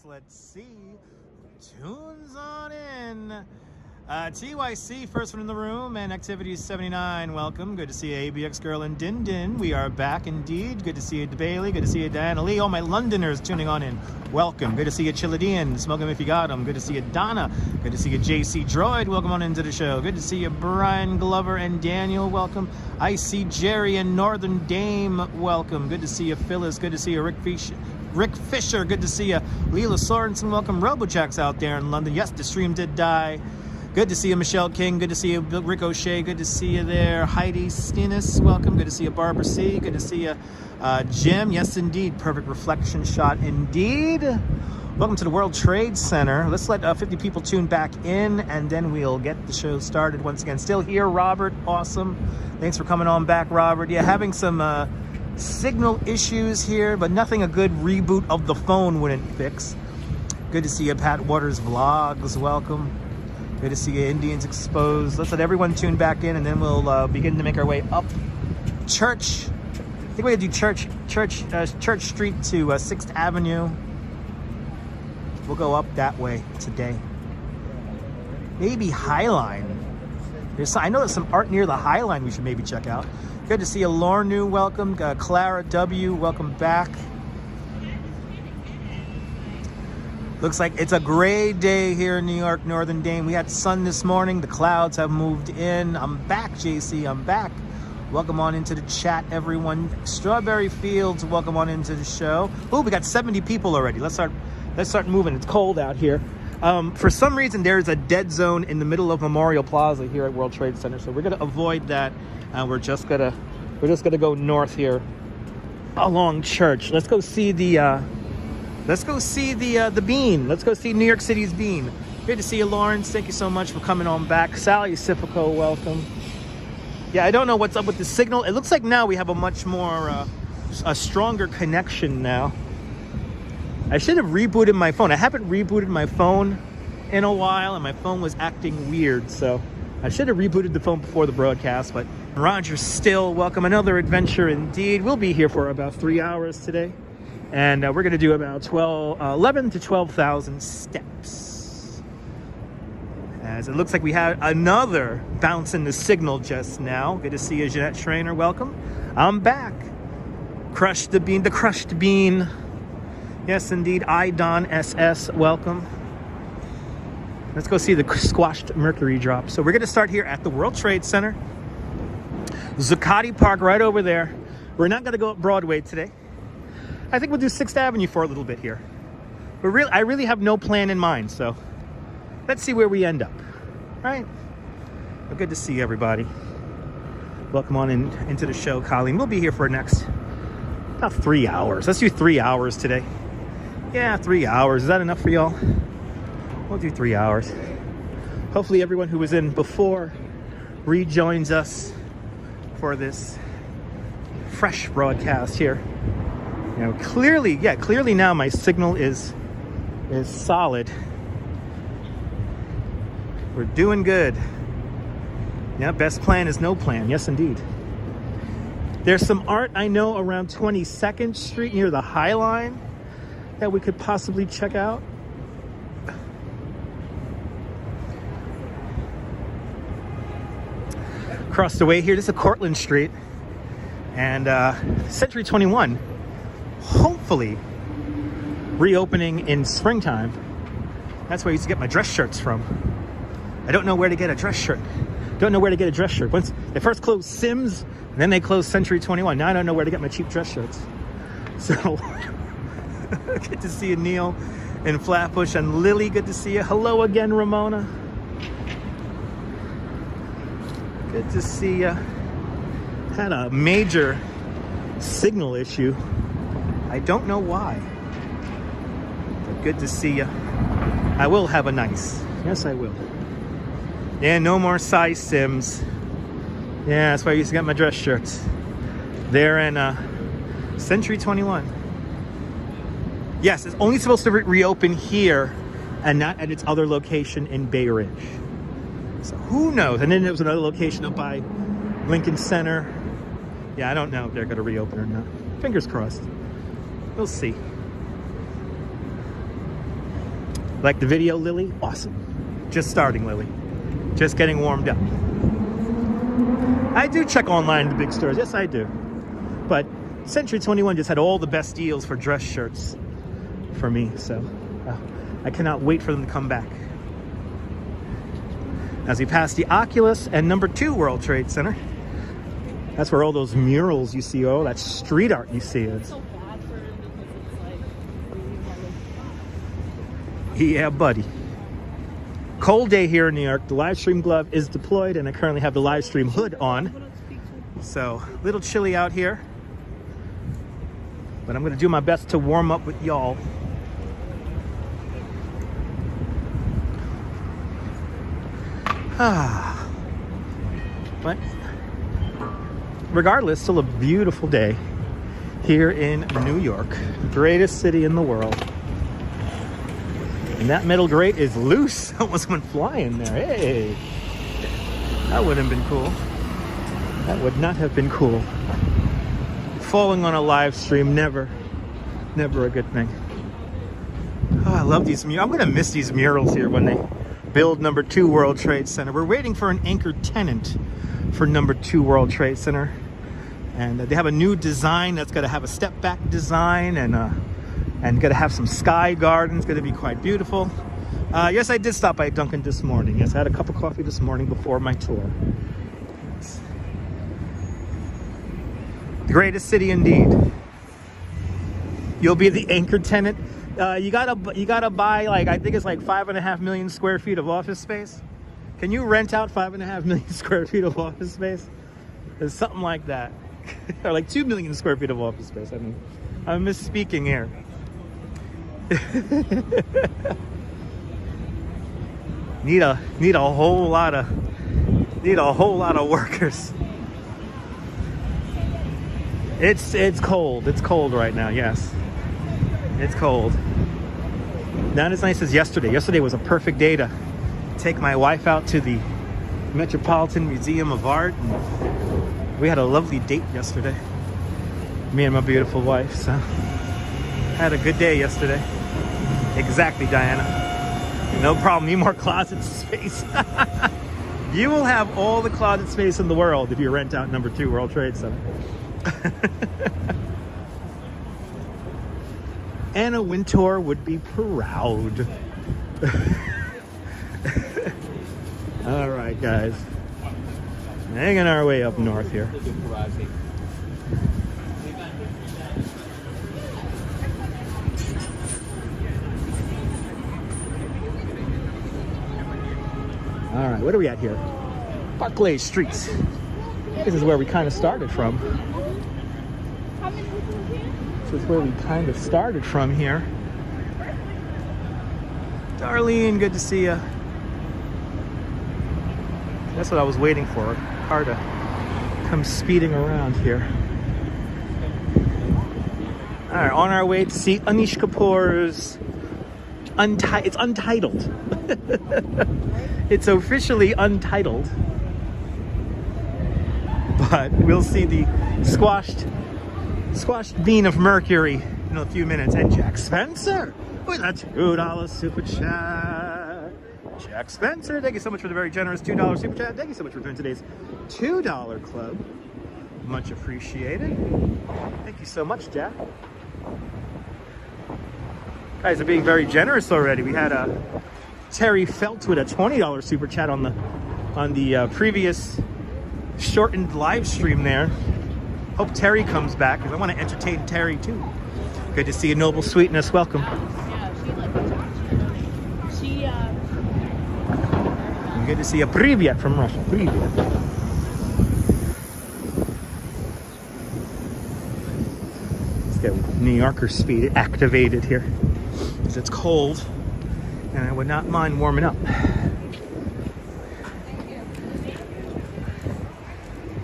is. Let's see. Tunes on in. TYC, first one in the room, and Activity 79, welcome. Good to see you, ABX Girl and Din Din. We are back indeed. Good to see you, Bailey. Good to see you, Diana Lee. All my Londoners tuning on in, welcome. Good to see you, Chiladian. Smoke 'em if you got 'em. Good to see you, Donna. Good to see you, JC Droid. Welcome on into the show. Good to see you, Brian Glover and Daniel. Welcome. I see Jerry and Northern Dame. Welcome. Good to see you, Phyllis. Good to see you, Rick Fisher. Good to see you, Leela Sorensen. Welcome. Robojack's out there in London. Yes, the stream did die. Good to see you, Michelle King. Good to see you, Bill Ricochet. Good to see you there, Heidi Stinnis. Welcome. Good to see you, Barbara C. Good to see you, Jim. Yes, indeed. Perfect reflection shot, indeed. Welcome to the World Trade Center. Let's let 50 people tune back in, and then we'll get the show started once again. Still here, Robert. Awesome. Thanks for coming on back, Robert. Yeah, having some signal issues here, but nothing a good reboot of the phone wouldn't fix. Good to see you, Pat Waters Vlogs. Welcome. Good to see you, Indians Exposed. Let's let everyone tune back in, and then we'll begin to make our way up Church. I think we're gonna do Church Street to 6th Avenue. We'll go up that way today. Maybe Highline. I know there's some art near the Highline we should maybe check out. Good to see you, Lornu. Welcome. Clara W. Welcome back. Looks like it's a gray day here in New York, Northern Dame. We had sun this morning. The clouds have moved in. I'm back, JC. I'm back. Welcome on into the chat, everyone. Strawberry Fields, welcome on into the show. Oh, we got 70 people already. Let's start moving. It's cold out here. For some reason, there's a dead zone in the middle of Memorial Plaza here at World Trade Center, so we're gonna avoid that. We're just gonna go north here along Church. Let's go see the Bean. Let's go see New York City's Bean. Good to see you, Lawrence. Thank you so much for coming on back. Sally Sipico, welcome. Yeah, I don't know what's up with the signal. It looks like now we have a much more, a stronger connection now. I should have rebooted my phone. I haven't rebooted my phone in a while, and my phone was acting weird, so I should have rebooted the phone before the broadcast. But Roger Still, welcome. Another adventure indeed. We'll be here for about 3 hours today. And we're going to do about 11 to 12,000 steps. As it looks like we had another bounce in the signal just now. Good to see you, Jeanette Schreiner. Welcome. I'm back. Crush the Bean, the Crushed Bean. Yes, indeed. Idon SS. Welcome. Let's go see the squashed mercury drop. So we're going to start here at the World Trade Center. Zuccotti Park right over there. We're not going to go up Broadway today. I think we'll do 6th Avenue for a little bit here. But I really have no plan in mind, so let's see where we end up, right? Well, good to see everybody. Welcome on into the show, Colleen. We'll be here for next about 3 hours. Let's do 3 hours today. Yeah, 3 hours. Is that enough for y'all? We'll do 3 hours. Hopefully everyone who was in before rejoins us for this fresh broadcast here. You know, clearly now my signal is solid. We're doing good. Yeah, best plan is no plan. Yes, indeed. There's some art I know around 22nd Street near the High Line that we could possibly check out. Across the way here, this is Cortlandt Street and Century 21. Hopefully reopening in springtime. That's where I used to get my dress shirts from. I don't know where to get a dress shirt. Once they first closed Sims, and then they closed Century 21. Now I don't know where to get my cheap dress shirts. So good to see you, Neil and Flatbush and Lily. Good to see you. Hello again, Ramona. Good to see you. Had a major signal issue. I don't know why, but good to see you. I will have a nice. Yes, I will. Yeah, no more size Sims. Yeah, that's why I used to get my dress shirts. They're in Century 21. Yes, it's only supposed to reopen here and not at its other location in Bay Ridge. So who knows? And then there was another location up by Lincoln Center. Yeah, I don't know if they're going to reopen or not. Fingers crossed. We'll see. Like the video, Lily? Awesome. Just starting, Lily. Just getting warmed up. I do check online in the big stores. Yes, I do. But Century 21 just had all the best deals for dress shirts for me. So I cannot wait for them to come back. As we pass the Oculus and number 2 World Trade Center. That's where all those murals you see, all that street art you see. It's so bad for him because it's like really yeah, buddy. Cold day here in New York. The live stream glove is deployed, and I currently have the live stream hood on. So, a little chilly out here. But I'm going to do my best to warm up with y'all. But regardless, still a beautiful day here in New York, greatest city in the world. And that metal grate is loose. Almost went flying there. Hey, that would have been cool. That would not have been cool. Falling on a live stream, never a good thing. Oh, I love these murals. I'm gonna miss these murals here when they build number 2 World Trade Center. We're waiting for an anchor tenant for number 2 World Trade Center. And they have a new design that's gonna have a step back design and gonna have some sky gardens. Gonna be quite beautiful. Yes, I did stop by Dunkin' this morning. Yes, I had a cup of coffee this morning before my tour. Yes. The greatest city indeed. You'll be the anchor tenant. You gotta buy, like, I think it's like 5.5 million square feet of office space. Can you rent out 5.5 million square feet of office space? It's something like that. Or like 2 million square feet of office space. I mean, I'm misspeaking here. Need a whole lot of workers. It's cold. It's cold right now. Yes, it's cold. Not as nice as yesterday. Yesterday was a perfect day to take my wife out to the Metropolitan Museum of Art. And we had a lovely date yesterday. Me and my beautiful wife. So had a good day yesterday. Exactly, Diana. No problem. Need more closet space. You will have all the closet space in the world if you rent out number 2 World Trade Center. Anna Wintour would be proud. All right, guys. Hanging our way up north here. All right, what are we at here? Barclay Streets. This is where we kind of started from. This is where we kind of started from here. Darlene, good to see you. That's what I was waiting for. Car to come speeding around here. All right, on our way to see Anish Kapoor's it's untitled. It's officially untitled. But we'll see the squashed bean of mercury in a few minutes. And Jack Spencer with a $2 super chat. Jack Spencer, thank you so much for the very generous $2 super chat. Thank you so much for doing today's $2 club. Much appreciated. Thank you so much, Jack. Guys are being very generous already. We had Terry Felt with a $20 super chat on the previous shortened live stream there. Hope Terry comes back because I want to entertain Terry too. Good to see you, Noble Sweetness. Welcome. Yeah, she Good to see you. Privyet from Russia. Privyet. Let's get New Yorker speed activated here because it's cold and I would not mind warming up.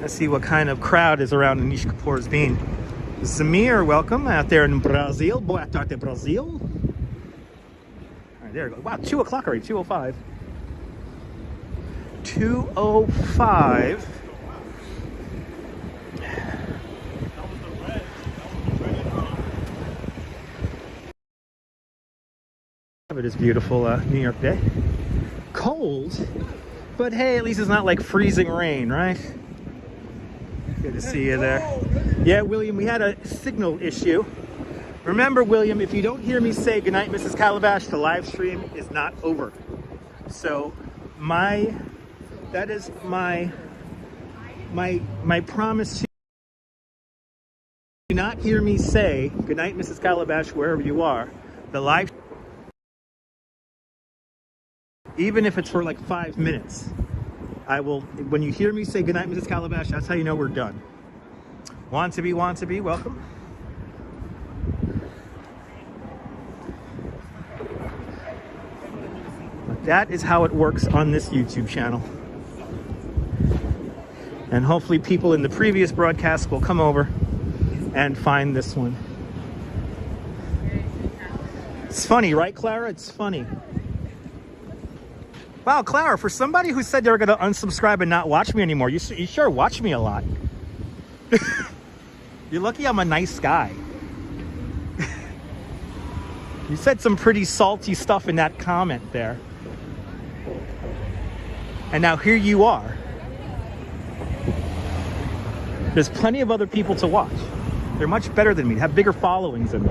Let's see what kind of crowd is around Anish Kapoor's bean. Zamir, welcome out there in Brazil. Boa tarde, Brazil. All right, there we go. Wow, 2 o'clock already, 2:05. 2:05. It is beautiful New York day. Cold, but hey, at least it's not like freezing rain, right? Good to see you there. Yeah, William, we had a signal issue. Remember, William, if you don't hear me say goodnight, Mrs. Calabash, the live stream is not over. So that is my promise to you. Do not hear me say goodnight, Mrs. Calabash, wherever you are. The live, even if it's for like 5 minutes, I will, when you hear me say goodnight, Mrs. Calabash, that's how you know we're done. Want to be, welcome. But that is how it works on this YouTube channel. And hopefully people in the previous broadcast will come over and find this one. It's funny, right, Clara? It's funny. Wow, Clara, for somebody who said they were going to unsubscribe and not watch me anymore, you sure watch me a lot. You're lucky I'm a nice guy. You said some pretty salty stuff in that comment there. And now here you are. There's plenty of other people to watch. They're much better than me, have bigger followings than me.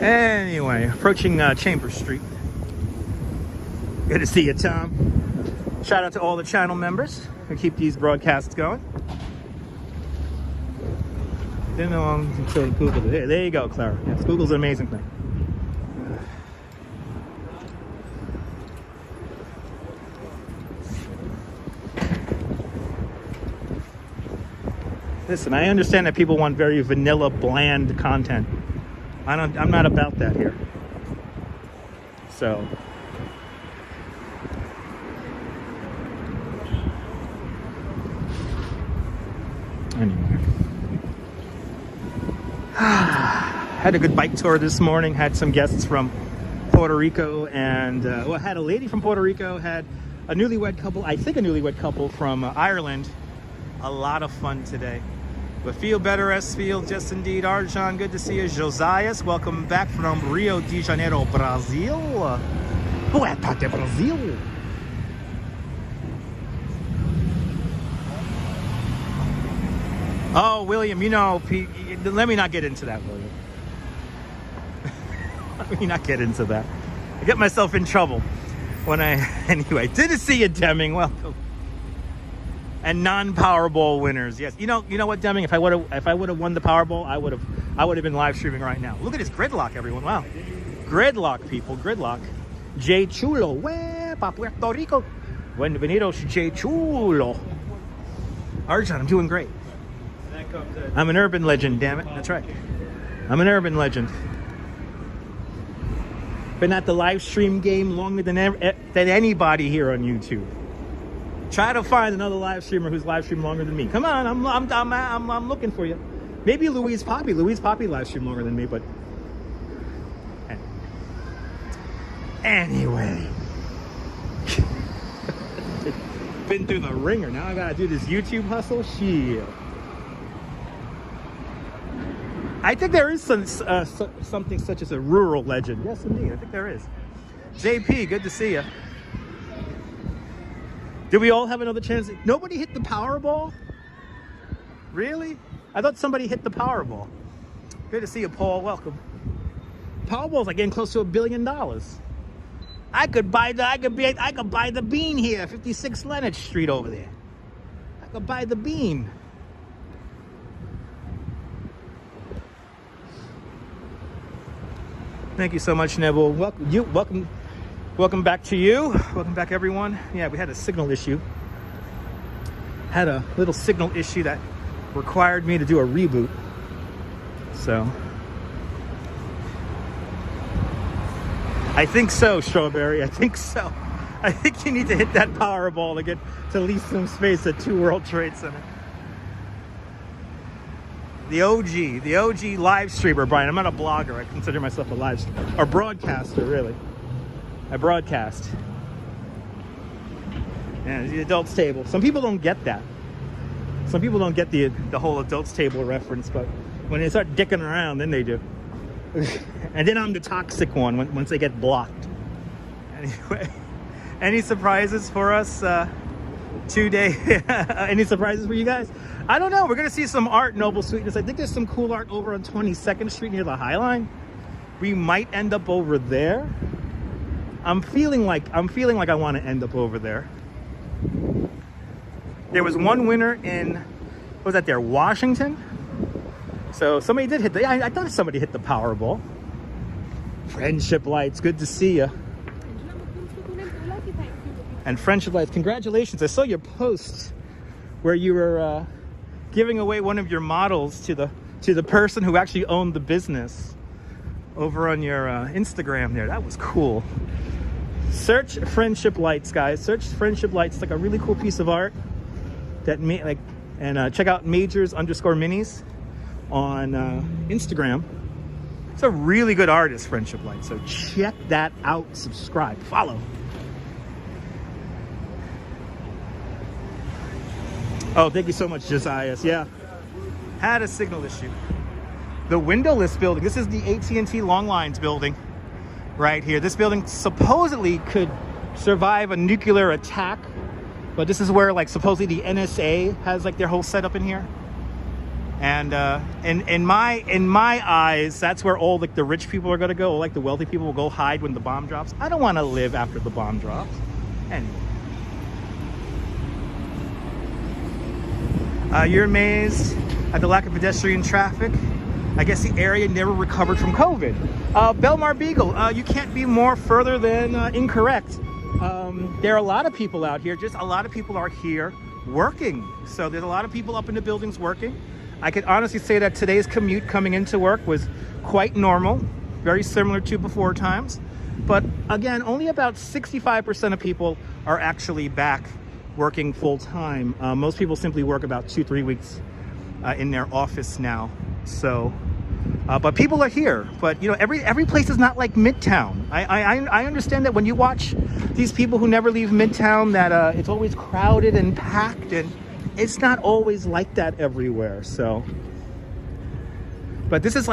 Anyway, approaching Chambers Street. Good to see you, Tom. Shout out to all the channel members who keep these broadcasts going. Didn't know until Google. There you go, Clara. Yes, Google's an amazing thing. Listen, I understand that people want very vanilla, bland content. I'm not about that here. So anyway, had a good bike tour this morning. Had some guests from Puerto Rico, and well, had a lady from Puerto Rico. Had a newlywed couple. I think a newlywed couple from Ireland. A lot of fun today. But feel better, Esfield, just indeed. Arjan, good to see you. Josias, welcome back from Rio de Janeiro, Brazil. Boa tarde, Brazil. Oh, William, you know, let me not get into that, William. Let me not get into that. I get myself in trouble when anyway, good to see you, Deming, welcome. And non-Powerball winners, yes. You know what, Deming? If I would have won the Powerball, I would have been live streaming right now. Look at this gridlock, everyone! Wow, gridlock, people, gridlock. J Chulo, Wepa, Puerto Rico. Bienvenidos, J Chulo. Arjan, I'm doing great. I'm an urban legend, damn it. That's right. I'm an urban legend. Been at the live stream game longer than anybody here on YouTube. Try to find another live streamer who's live streamed longer than me. Come on, I'm looking for you. Maybe Louise Poppy. Louise Poppy live streamed longer than me, but anyway. Been through the ringer. Now I gotta do this YouTube hustle. Shit. I think there is something such as a rural legend. Yes, indeed. I think there is. JP, good to see you. Did we all have another chance? Nobody hit the Powerball? Really? I thought somebody hit the Powerball. Good to see you, Paul. Welcome. Powerball's like getting close to $1 billion. I could buy the bean here, 56 Leonard Street over there. I could buy the bean. Thank you so much, Neville. Welcome back to you. Welcome back, everyone. Yeah, we had a signal issue. Had a little signal issue that required me to do a reboot. So I think so, Strawberry. I think so. I think you need to hit that Powerball to get to lease some space at 2 World Trade Center. The OG live streamer, Brian. I'm not a blogger. I consider myself a live streamer, or broadcaster, really. I broadcast. Yeah, the adults table. Some people don't get that. Some people don't get the whole adults table reference, but when they start dicking around, then they do. And then I'm the toxic one once they get blocked. Anyway, any surprises for us today? Any surprises for you guys? I don't know. We're gonna see some art, Noble Sweetness. I think there's some cool art over on 22nd Street near the High Line. We might end up over there. I'm feeling like I want to end up over there. There was one winner in, what was that there, Washington? So somebody did hit I thought somebody hit the Powerball. Friendship Lights, good to see you. And Friendship Lights, congratulations. I saw your post where you were giving away one of your models to the person who actually owned the business over on your Instagram there. That was cool. Search Friendship Lights, guys. Search Friendship Lights. It's like a really cool piece of art that check out Majors_minis on Instagram. It's a really good artist, Friendship Lights. So check that out. Subscribe, follow. Oh, thank you so much, Josiah. Yeah, had a signal issue. The windowless building. This is the AT&T Long Lines building right here. This building supposedly could survive a nuclear attack, but this is where like supposedly the NSA has like their whole setup in here. And in my eyes, that's where all like the rich people are gonna go. All, like the wealthy people will go hide when the bomb drops. I don't want to live after the bomb drops. Anyway. You're amazed at the lack of pedestrian traffic. I guess the area never recovered from COVID. Belmar Beagle, you can't be more further than incorrect. There are a lot of people out here, just a lot of people are here working. So there's a lot of people up in the buildings working. I could honestly say that today's commute coming into work was quite normal, very similar to before times. But again, only about 65% of people are actually back working full time. Most people simply work about 2-3 weeks in their office now. So, but people are here. But you know, every place is not like Midtown. I understand that when you watch these people who never leave Midtown, that it's always crowded and packed, and it's not always like that everywhere. So, but this is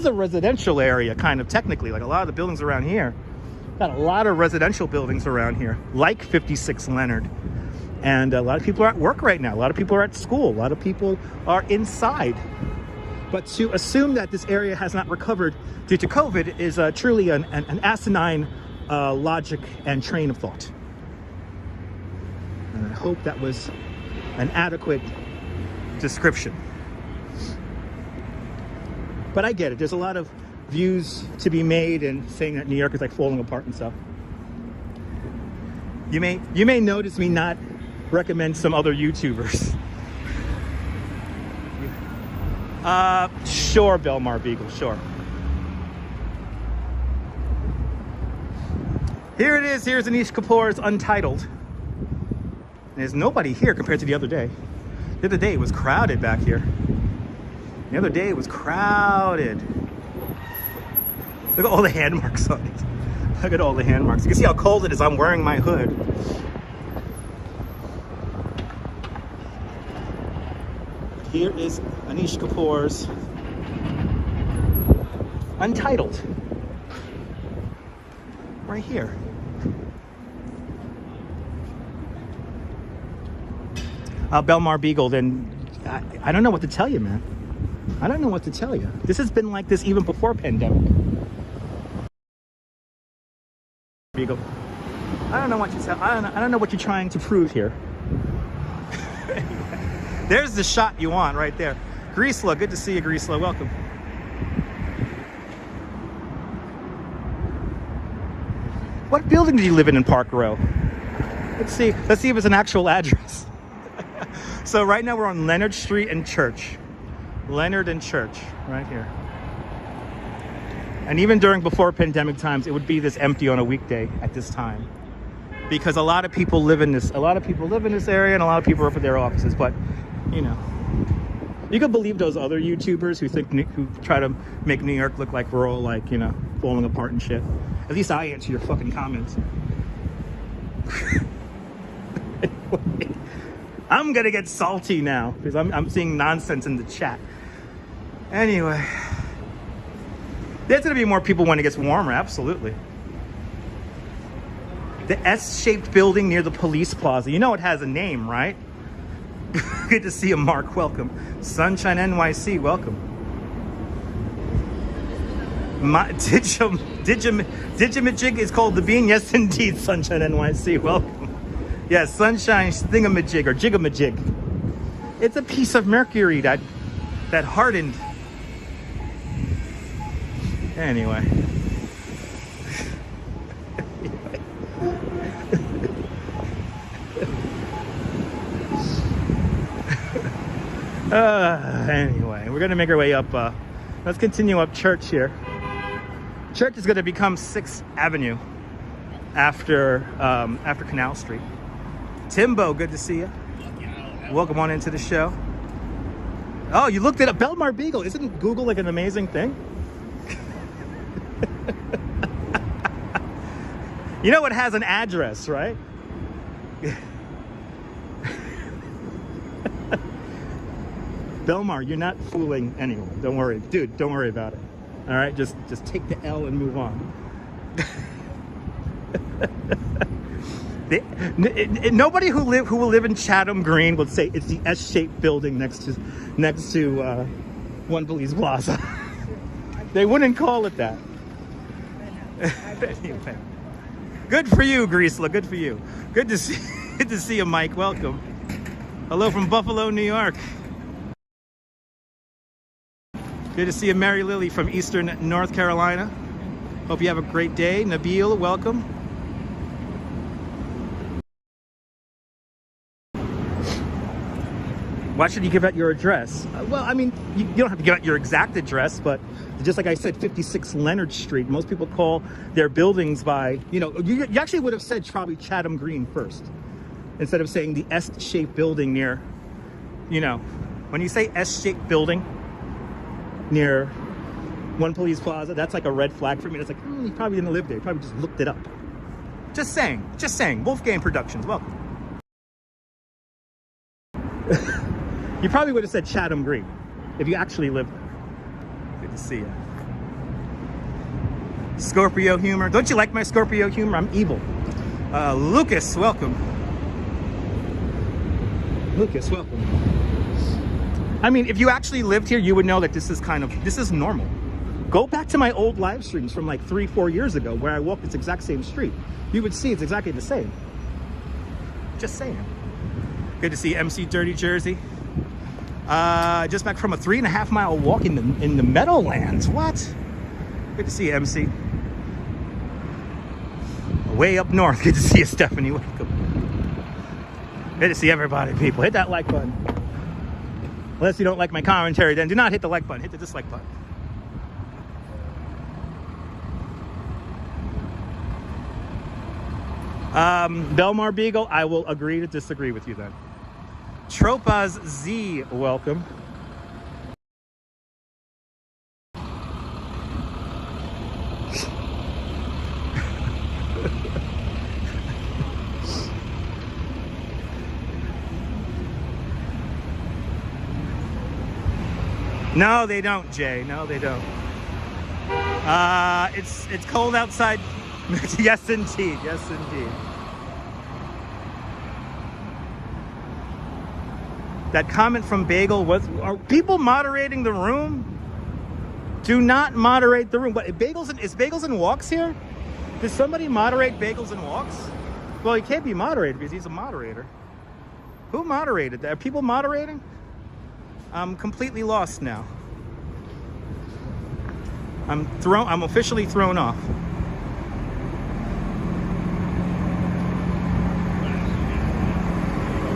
a residential area, kind of technically. Like a lot of the buildings around here, got a lot of residential buildings around here, like 56 Leonard. And a lot of people are at work right now. A lot of people are at school. A lot of people are inside. But to assume that this area has not recovered due to COVID is truly an asinine logic and train of thought. And I hope that was an adequate description. But I get it. There's a lot of views to be made and saying that New York is like falling apart and stuff. You may notice me not recommend some other YouTubers. Sure, Belmar Beagle, sure. Here it is. Here's Anish Kapoor's Untitled. There's nobody here compared to the other day. The other day it was crowded back here. The other day it was crowded. Look at all the hand marks on it. Look at all the hand marks. You can see how cold it is. I'm wearing my hood. Here is Anish Kapoor's Untitled. Right here. Belmar Beagle, then I don't know what to tell you, man. I don't know what to tell you. This has been like this even before pandemic. Beagle. I don't know what you tell. I don't know what you're trying to prove here. There's the shot you want right there. Greasela, good to see you, Greasela. Welcome. What building do you live in Park Row? Let's see if it's an actual address. So right now we're on Leonard Street and Church. Leonard and Church, right here. And even before pandemic times, it would be this empty on a weekday at this time, because a lot of people live in this. A lot of people live in this area, and a lot of people are for their offices. But you know, you can believe those other YouTubers who try to make New York look like we're all like, you know, falling apart and shit. At least I answer your fucking comments. I'm gonna get salty now because I'm seeing nonsense in the chat. Anyway, there's gonna be more people when it gets warmer, absolutely. The S-shaped building near the police plaza. You know it has a name, right? Good to see you, Mark. Welcome. Sunshine NYC, welcome. Digimajig is called the Bean. Yes, indeed, Sunshine NYC, welcome. Yes, Sunshine Thingamajig or Jigamajig. It's a piece of mercury that hardened. Anyway. Anyway, we're gonna make our way up. Let's continue up Church here. Church is gonna become 6th Avenue after Canal Street. Timbo, good to see you. Welcome on into the show. Oh, you looked it up. Belmar Beagle. Isn't Google like an amazing thing? You know it has an address, right? Belmar, you're not fooling anyone. Don't worry. Dude, don't worry about it. All right? Just take the L and move on. Nobody who will live in Chatham Green would say it's the S-shaped building next to One Police Plaza. They wouldn't call it that. Anyway. Good for you, Greasela. Good for you. Good to see you, Mike. Welcome. Hello from Buffalo, New York. Good to see you, Mary Lily from Eastern North Carolina. Hope you have a great day. Nabil, welcome. Why should you give out your address? Well, I mean, you don't have to give out your exact address, but just like I said, 56 Leonard Street. Most people call their buildings by, you actually would have said probably Chatham Green first, instead of saying the S-shaped building near, when you say S-shaped building near One Police Plaza, that's like a red flag for me. It's like, he probably didn't live there. He probably just looked it up. Just saying. Wolfgang Productions, welcome. You probably would have said Chatham Green if you actually lived there. Good to see you. Scorpio humor. Don't you like my Scorpio humor? I'm evil. Lucas, welcome. Lucas, welcome. I mean, if you actually lived here, you would know that this is normal. Go back to my old live streams from like 3-4 years ago where I walked this exact same street. You would see it's exactly the same. Just saying. Good to see MC Dirty Jersey. Just back from a 3.5 mile walk in the Meadowlands. What? Good to see you, MC. Way up north. Good to see you, Stephanie. Welcome. Good to see everybody, people. Hit that like button. Unless you don't like my commentary, then do not hit the like button. Hit the dislike button. Belmar Beagle, I will agree to disagree with you then. Tropaz Z, welcome. No, they don't, Jay. No, they don't. It's cold outside. Yes, indeed. Yes, indeed. That comment from Bagel was, are people moderating the room? Do not moderate the room. But is Bagels and Walks here? Does somebody moderate Bagels and Walks? Well, he can't be moderated because he's a moderator. Who moderated that? Are people moderating? I'm completely lost now. I'm officially thrown off.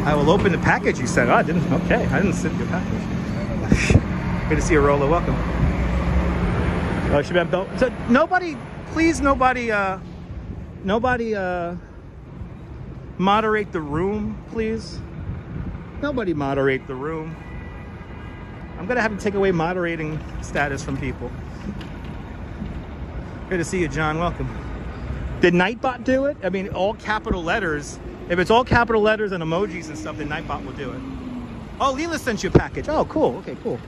I will open the package, you said. Oh, I didn't. Okay, I didn't send your package. Good to see you, Rolla. Welcome. Oh, she been built. So nobody, please, nobody moderate the room, please. Nobody moderate the room. I'm gonna have to take away moderating status from people. Good to see you, John. Welcome. Did Nightbot do it? I mean, all capital letters. If it's all capital letters and emojis and stuff, then Nightbot will do it. Oh, Leela sent you a package. Oh, cool. Okay, cool.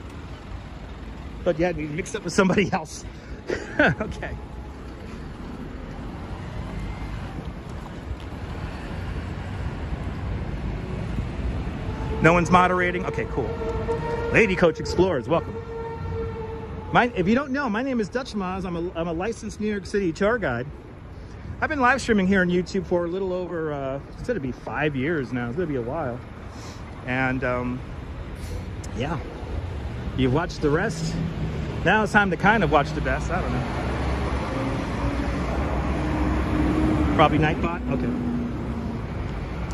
But yeah, you mixed up with somebody else. Okay. No one's moderating? Okay, cool. Lady Coach Explorers, welcome. If you don't know, my name is Dutch Maz. I'm a licensed New York City tour guide. I've been live streaming here on YouTube for a little over, it's gonna be 5 years now. It's gonna be a while. And yeah, you've watched the rest. Now it's time to kind of watch the best. I don't know. Probably Nightbot. Okay.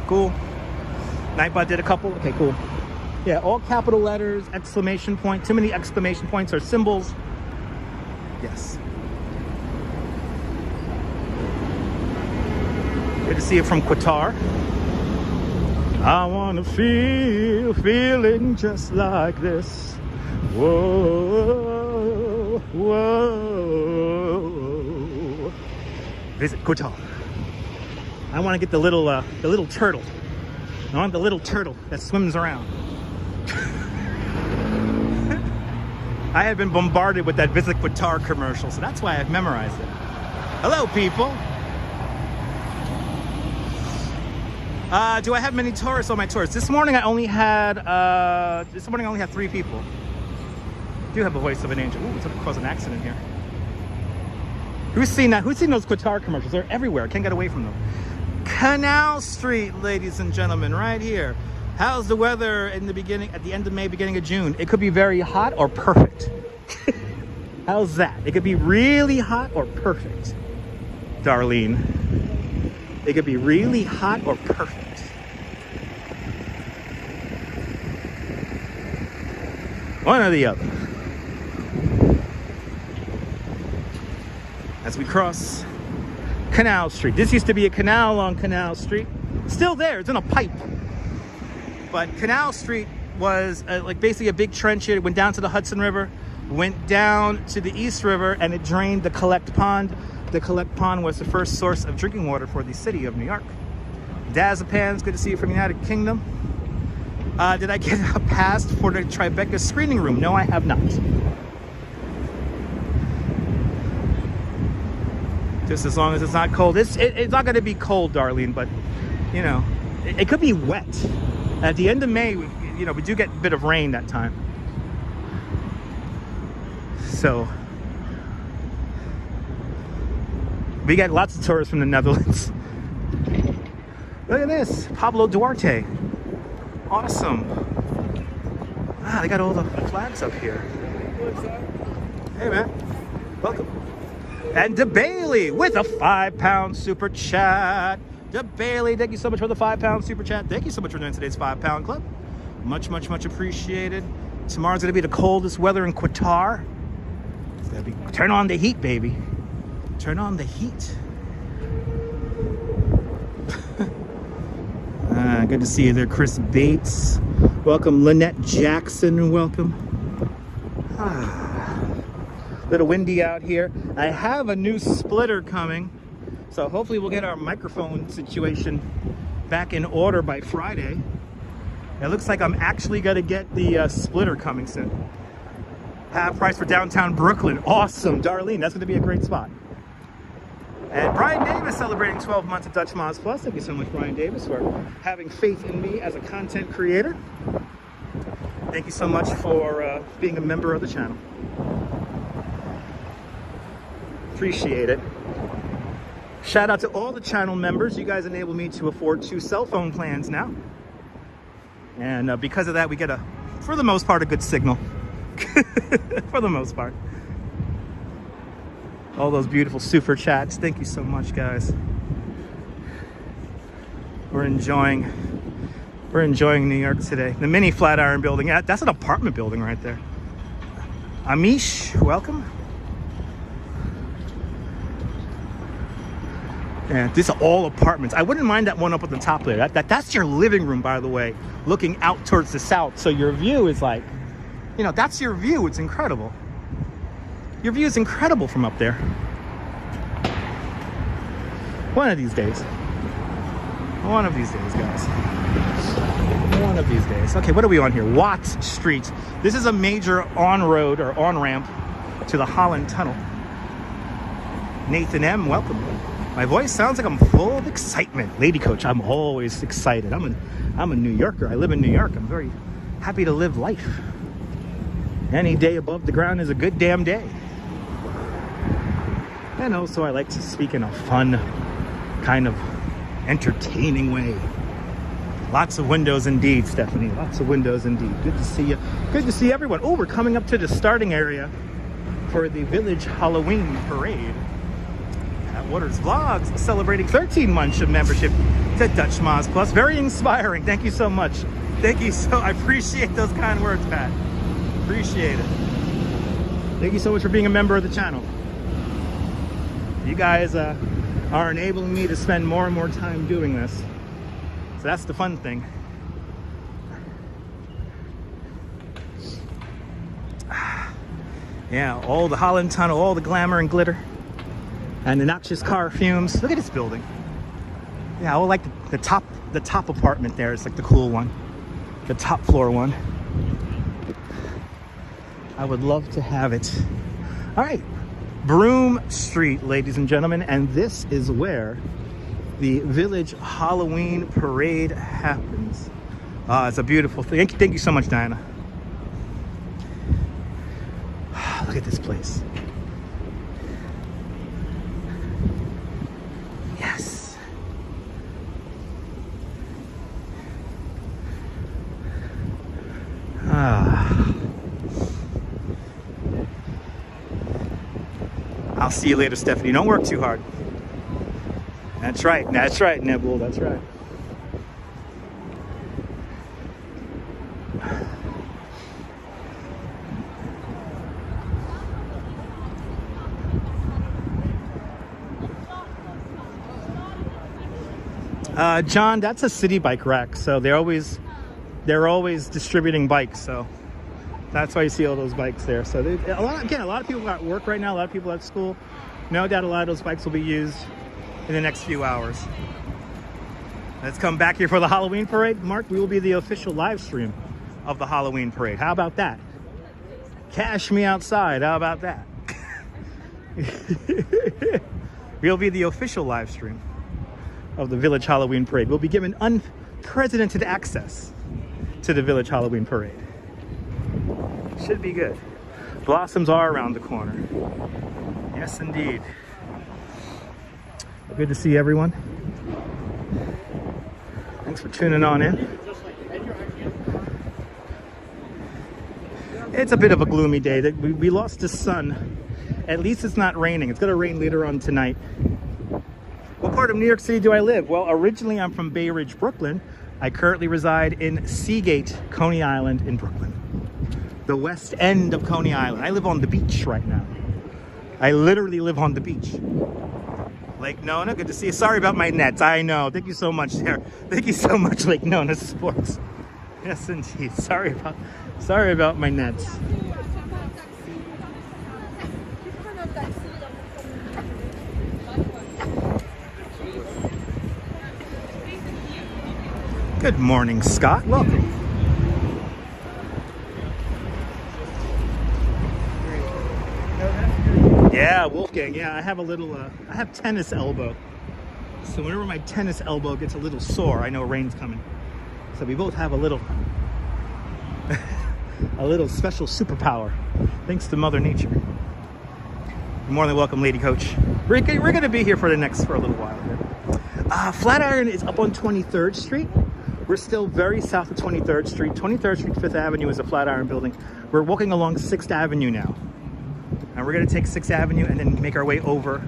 Cool. Nightbot did a couple. Okay, cool. Yeah, all capital letters, exclamation point. Too many exclamation points or symbols. Yes. Good to see you from Qatar. I want to feel feeling just like this. Whoa, whoa. Visit Qatar. I want to get the little turtle. I want the little turtle that swims around. I had been bombarded with that Visit Qatar commercial, so that's why I've memorized it. Hello, people. Do I have many tourists on my tours? This morning I only had 3 people. I do have a voice of an angel. Ooh, it's gonna cause an accident here. Who's seen that? Who's seen those Qatar commercials? They're everywhere. I can't get away from them. Canal Street, ladies and gentlemen, right here. How's the weather at the end of May, beginning of June? It could be very hot or perfect. How's that? It could be really hot or perfect, Darlene. It could be really hot or perfect. One or the other. As we cross Canal Street. This used to be a canal on Canal Street. Still there, it's in a pipe. But Canal Street was like basically a big trench here. It went down to the Hudson River, went down to the East River, and it drained the Collect Pond. The Collect Pond was the first source of drinking water for the city of New York. Dazapans, good to see you from the United Kingdom. Did I get a pass for the Tribeca screening room? No, I have not. Just as long as it's not cold. It's not going to be cold, Darlene, but, you know, it could be wet. At the end of May, you know, we do get a bit of rain that time. So, we get lots of tourists from the Netherlands. Look at this, Pablo Duarte. Awesome. Ah, they got all the flags up here. Hey, man. Welcome. And DeBailey with a £5 super chat. DeBailey, thank you so much for the £5 super chat. Thank you so much for doing today's £5 club. Much, much, much appreciated. Tomorrow's gonna be the coldest weather in Qatar. It's gonna be, turn on the heat, baby. Turn on the heat. Good to see you there, Chris Bates. Welcome, Lynette Jackson, welcome. Little windy out here. I have a new splitter coming, so hopefully we'll get our microphone situation back in order by Friday. It looks like I'm actually gonna get the splitter coming soon. Half price for downtown Brooklyn. Awesome, Darlene, that's gonna be a great spot. And Brian Davis celebrating 12 months of Dutch Moz Plus. Thank you so much, Brian Davis, for having faith in me as a content creator. Thank you so much for being a member of the channel. Appreciate it. Shout out to all the channel members. You guys enable me to afford 2 cell phone plans now. And because of that, we get for the most part, a good signal. For the most part. All those beautiful super chats. Thank you so much, guys. We're enjoying New York today. The mini Flatiron building. Yeah, that's an apartment building right there. Amish, welcome. Yeah, these are all apartments. I wouldn't mind that one up at the top there. That's your living room, by the way, looking out towards the south. So your view is like, you know, that's your view. It's incredible. Your view is incredible from up there. One of these days. One of these days, guys. One of these days. Okay, what are we on here? Watt Street. This is a major on-road or on-ramp to the Holland Tunnel. Nathan M, welcome. My voice sounds like I'm full of excitement. Lady Coach, I'm always excited. I'm a New Yorker. I live in New York. I'm very happy to live life. Any day above the ground is a good damn day. And also I like to speak in a fun, kind of entertaining way. Lots of windows indeed, Stephanie. Lots of windows indeed. Good to see you. Good to see everyone. Oh, we're coming up to the starting area for the Village Halloween Parade. At Waters Vlogs, celebrating 13 months of membership to Dutch Moz Plus. Very inspiring. Thank you so much. Thank you so. I appreciate those kind words, Pat. Appreciate it. Thank you so much for being a member of the channel. You guys are enabling me to spend more and more time doing this. So that's the fun thing. Yeah, all the Holland Tunnel, all the glamour and glitter, and the noxious car fumes. Look at this building. Yeah, I like the top apartment there. It's like the cool one, the top floor one. I would love to have it. All right, Broome Street, ladies and gentlemen, and this is where the Village Halloween Parade happens. It's a beautiful thing. Thank you so much, Diana. Look at this place. Yes. I'll see you later, Stephanie. Don't work too hard. That's right, Nebul, that's right. John, that's a city bike rack, so they're always distributing bikes, so that's why you see all those bikes there. So a lot of people are at work right now, a lot of people at school. No doubt a lot of those bikes will be used in the next few hours. Let's come back here for the Halloween parade. Mark, we will be the official live stream of the Halloween parade. How about that? Cash me outside. How about that? We'll be the official live stream of the Village Halloween parade. We'll be given unprecedented access to the Village Halloween parade. Should be good. Blossoms are around the corner. Yes, indeed. Good to see everyone. Thanks for tuning on in. It's a bit of a gloomy day. We lost the sun. At least it's not raining. It's going to rain later on tonight. What part of New York City do I live? Well, originally I'm from Bay Ridge, Brooklyn. I currently reside in Seagate, Coney Island in Brooklyn. The west end of Coney Island. I live on the beach right now. I literally live on the beach. Lake Nona, good to see you. Sorry about my nets. I know. Thank you so much there. Thank you so much, Lake Nona Sports. Yes, indeed. Sorry about my nets. Good morning, Scott. Welcome. Yeah, Wolfgang. Yeah, I have a little, I have tennis elbow. So whenever my tennis elbow gets a little sore, I know rain's coming. So we both have a little, a little special superpower, thanks to Mother Nature. You're more than welcome, Lady Coach. We're going to be here for a little while here. Flatiron is up on 23rd Street. We're still very south of 23rd Street. 23rd Street, 5th Avenue is a Flatiron building. We're walking along 6th Avenue now. And we're going to take 6th Avenue and then make our way over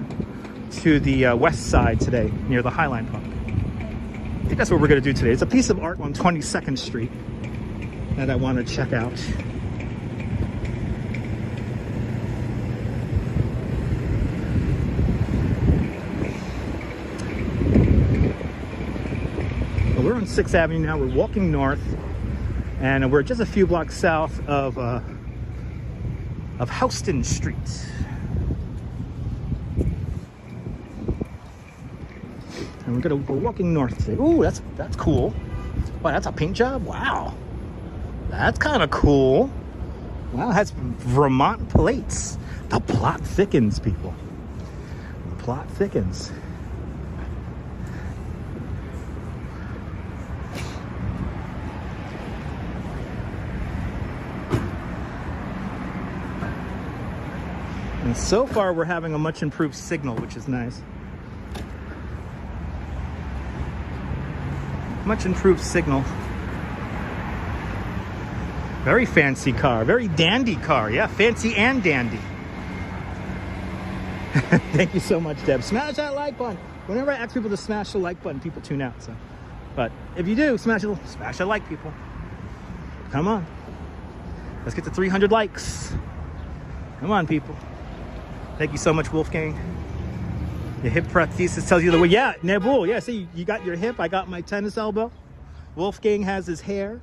to the west side today, near the Highline Park. I think that's what we're going to do today. It's a piece of art on 22nd Street that I want to check out. Well, we're on 6th Avenue now. We're walking north, and we're just a few blocks south of Houston Street. And we're walking north today. Ooh, that's cool. Wow, that's a paint job? Wow. That's kind of cool. Wow, it has Vermont plates. The plot thickens, people. The plot thickens. And so far, we're having a much improved signal, which is nice. Much improved signal. Very fancy car, very dandy car. Yeah, fancy and dandy. Thank you so much, Deb. Smash that like button. Whenever I ask people to smash the like button, people tune out. So, but if you do, smash the like, people. Come on. Let's get to 300 likes. Come on, people. Thank you so much, Wolfgang. Your hip prosthesis tells you the way. Yeah, Nebul. Yeah, see, you got your hip. I got my tennis elbow. Wolfgang has his hair.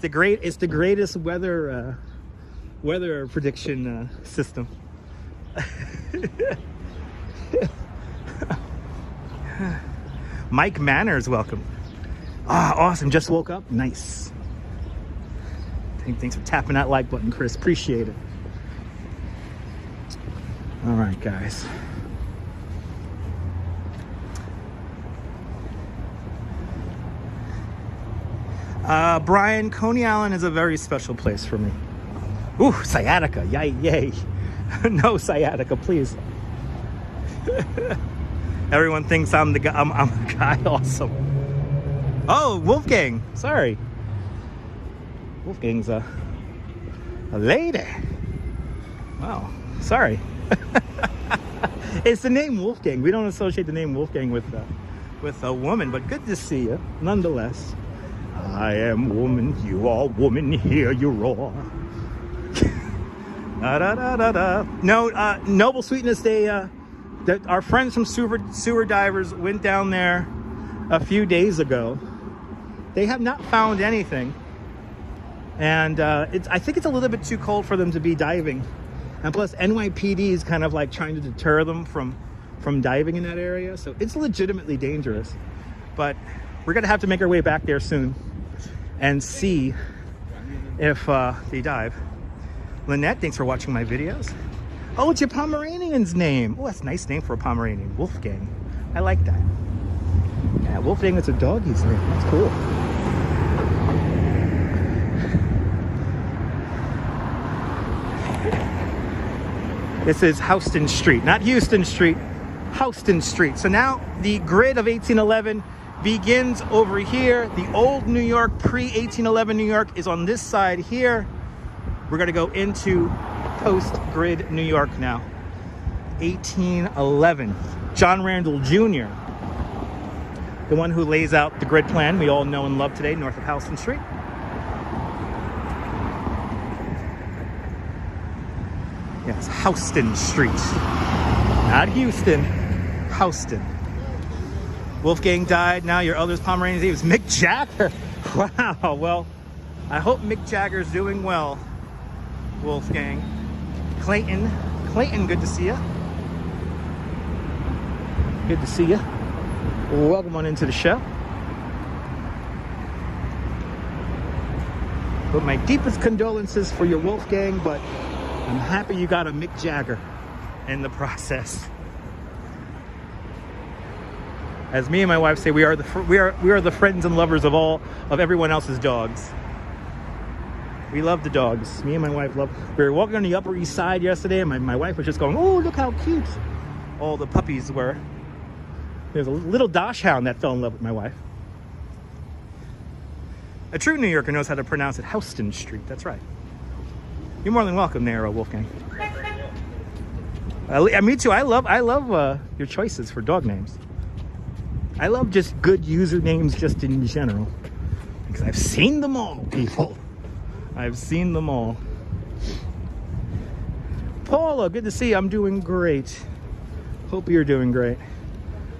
It's the greatest weather prediction system. Mike Manners, welcome. Ah, awesome. Just woke up. Nice. Thanks for tapping that like button, Chris. Appreciate it. All right, guys. Brian, Coney Island is a very special place for me. Ooh, sciatica. Yay, yay. No sciatica, please. Everyone thinks I'm the guy. I'm the guy also. Oh, Wolfgang. Sorry. Wolfgang's a lady. Wow. Sorry. It's the name Wolfgang. We don't associate the name Wolfgang with a woman, but good to see you nonetheless. I am woman, you are woman, hear you roar. Da, da, da, da, da. No, Noble Sweetness, our friends from Sewer Divers went down there a few days ago. They have not found anything. And I think it's a little bit too cold for them to be diving. And plus, NYPD is kind of like trying to deter them from diving in that area. So it's legitimately dangerous. But we're going to have to make our way back there soon and see if they dive. Lynette, thanks for watching my videos. Oh, it's your Pomeranian's name. Oh, that's a nice name for a Pomeranian. Wolfgang. I like that. Yeah, Wolfgang is a doggy's name. That's cool. This is Houston Street, not Houston Street, Houston Street. So now the grid of 1811 begins over here. The old New York, pre-1811 New York is on this side here. We're gonna go into post-grid New York now. 1811. John Randall Jr., the one who lays out the grid plan we all know and love today, north of Houston Street. Yes, Houston Street. Not Houston, Houston. Wolfgang died. Now your other's Pomeranian's name is Mick Jagger. Wow, well, I hope Mick Jagger's doing well, Wolfgang. Clayton, good to see you. Good to see you. Welcome on into the show. But my deepest condolences for your Wolfgang, but I'm happy you got a Mick Jagger in the process. As me and my wife say, we are the friends and lovers of everyone else's dogs. We love the dogs. Me and my wife love. We were walking on the Upper East Side yesterday, and my wife was just going, "Oh, look how cute all the puppies were." There's a little Dachshund that fell in love with my wife. A true New Yorker knows how to pronounce it. Houston Street. That's right. You're more than welcome there, Wolfgang. Me too. I love your choices for dog names. I love just good usernames just in general. Because I've seen them all, people. I've seen them all. Paula, good to see you. I'm doing great. Hope you're doing great.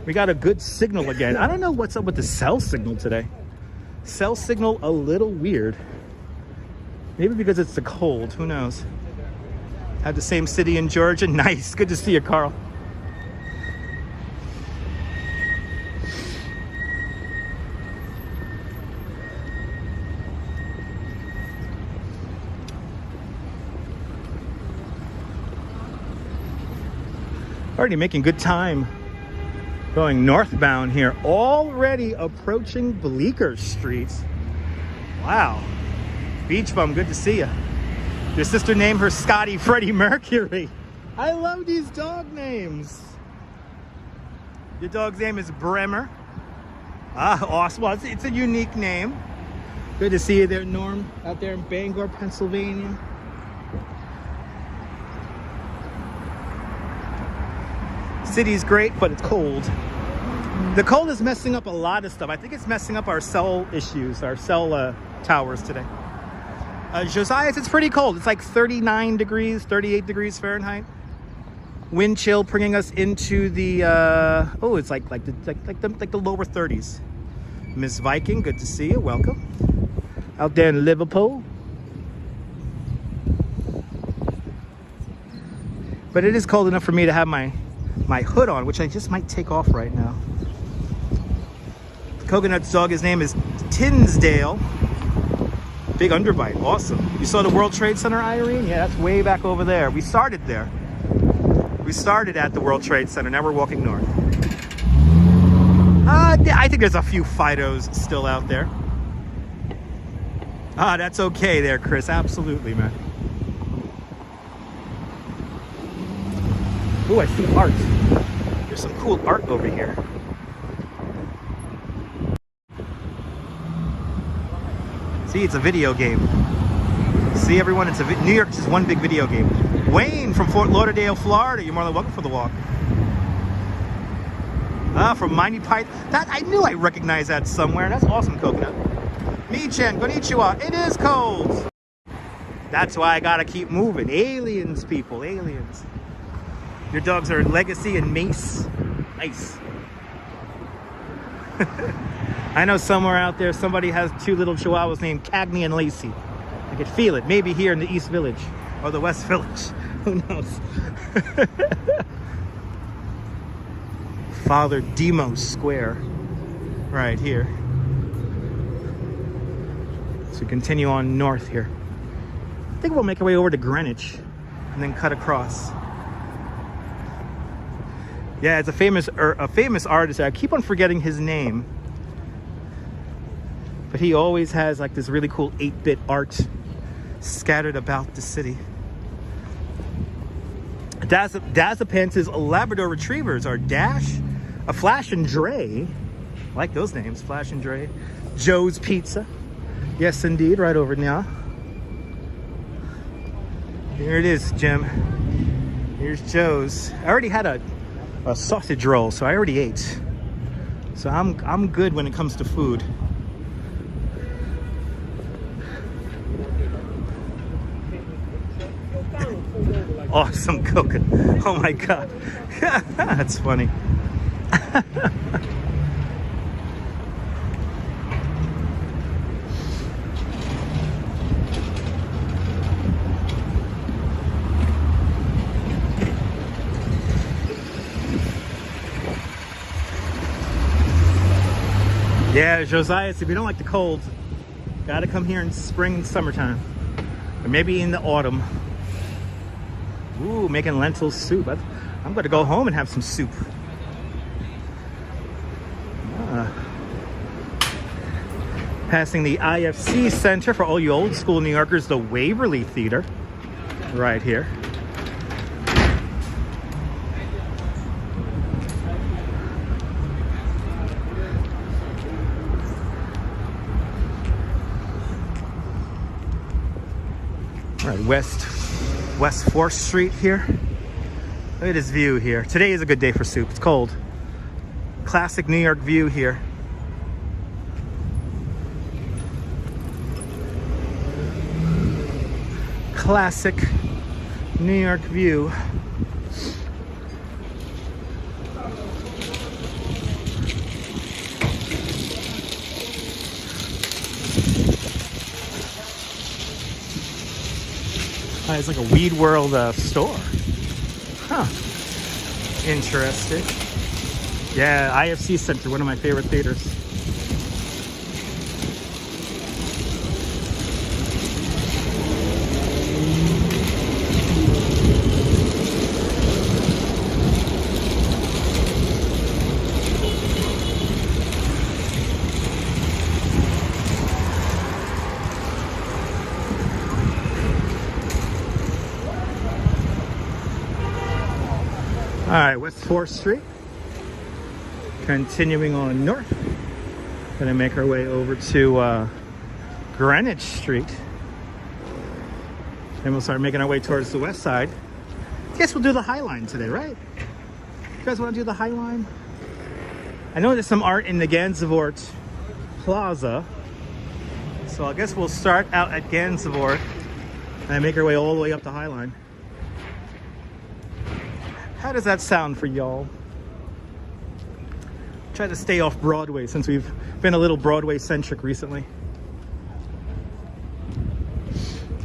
We got a good signal again. I don't know what's up with the cell signal today. Cell signal a little weird. Maybe because it's the cold, who knows? Had the same city in Georgia. Nice, good to see you, Carl. Already making good time going northbound here. Already approaching Bleecker Street. Wow. Beach Bum, good to see you. Your sister named her Scotty Freddie Mercury. I love these dog names. Your dog's name is Bremer. Ah, Osmo. It's a unique name. Good to see you there, Norm, out there in Bangor, Pennsylvania. City's great, but it's cold. The cold is messing up a lot of stuff. I think it's messing up our cell issues, our cell towers today. Josiah's, it's pretty cold. It's like 39 degrees, 38 degrees Fahrenheit. Wind chill bringing us into the it's like the lower 30s. Miss Viking, good to see you. Welcome. Out there in Liverpool. But it is cold enough for me to have my hood on, which I just might take off right now. Coconut's dog, his name is Tinsdale. Big underbite, awesome. You saw the World Trade Center, Irene? Yeah, that's way back over there. We started there. We started at the World Trade Center, now we're walking north. I think there's a few Fidos still out there. Ah, that's okay there, Chris, absolutely, man. Ooh, I see art. There's some cool art over here. See, it's a video game. See, everyone, it's New York's just one big video game. Wayne from Fort Lauderdale, Florida. You're more than welcome for the walk. Ah, from Mighty Python. That I knew I recognized that somewhere. That's awesome, Coconut. Mi-chan, konnichiwa. It is cold. That's why I gotta keep moving. Aliens, people, aliens. Your dogs are Legacy and Mace. Nice. I know somewhere out there somebody has two little chihuahuas named Cagney and Lacey. I could feel it. Maybe here in the East Village or the West Village. Who knows? Father Demos Square right here. So continue on north here. I think we'll make our way over to Greenwich and then cut across. Yeah, it's a famous artist. I keep on forgetting his name. But he always has like this really cool 8-bit art scattered about the city. Dazapants' Labrador Retrievers are Dash, a Flash and Dre. I like those names, Flash and Dre. Joe's Pizza. Yes, indeed, right over now. Here it is, Jim. Here's Joe's. I already had a sausage roll, so I already ate. So I'm good when it comes to food. Awesome cooking. Oh my god. That's funny. Yeah, Josiah, if you don't like the cold, gotta come here in spring and summertime. Or maybe in the autumn. Ooh, making lentil soup. I'm going to go home and have some soup. Passing the IFC Center for all you old school New Yorkers, the Waverly Theater, right here. All right, West 4th Street here. Look at this view here. Today is a good day for soup. It's cold. Classic New York view here. Classic New York view. It's like a Weed World store. Huh. Interesting. Yeah, IFC Center, one of my favorite theaters. right, West 4th Street. Continuing on north. Gonna make our way over to Greenwich Street. Then we'll start making our way towards the west side. Guess we'll do the High Line today, right? You guys want to do the High Line? I know there's some art in the Gansevoort Plaza. So I guess we'll start out at Gansevoort and make our way all the way up the High Line. How does that sound for y'all? Try to stay off Broadway since we've been a little Broadway centric recently.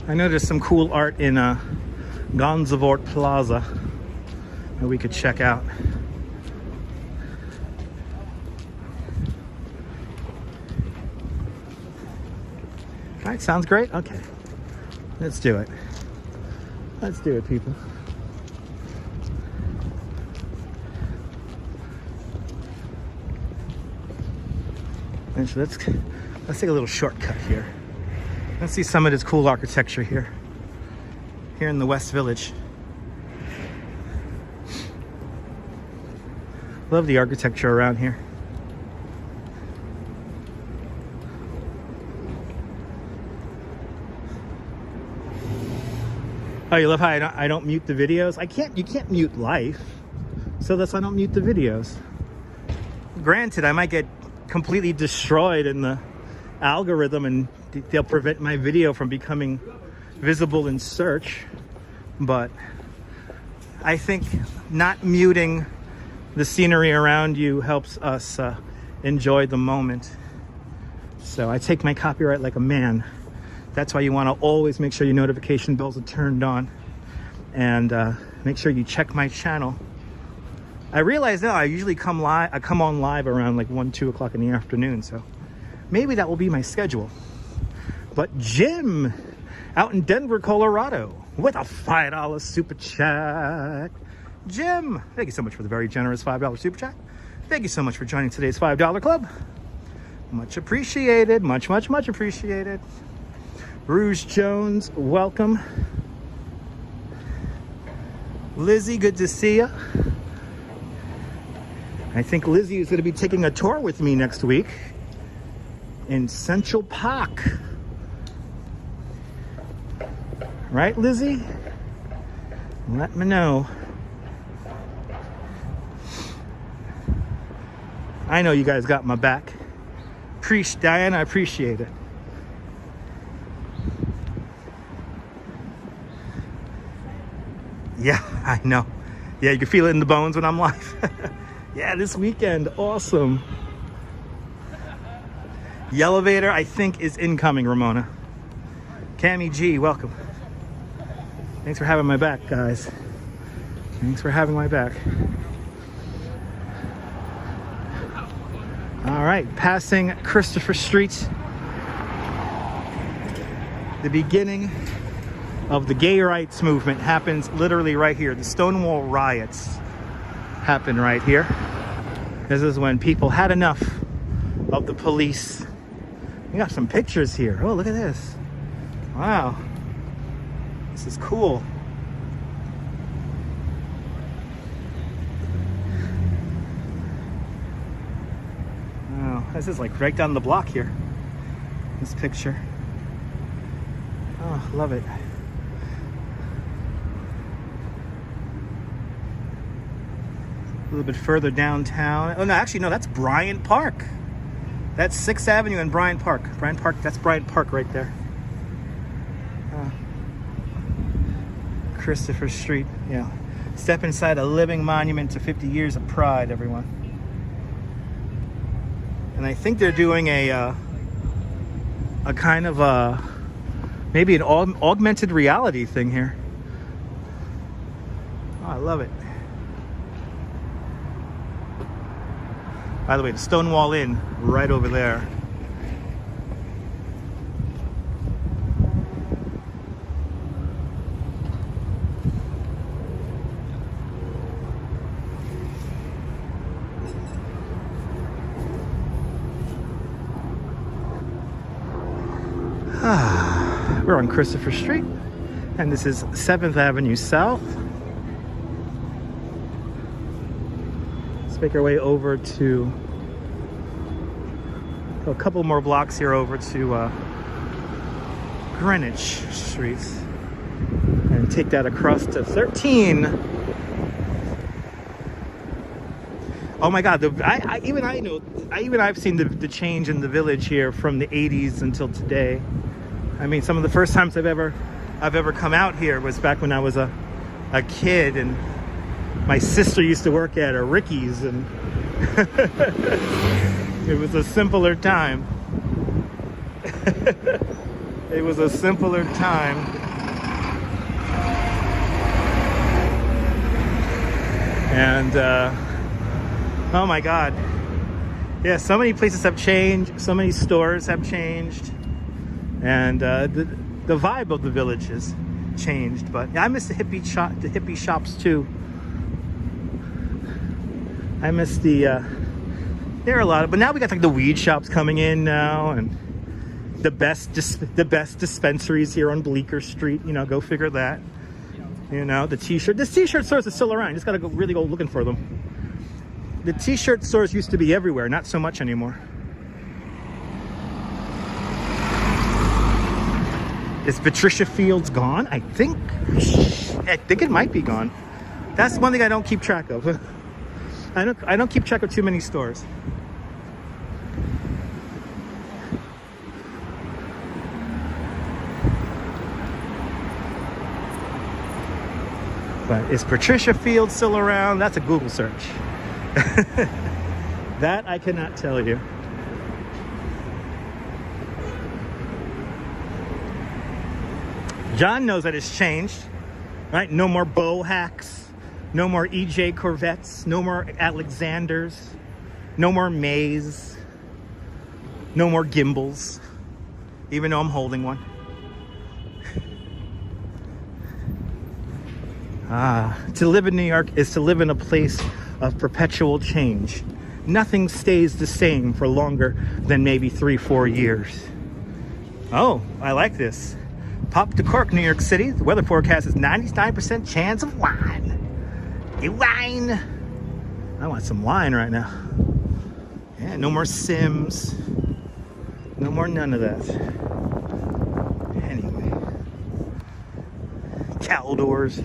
I know there's some cool art in Gansevoort Plaza that we could check out. All right, sounds great. Okay, let's do it. Let's do it, people. And so let's take a little shortcut here. Let's see some of this cool architecture here in the West Village. Love the architecture around here. Oh, you love how I don't mute the videos? You can't mute life, so that's why I don't mute the videos. Granted, I might get completely destroyed in the algorithm and they'll prevent my video from becoming visible in search, but I think not muting the scenery around you helps us enjoy the moment. So I take my copyright like a man. That's why you want to always make sure your notification bells are turned on and make sure you check my channel. I realize now I usually come on live around like 1-2 o'clock in the afternoon, so maybe that will be my schedule. But Jim out in Denver, Colorado with a $5 super chat. Jim, thank you so much for the very generous $5 super chat. Thank you so much for joining today's $5 club. Much appreciated. Much appreciated. Rouge Jones, welcome. Lizzie, good to see you. I think Lizzie is going to be taking a tour with me next week in Central Park. Right, Lizzie? Let me know. I know you guys got my back. Diana, I appreciate it. Yeah, I know. Yeah, you can feel it in the bones when I'm live. Yeah, this weekend, awesome. The elevator, I think, is incoming, Ramona. Cammy G, welcome. Thanks for having my back, guys. Thanks for having my back. All right, passing Christopher Street. The beginning of the gay rights movement happens literally right here. The Stonewall riots happen right here. This is when people had enough of the police. We got some pictures here. Oh, look at this. Wow. This is cool. Wow, this is like right down the block here. This picture. Oh, love it. A little bit further downtown. Oh no, actually no, that's Bryant Park. That's 6th Avenue and Bryant Park. That's Bryant Park right there. Christopher Street, yeah. Step inside a living monument to 50 years of pride, everyone. And I think they're doing a kind of maybe an augmented reality thing here. Oh, I love it. By the way, the Stonewall Inn right over there. We're on Christopher Street, and this is 7th Avenue South. make our way over to a couple more blocks here over to Greenwich Street and take that across to 13. Oh my God! I've seen the change in the village here from the 80s until today. I mean, some of the first times I've ever come out here was back when I was a kid, and my sister used to work at a Ricky's, and it was a simpler time. It was a simpler time. And oh my God. Yeah, so many places have changed, so many stores have changed, and the vibe of the village has changed. But I miss the hippie shops too. I miss there are a lot of, but now we got like the weed shops coming in now, and the best dispensaries here on Bleecker Street. You know, go figure that. You know, the t-shirt stores are still around. You just gotta really go looking for them. The t-shirt stores used to be everywhere, not so much anymore. Is Patricia Fields gone? I think it might be gone. That's one thing I don't keep track of. I don't keep track of too many stores. But is Patricia Fields still around? That's a Google search. That I cannot tell you. John knows that it's changed, right? No more bow hacks, no more EJ Corvettes, no more Alexanders, no more Mays, no more Gimbles, even though I'm holding one. To live in New York is to live in a place of perpetual change. Nothing stays the same for longer than maybe 3-4 years. Oh, I like this. Pop to cork, New York City. The weather forecast is 99% chance of wine. Get wine. I want some wine right now. Yeah, no more Sims. No more none of that. Anyway. Caldors.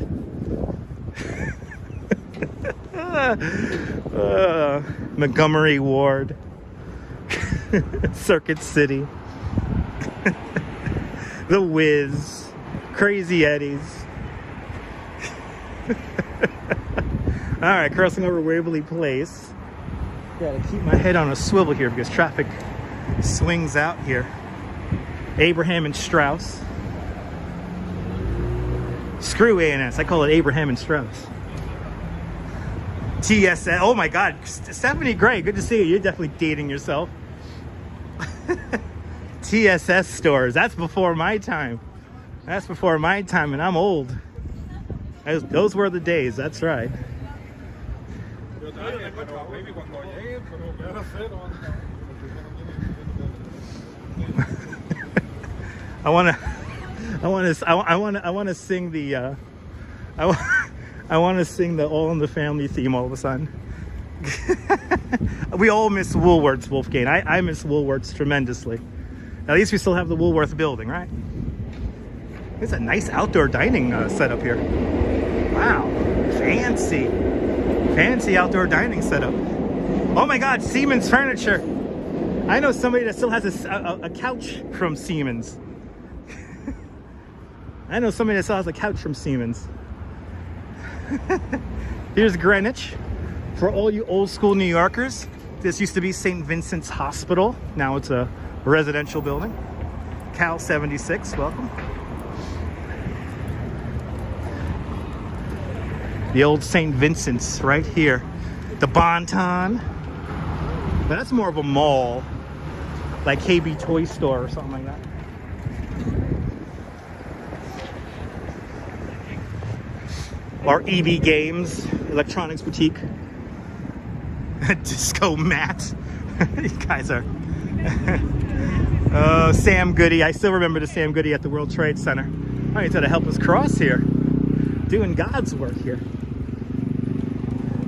Montgomery Ward. Circuit City. The Wiz. Crazy Eddies. Alright, crossing over Waverly Place. Gotta keep my head on a swivel here because traffic swings out here. Abraham and Strauss. Screw A&S. I call it Abraham and Strauss. TSS. Oh my God. Stephanie Gray, good to see you. You're definitely dating yourself. TSS stores. That's before my time. That's before my time, and I'm old. Those were the days. That's right. I want to sing the I want to sing the All in the Family theme all of a sudden. We all miss Woolworths, Wolfgang. I miss Woolworths tremendously. At least we still have the Woolworth building, right? It's a nice outdoor dining setup here. Wow, fancy. Fancy outdoor dining setup. Oh my God, Siemens Furniture. I know somebody that still has a couch from Siemens. I know somebody that still has a couch from Siemens. Here's Greenwich. For all you old school New Yorkers, this used to be St. Vincent's Hospital. Now it's a residential building. Cal 76, welcome. The old St. Vincent's right here. The Bon-Ton. But that's more of a mall. Like KB Toy Store or something like that. Or EB Games, Electronics Boutique. Disco Matt. You guys are... Oh, Sam Goody. I still remember the Sam Goody at the World Trade Center. Oh, he's got to help us cross here. Doing God's work here.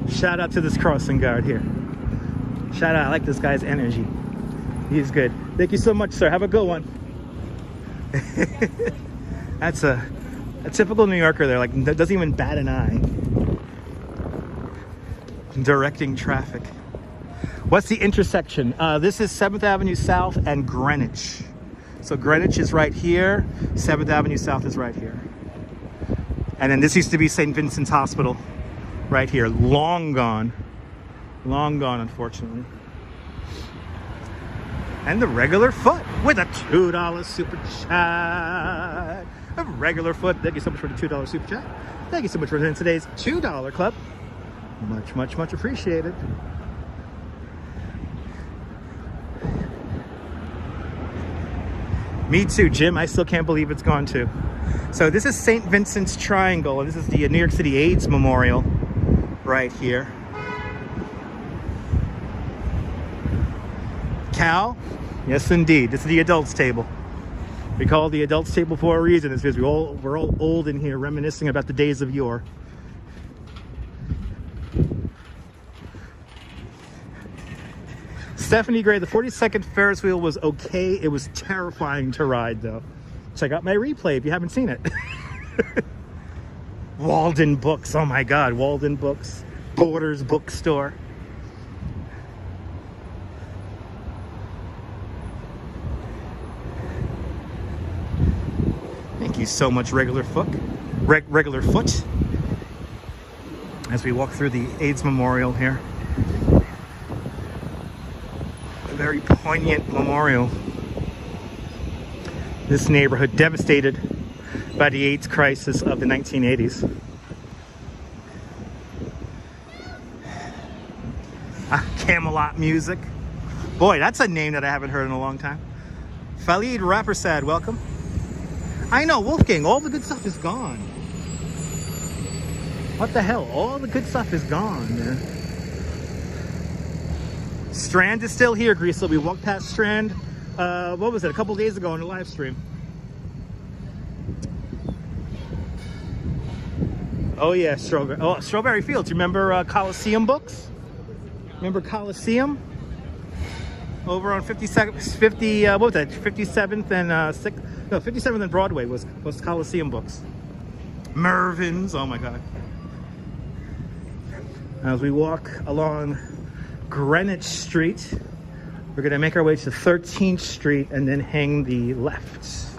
Shout out to this crossing guard here. Shout out, I like this guy's energy. He's good. Thank you so much, sir. Have a good one. That's a typical New Yorker there, like doesn't even bat an eye. Directing traffic. What's the intersection? This is 7th Avenue South and Greenwich. So Greenwich is right here, 7th Avenue South is right here. And then this used to be St. Vincent's Hospital right here. Long gone, unfortunately. And the regular foot with a $2 super chat. A regular foot. Thank you so much for the $2 super chat. Thank you so much for today's $2 club. Much appreciated. Me too, Jim. I still can't believe it's gone too. So this is St. Vincent's Triangle, and this is the New York City AIDS Memorial right here. Cal? Yes, indeed. This is the adults table. We call it the adults table for a reason. It's because we're all old in here, reminiscing about the days of yore. Stephanie Gray, the 42nd Ferris wheel was okay. It was terrifying to ride, though. Check out my replay if you haven't seen it. Walden Books. Oh my God, Walden Books. Borders Bookstore. Thank you so much, Regular Foot. Regular Foot. As we walk through the AIDS Memorial here. A very poignant memorial. This neighborhood devastated by the AIDS crisis of the 1980s. Camelot music. Boy, that's a name that I haven't heard in a long time. Khalid Rappersad, welcome. I know, Wolfgang, all the good stuff is gone. What the hell? All the good stuff is gone, man. Strand is still here, Greasel. We walked past Strand, what was it, a couple days ago on the live stream. Oh yeah, Strawberry Fields. You remember Coliseum Books? Remember Coliseum? Over on 57th and 6th? No, 57th and Broadway was Coliseum Books. Mervin's, oh my God. As we walk along Greenwich Street, we're gonna make our way to 13th Street and then hang the left.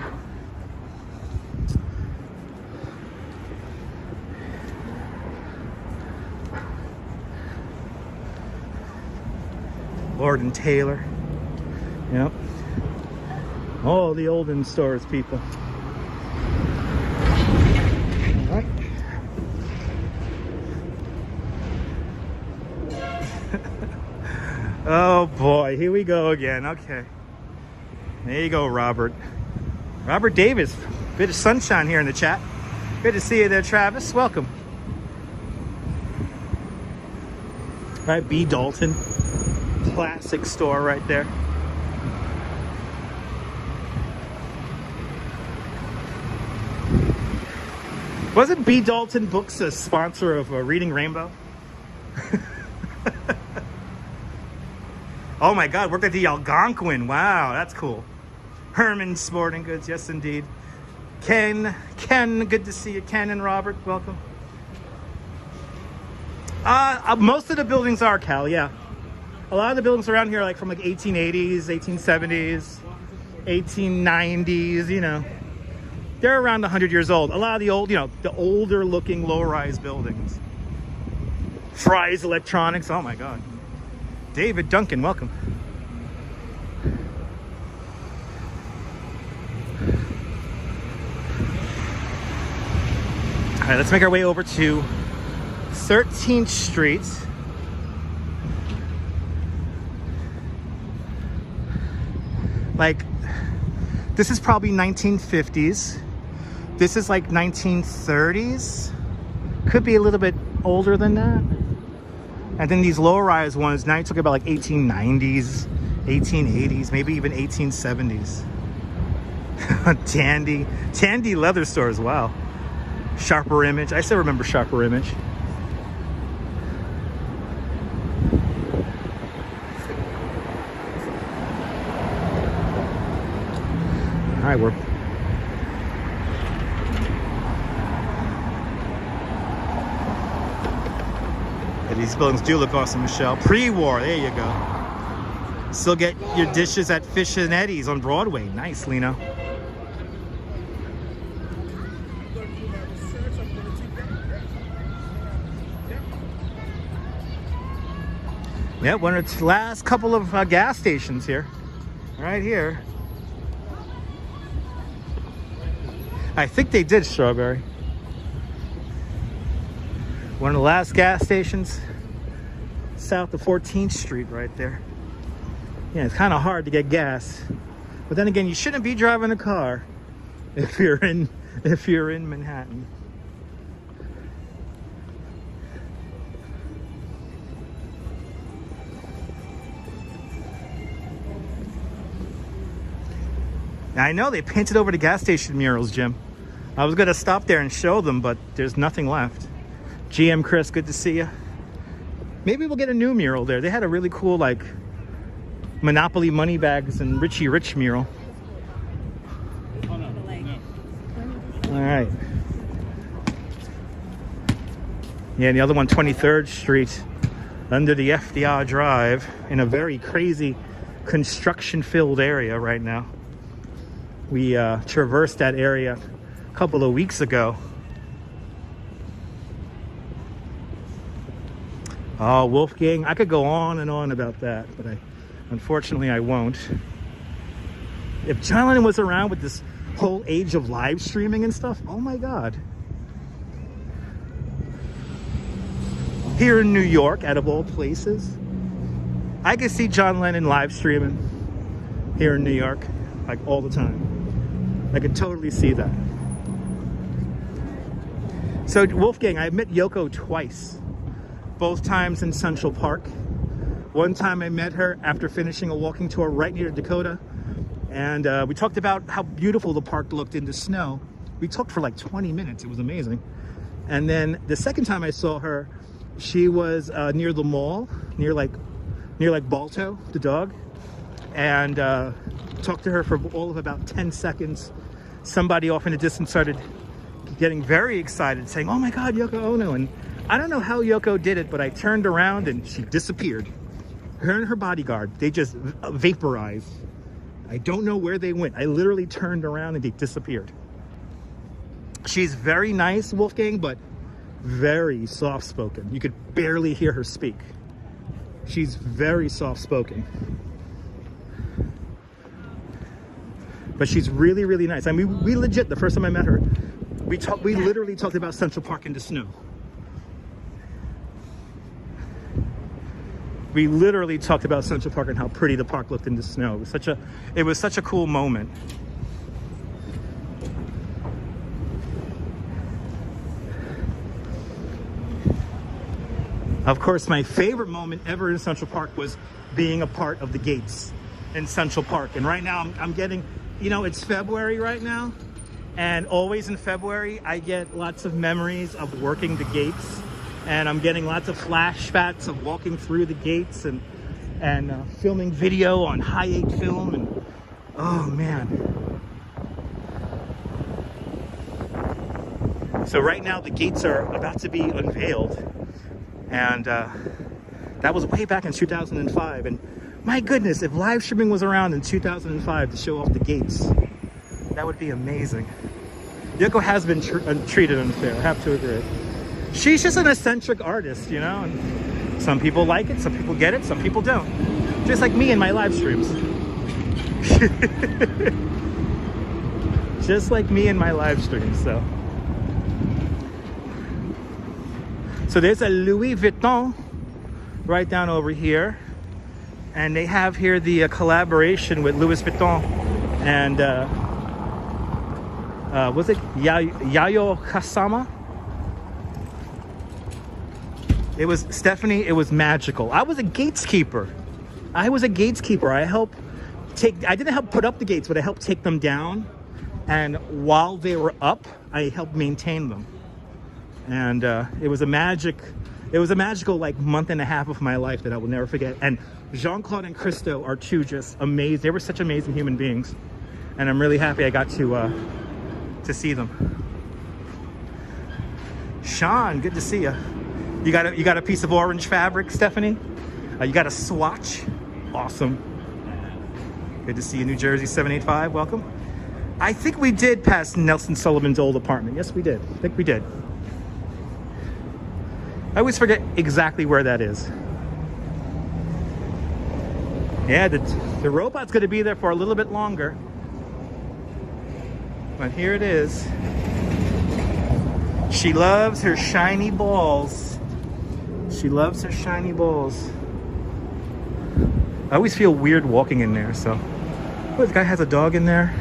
Lord and Taylor. Yep. All the olden stores, people. All right. Oh boy, here we go again. Okay. There you go, Robert. Robert Davis. Bit of sunshine here in the chat. Good to see you there, Travis. Welcome. All right, B. Dalton. Classic store right there. Wasn't B. Dalton Books a sponsor of Reading Rainbow? Oh my God, worked at the Algonquin. Wow, that's cool. Herman Sporting Goods, yes indeed. Ken, good to see you. Ken and Robert, welcome. Most of the buildings are, Cal, yeah. A lot of the buildings around here are like from like 1880s, 1870s, 1890s, you know. They're around 100 years old. A lot of the old, you know, the older looking low-rise buildings. Fry's Electronics, oh my God. David Duncan, welcome. All right, let's make our way over to 13th Street. Like, this is probably 1950s. This is like 1930s. Could be a little bit older than that. And then these low-rise ones, now you're talking about like 1890s, 1880s, maybe even 1870s. Tandy leather stores, wow. Sharper Image, I still remember Sharper Image. right, we're... Yeah, these buildings do look awesome, Michelle. Pre-war, there you go. Still get your dishes at Fish and Eddie's on Broadway. Nice, Lena. Yeah, one of the last couple of gas stations here. Right here. I think they did Strawberry. One of the last gas stations south of 14th Street right there. Yeah, it's kind of hard to get gas. But then again, you shouldn't be driving a car if you're in Manhattan. I know they painted over the gas station murals, Jim. I was gonna stop there and show them, but there's nothing left. GM Chris, good to see you. Maybe we'll get a new mural there. They had a really cool, like, Monopoly Moneybags and Richie Rich mural. Oh, no. All right. Yeah, and the other one, 23rd Street, under the FDR Drive, in a very crazy construction-filled area right now. We traversed that area a couple of weeks ago. Oh, Wolfgang, I could go on and on about that, but unfortunately I won't. If John Lennon was around with this whole age of live streaming and stuff, oh my God. Here in New York, out of all places, I could see John Lennon live streaming here in New York, like all the time. I could totally see that. So Wolfgang, I met Yoko twice, both times in Central Park. One time I met her after finishing a walking tour right near Dakota, and we talked about how beautiful the park looked in the snow. We talked for like 20 minutes. It was amazing. And then the second time I saw her, she was near the mall, near like Balto, the dog, and talked to her for all of about 10 seconds. Somebody off in the distance started getting very excited, saying, "Oh my God, Yoko Ono." And I don't know how Yoko did it, but I turned around and she disappeared. Her and her bodyguard, they just vaporized. I don't know where they went. I literally turned around and they disappeared. She's very nice, Wolfgang, but very soft-spoken. You could barely hear her speak. She's very soft-spoken. But she's really, really nice. I mean, we legit, the first time I met her, we literally talked about Central Park in the snow. We literally talked about Central Park and how pretty the park looked in the snow. It was such a cool moment. Of course, my favorite moment ever in Central Park was being a part of the gates in Central Park. And right now I'm getting, you know, it's February right now, and always in February I get lots of memories of working the gates, and I'm getting lots of flashbacks of walking through the gates and filming video on high-8 film, and oh man. So right now the gates are about to be unveiled, and that was way back in 2005, and my goodness, if live streaming was around in 2005 to show off the gates, that would be amazing. Yoko has been treated unfair, I have to agree. She's just an eccentric artist, you know, and some people like it, some people get it, some people don't. Just like me in my live streams. Just like me in my live streams, so. So there's a Louis Vuitton right down over here. And they have here the collaboration with Louis Vuitton and was it Yayo Kasama? It was Stephanie. It was magical. I was a gateskeeper. I didn't help put up the gates, but I helped take them down. And while they were up, I helped maintain them. And it was a magical like month and a half of my life that I will never forget. And Jean-Claude and Christo are two just amazing. They were such amazing human beings. and I'm really happy I got to see them. Sean, good to see you. You got a piece of orange fabric, Stephanie? You got a swatch? Awesome. Good to see you, New Jersey 785. Welcome. I think we did pass Nelson Sullivan's old apartment. Yes, we did. I think we did. I always forget exactly where that is. Yeah, the robot's going to be there for a little bit longer. But here it is. She loves her shiny balls. She loves her shiny balls. I always feel weird walking in there, so. Oh, this guy has a dog in there.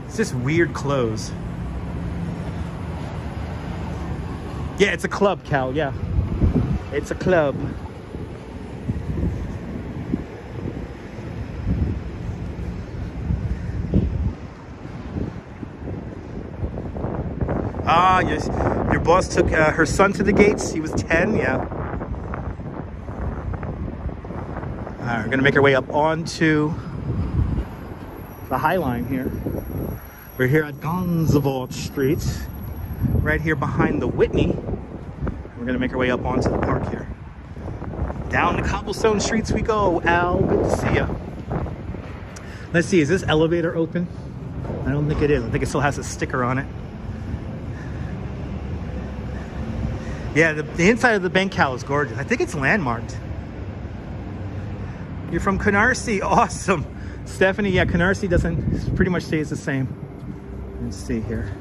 It's just weird clothes. Yeah, it's a club, Cal, yeah. It's a club. Ah, yes. Your boss took her son to the gates. He was 10, yeah. All right, we're gonna make our way up onto the High Line here. We're here at Gansevoort Street, right here behind the Whitney. We're gonna make our way up onto the park here. Down the cobblestone streets we go. Al, good to see ya. Let's see, is this elevator open? I don't think it is. I think it still has a sticker on it. Yeah, the inside of the bank cow is gorgeous. I think it's landmarked. You're from Canarsie, awesome. Stephanie, yeah, Canarsie doesn't, pretty much stays the same. Let's see here.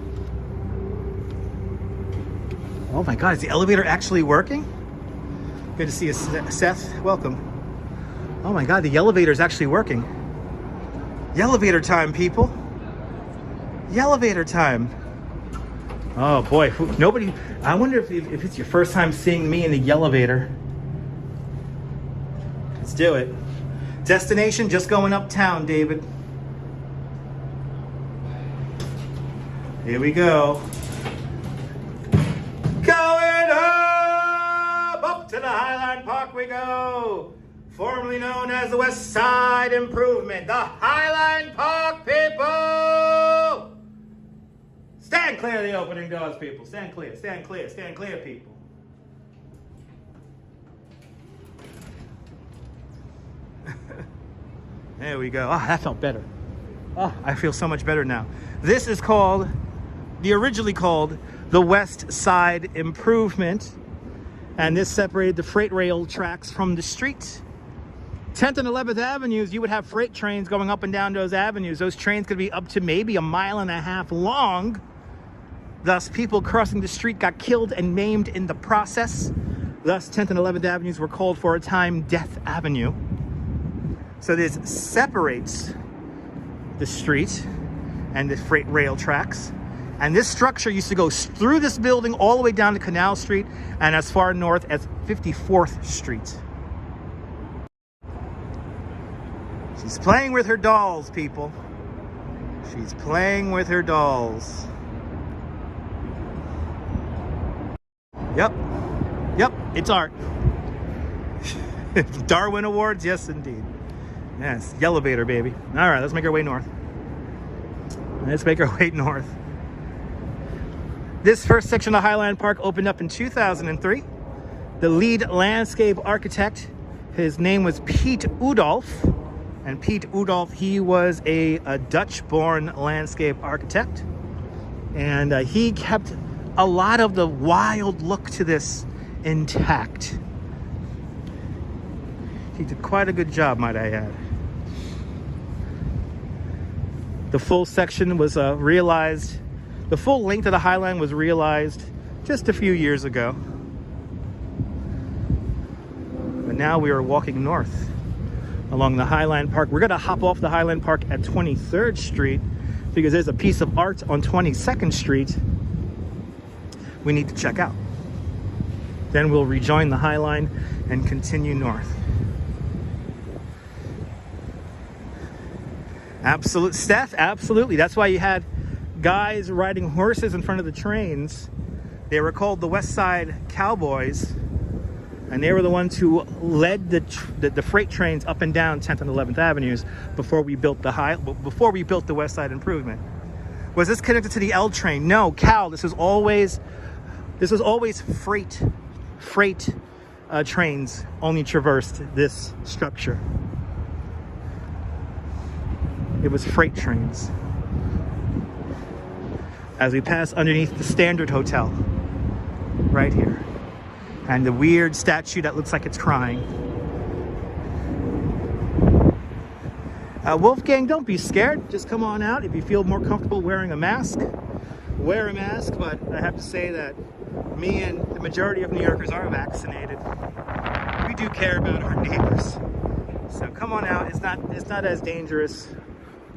Oh my God, is the elevator actually working? Good to see you, Seth, welcome. Oh my God, the elevator is actually working. Elevator time, people. Elevator time. Oh boy, nobody, I wonder if it's your first time seeing me in the elevator. Let's do it. Destination, just going uptown, David. Here we go. Going up to the Highline Park we go. Formerly known as the West Side Improvement. The Highline Park, people! Stand clear of the opening doors, people. Stand clear, stand clear, stand clear, people. There we go. Oh, that felt better. Oh, I feel so much better now. This is originally called the West Side Improvement. And this separated the freight rail tracks from the street. 10th and 11th Avenues, you would have freight trains going up and down those avenues. Those trains could be up to maybe 1.5 miles long. Thus, people crossing the street got killed and maimed in the process. Thus, 10th and 11th Avenues were called for a time Death Avenue. So this separates the street and the freight rail tracks. And this structure used to go through this building all the way down to Canal Street and as far north as 54th Street. She's playing with her dolls, people. She's playing with her dolls. Yep. Yep, it's art. Darwin Awards, yes indeed. Yes, elevator, baby. All right, let's make our way north. Let's make our way north. This first section of Highline Park opened up in 2003. The lead landscape architect, his name was Piet Oudolf. And Piet Oudolf, he was a Dutch-born landscape architect. And he kept a lot of the wild look to this intact. He did quite a good job, might I add. The full section was realized, the full length of the High Line was realized just a few years ago. But now we are walking north along the Highline Park. We're gonna hop off the Highline Park at 23rd Street because there's a piece of art on 22nd Street we need to check out. Then we'll rejoin the Highline and continue north. Absolute, Steph, absolutely. That's why you had guys riding horses in front of the trains. They were called the West Side Cowboys. And they were the ones who led the freight trains up and down 10th and 11th Avenues before we built the West Side Improvement. Was this connected to the L train? No, Cal. This was always freight trains only traversed this structure. It was freight trains. As we pass underneath the Standard Hotel, right here. And the weird statue that looks like it's crying. Wolfgang, don't be scared. Just come on out. If you feel more comfortable wearing a mask, wear a mask. But I have to say that me and the majority of New Yorkers are vaccinated. We do care about our neighbors. So come on out. It's not as dangerous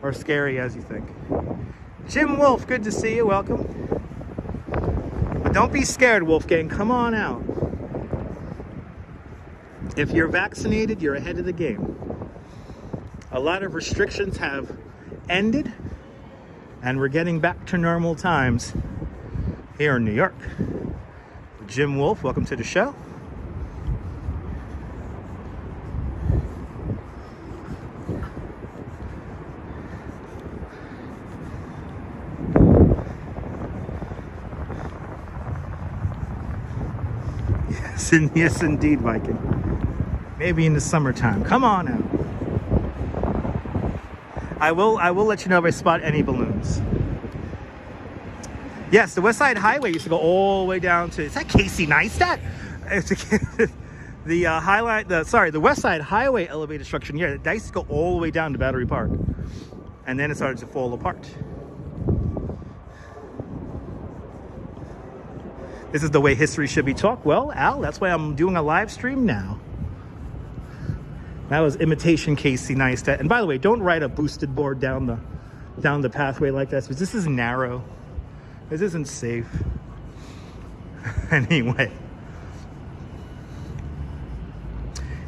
or scary as you think. Jim Wolf, good to see you. Welcome. But don't be scared, Wolfgang. Come on out. If you're vaccinated, you're ahead of the game. A lot of restrictions have ended, and we're getting back to normal times here in New York. Jim Wolf, welcome to the show. Yes, indeed, Viking. Maybe in the summertime. Come on out. I will let you know if I spot any balloons. Yes, the West Side Highway used to go all the way down to, is that Casey Neistat? The West Side Highway elevated structure, yeah, that used to go all the way down to Battery Park. And then it started to fall apart. This is the way history should be taught. Well, Al, that's why I'm doing a live stream now. That was imitation Casey Neistat. And by the way, don't ride a boosted board down the pathway like this, because this is narrow. This isn't safe. Anyway.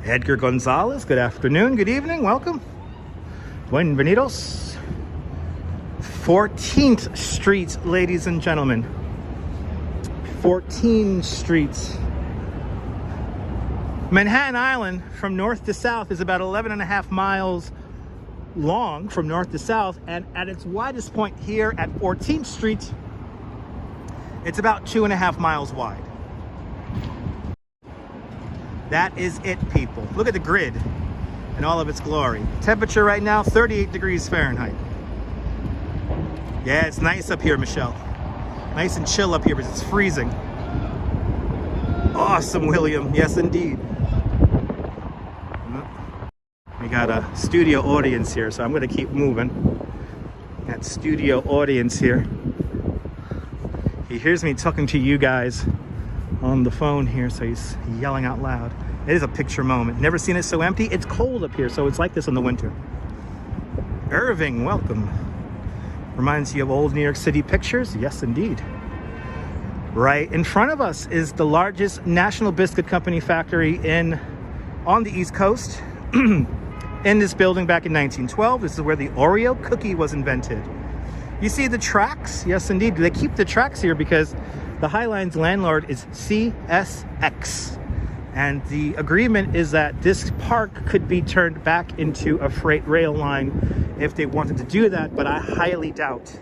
Edgar Gonzalez, good afternoon, good evening, welcome. Bienvenidos. 14th Street, ladies and gentlemen. 14 streets. Manhattan Island from north to south is about 11.5 miles long from north to south, and at its widest point here at 14th Street, it's about 2.5 miles wide. That is it, people. Look at the grid in all of its glory. Temperature right now, 38 degrees Fahrenheit. Yeah, it's nice up here, Michelle. Nice and chill up here, but it's freezing. Awesome, William. Yes, indeed. We got a studio audience here, so I'm going to keep moving. That studio audience here. He hears me talking to you guys on the phone here, so he's yelling out loud. It is a picture moment. Never seen it so empty. It's cold up here, so it's like this in the winter. Irving, welcome. Reminds you of old New York City pictures? Yes, indeed. Right in front of us is the largest National Biscuit Company factory on the East Coast. In this building back in 1912, this is where the Oreo cookie was invented. You see the tracks? Yes, indeed. They keep the tracks here because the High Line's landlord is CSX. And the agreement is that this park could be turned back into a freight rail line if they wanted to do that, but I highly doubt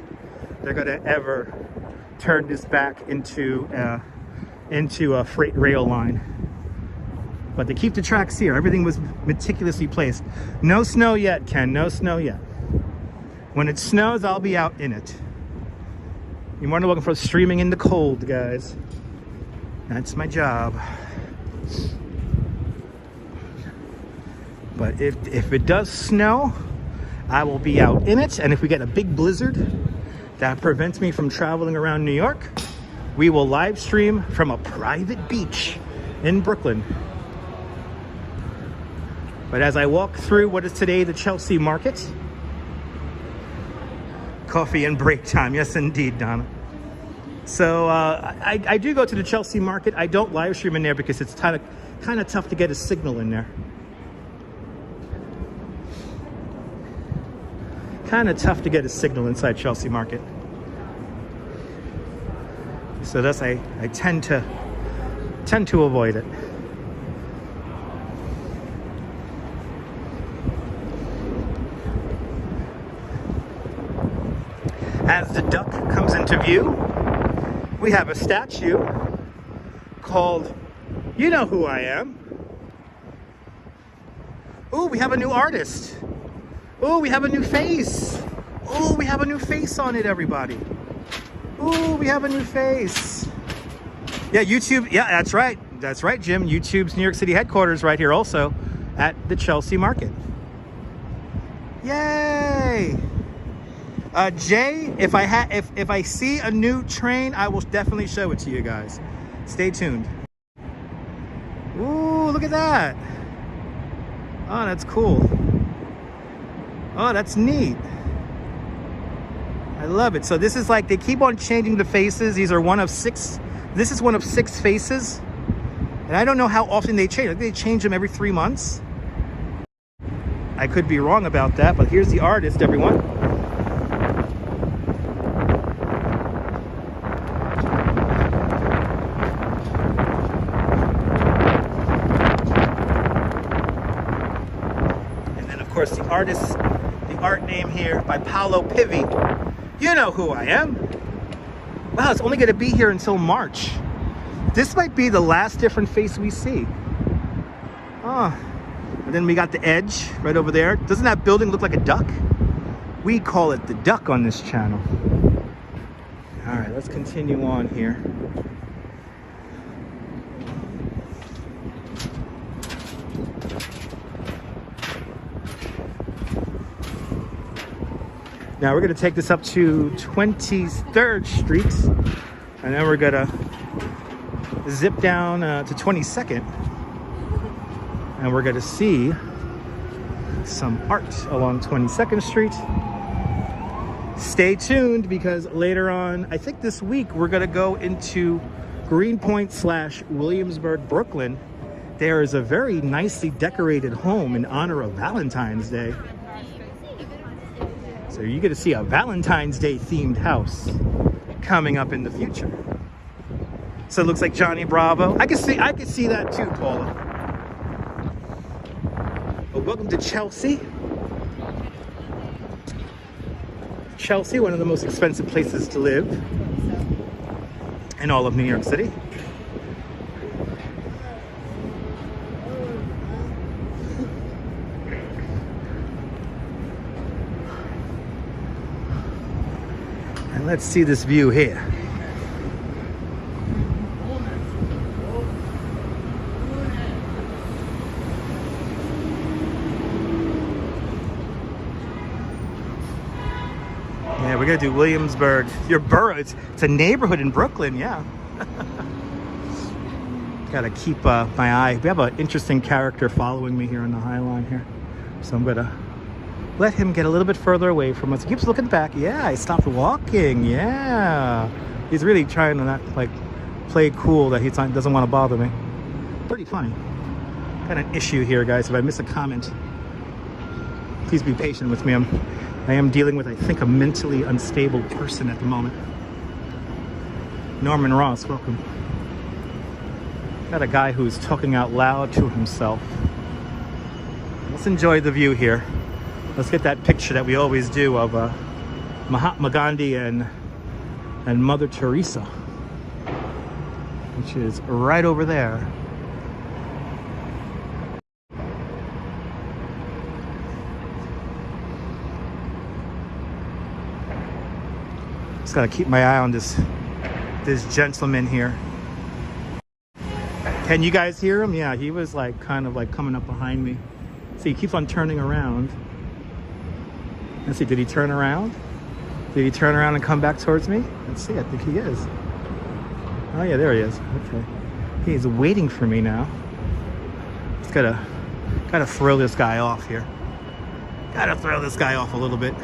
they're going to ever turn this back into a freight rail line. But they keep the tracks here. Everything was meticulously placed. No snow yet, Ken. No snow yet. When it snows, I'll be out in it. You're more than welcome for streaming in the cold, guys. That's my job. But if it does snow, I will be out in it. And if we get a big blizzard that prevents me from traveling around New York, we will live stream from a private beach in Brooklyn. But as I walk through what is today the Chelsea Market, coffee and break time. Yes, indeed, Donna. So I do go to the Chelsea Market. I don't live stream in there because it's kind of tough to get a signal in there. Kind of tough to get a signal inside Chelsea Market. So thus I tend to avoid it. As the duck comes into view, we have a statue called You Know Who I Am. Ooh, we have a new artist. Ooh, we have a new face. Ooh, we have a new face on it, everybody. Ooh, we have a new face. Yeah, YouTube. Yeah, that's right. That's right, Jim. YouTube's New York City headquarters right here also at the Chelsea Market. Yay! Jay, if I see a new train, I will definitely show it to you guys. Stay tuned. Ooh, look at that. Oh, that's cool. Oh, that's neat. I love it. So this is like, they keep on changing the faces. These are one of 6. This is one of 6 faces. And I don't know how often they change. I think they change them every 3 months. I could be wrong about that, but here's the artist, everyone. And then, of course, the artist, the art name here by Paolo Pivi. You know who I am. Wow, it's only going to be here until March. This might be the last different face we see. Oh. And then we got the edge right over there. Doesn't that building look like a duck? We call it the duck on this channel. All right, let's continue on here. Now we're gonna take this up to 23rd Street, and then we're gonna zip down to 22nd. And we're going to see some art along 22nd Street. Stay tuned, because later on, I think this week, we're going to go into Greenpoint / Williamsburg, Brooklyn. There is a very nicely decorated home in honor of Valentine's Day. So you're going to see a Valentine's Day themed house coming up in the future. So it looks like Johnny Bravo. I can see that too, Paula. Well, welcome to Chelsea. Chelsea, one of the most expensive places to live in all of New York City. And let's see this view here. Yeah, we're gonna do Williamsburg. Your borough, it's a neighborhood in Brooklyn, yeah. Gotta keep my eye. We have an interesting character following me here on the High Line here. So I'm gonna let him get a little bit further away from us. He keeps looking back. Yeah, I stopped walking, yeah. He's really trying to not like play cool that he doesn't want to bother me. Pretty funny. Got an issue here, guys. If I miss a comment, please be patient with me. I am dealing with, I think, a mentally unstable person at the moment. Norman Ross, welcome. Got a guy who's talking out loud to himself. Let's enjoy the view here. Let's get that picture that we always do of Mahatma Gandhi and Mother Teresa, which is right over there. Just gotta keep my eye on this gentleman here. Can you guys hear him? Yeah, he was like kind of like coming up behind me. See, he keeps on turning around. Let's see, did he turn around? Did he turn around and come back towards me? Let's see, I think he is. Oh yeah, there he is. Okay. He's waiting for me now. Just gotta throw this guy off here. Gotta throw this guy off a little bit.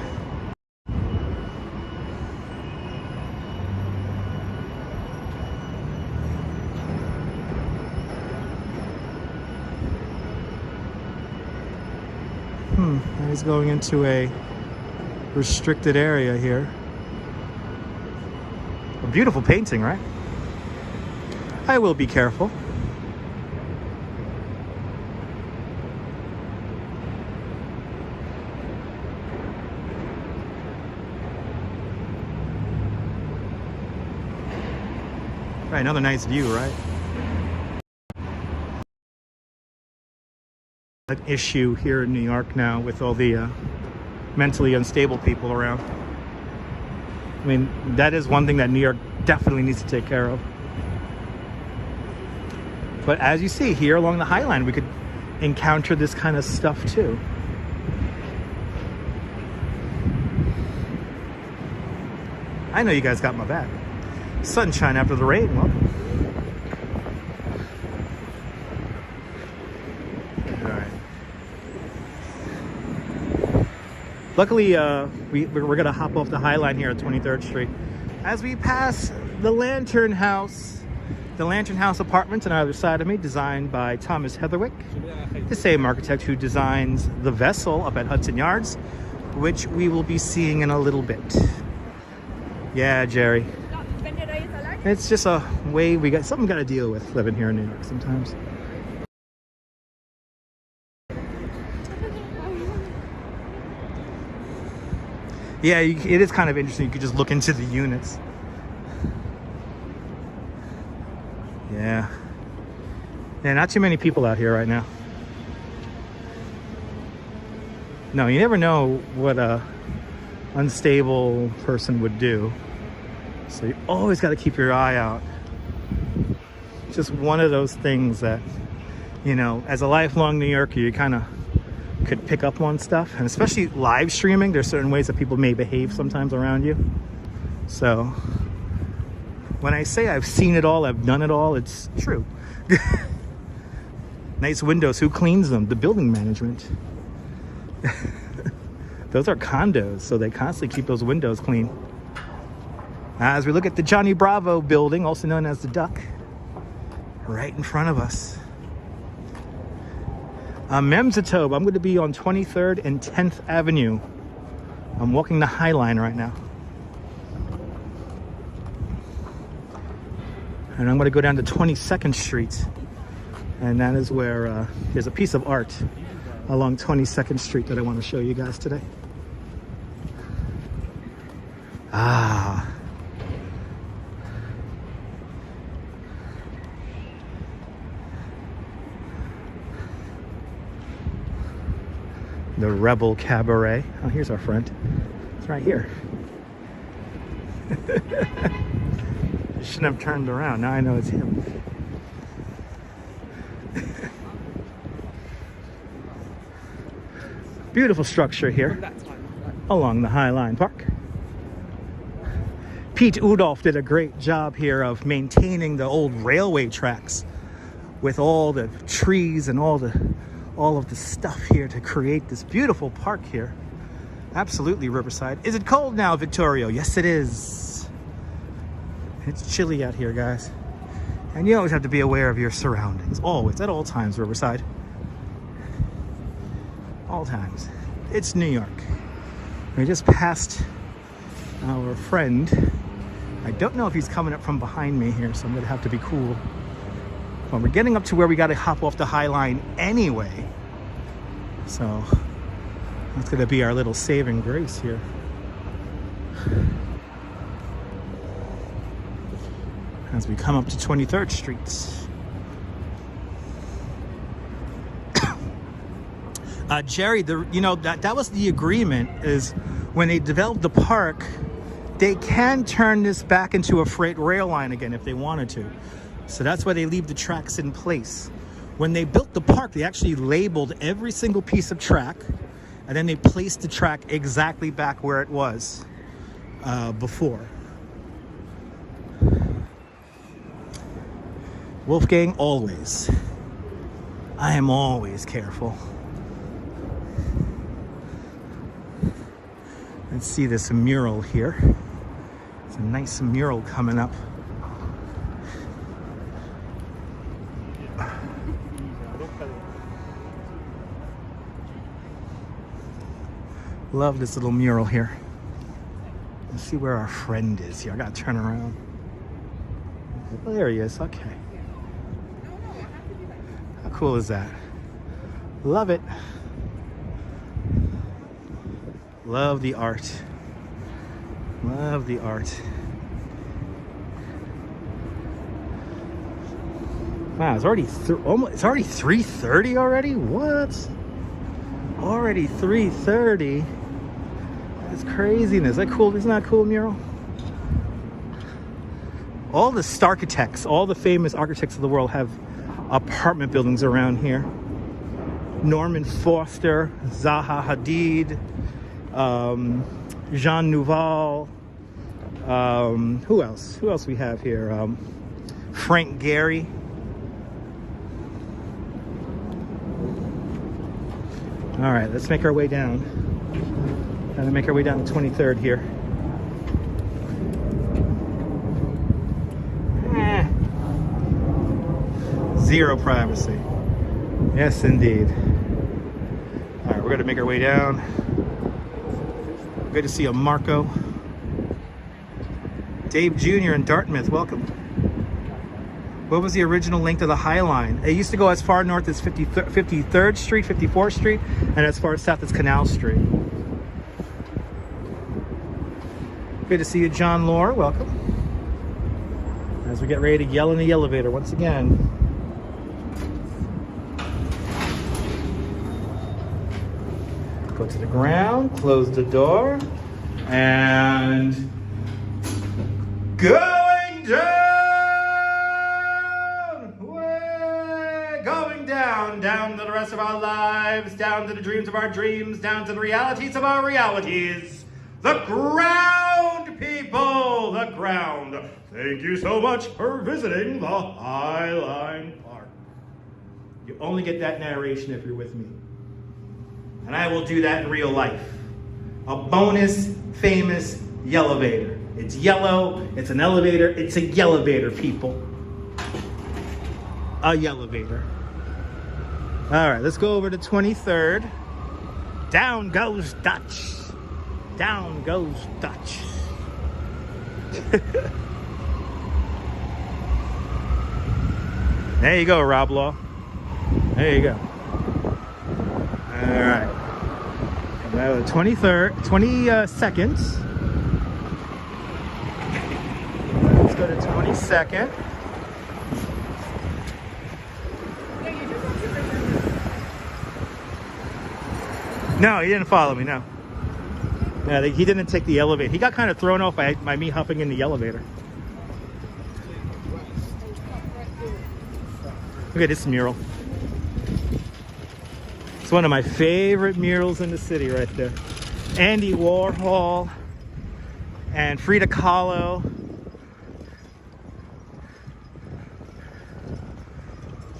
He's going into a restricted area here. A beautiful painting, right? I will be careful. Right, another nice view, right? An issue here in New York now with all the mentally unstable people around. I mean, that is one thing that New York definitely needs to take care of. But as you see here along the High Line, we could encounter this kind of stuff too. I know you guys got my back. Sunshine after the rain, welcome. All right. Luckily, we're gonna hop off the High Line here at 23rd Street. As we pass the Lantern House Apartments on either side of me, designed by Thomas Heatherwick, the same architect who designs the Vessel up at Hudson Yards, which we will be seeing in a little bit. Yeah, Jerry. It's just a way we got something got to deal with living here in New York sometimes. Yeah, it is kind of interesting. You could just look into the units. Yeah. Yeah, not too many people out here right now. No, you never know what a unstable person would do. So you always got to keep your eye out. Just one of those things that, you know, as a lifelong New Yorker, you kind of could pick up on stuff. And especially live streaming, there's certain ways that people may behave sometimes around you. So when I say I've seen it all, I've done it all, it's true. Nice windows. Who cleans them? The building management. Those are condos, so they constantly keep those windows clean. As we look at the Johnny Bravo building, also known as the Duck, right in front of us. Memzatobe, I'm going to be on 23rd and 10th Avenue. I'm walking the High Line right now. And I'm going to go down to 22nd Street. And that is where there's a piece of art along 22nd Street that I want to show you guys today. Ah. The Rebel Cabaret. Oh, here's our friend. It's right here. I shouldn't have turned around. Now I know it's him. Beautiful structure here along the High Line Park. Pete Udolph did a great job here of maintaining the old railway tracks with all the trees and all of the stuff here to create this beautiful park here. Absolutely Riverside. Is it cold now, Victorio? Yes, it is. It's chilly out here, guys. And you always have to be aware of your surroundings. Always, at all times, Riverside. All times. It's New York. We just passed our friend. I don't know if he's coming up from behind me here, so I'm gonna have to be cool. Well, we're getting up to where we got to hop off the High Line anyway. So that's going to be our little saving grace here. As we come up to 23rd Street. Jerry, that was the agreement, is when they developed the park, they can turn this back into a freight rail line again if they wanted to. So that's why they leave the tracks in place. When they built the park, they actually labeled every single piece of track, and then they placed the track exactly back where it was before. Wolfgang, always. I am always careful. Let's see this mural here. It's a nice mural coming up. Love this little mural here. Let's see where our friend is here. I gotta turn around. Oh, there he is. Okay. How cool is that? Love it. Love the art. Love the art. Wow, it's already it's already 3:30 already. What? Already 3:30. That's craziness. Is that cool? Isn't that cool, mural? All the architects, all the famous architects of the world have apartment buildings around here. Norman Foster, Zaha Hadid, Jean Nouvel. Who else? Who else we have here? Frank Gehry. All right, let's make our way down. And make our way down to 23rd here. Zero privacy. Yes, indeed. All right, we're gonna make our way down. Good to see you, Marco. Dave Jr. in Dartmouth, welcome. What was the original link to the High Line? It used to go as far north as 53rd Street, 54th Street, and as far south as Canal Street. Good to see you, John Lore, welcome. As we get ready to yell in the elevator once again. Go to the ground, close the door, and going down! Way! Going down, down to the rest of our lives, down to the dreams of our dreams, down to the realities of our realities. The ground, people, the ground. Thank you so much for visiting the High Line Park. You only get that narration if you're with me. And I will do that in real life. A bonus, famous Yellovator. It's yellow, it's an elevator, it's a Yellovator, people. A Yellovator. All right, let's go over to 23rd. Down goes Dutch. Down goes Dutch. There you go, Rob Law. There you go. All right. Now 22nd. Let's go to 22nd. No, he didn't follow me, no. Yeah, he didn't take the elevator. He got kind of thrown off by me hopping in the elevator. Look at this mural. It's one of my favorite murals in the city right there. Andy Warhol and Frida Kahlo.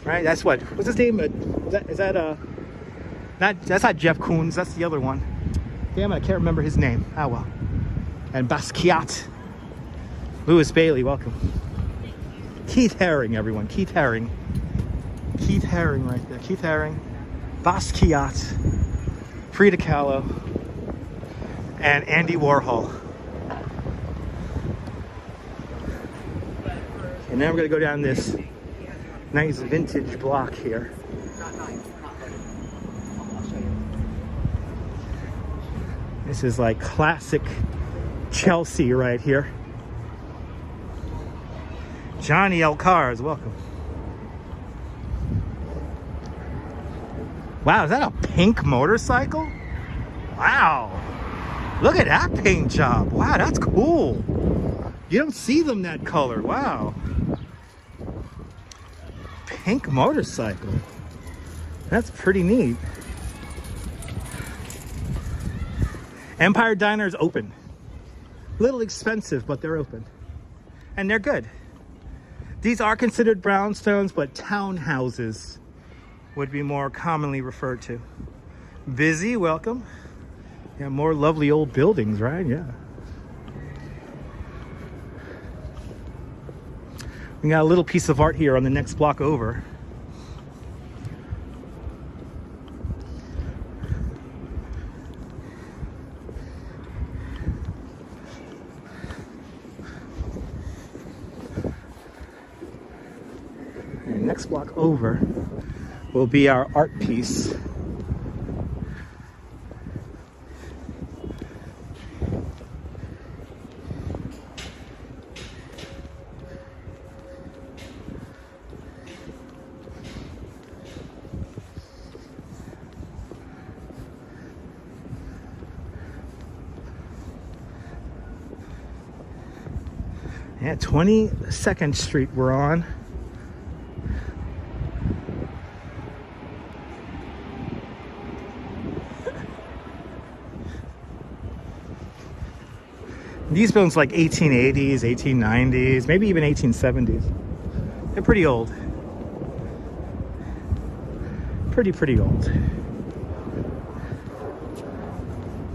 Right, that's what's his name? That's not Jeff Koons, that's the other one. Damn it, I can't remember his name. Ah, well. And Basquiat. Louis Bailey, welcome. Keith Haring, everyone. Keith Haring. Keith Haring right there. Keith Haring. Basquiat. Frida Kahlo. And Andy Warhol. And now we're going to go down this nice vintage block here. This is like classic Chelsea right here. Johnny L. Cars, welcome. Wow, is that a pink motorcycle? Wow. Look at that paint job. Wow, that's cool. You don't see them that color. Wow. Pink motorcycle. That's pretty neat. Empire Diner is open. A little expensive, but they're open. And they're good. These are considered brownstones, but townhouses would be more commonly referred to. Busy, welcome. Yeah, more lovely old buildings, right? Yeah. We got a little piece of art here on the next block over. And next block over will be our art piece. Yeah, 22nd Street we're on. These buildings like 1880s, 1890s, maybe even 1870s. They're pretty old. Pretty old.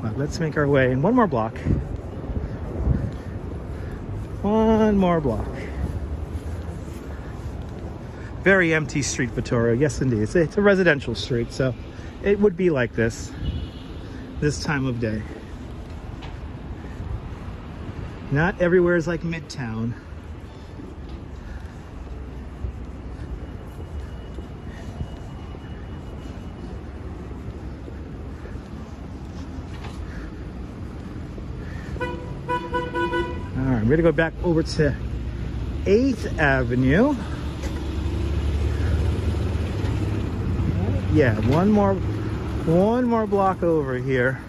Well, let's make our way in one more block. One more block. Very empty street, Vittoria. Yes, indeed. It's a residential street, so it would be like this time of day. Not everywhere is like Midtown. All right, I'm gonna go back over to 8th Avenue. Yeah, one more block over here.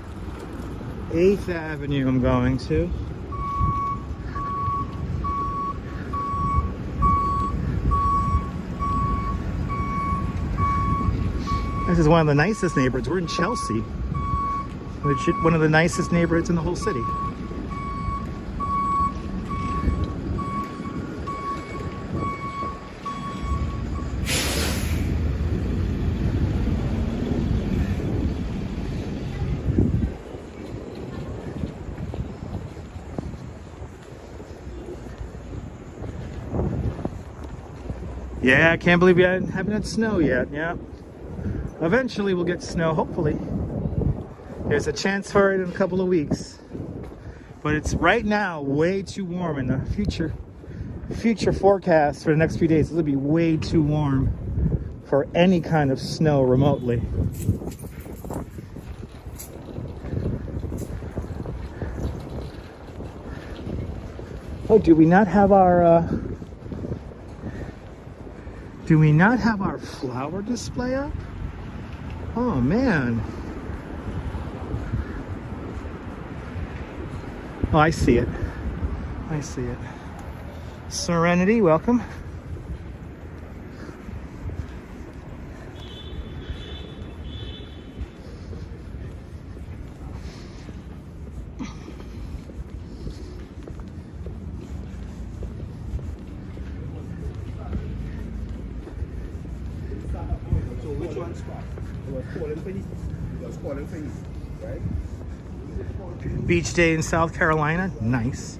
8th Avenue I'm going to. This is one of the nicest neighborhoods. We're in Chelsea, which is one of the nicest neighborhoods in the whole city. Yeah, I can't believe we haven't had snow yet. Yeah. Eventually we'll get snow, hopefully. There's a chance for it in a couple of weeks. But it's right now way too warm, in the future forecast for the next few days. It'll be way too warm for any kind of snow remotely. Oh, do we not have our flower display up? Oh man. Oh, I see it. I see it. Serenity, welcome. So which one's spot? Calling for you, right? Beach day in South Carolina, nice.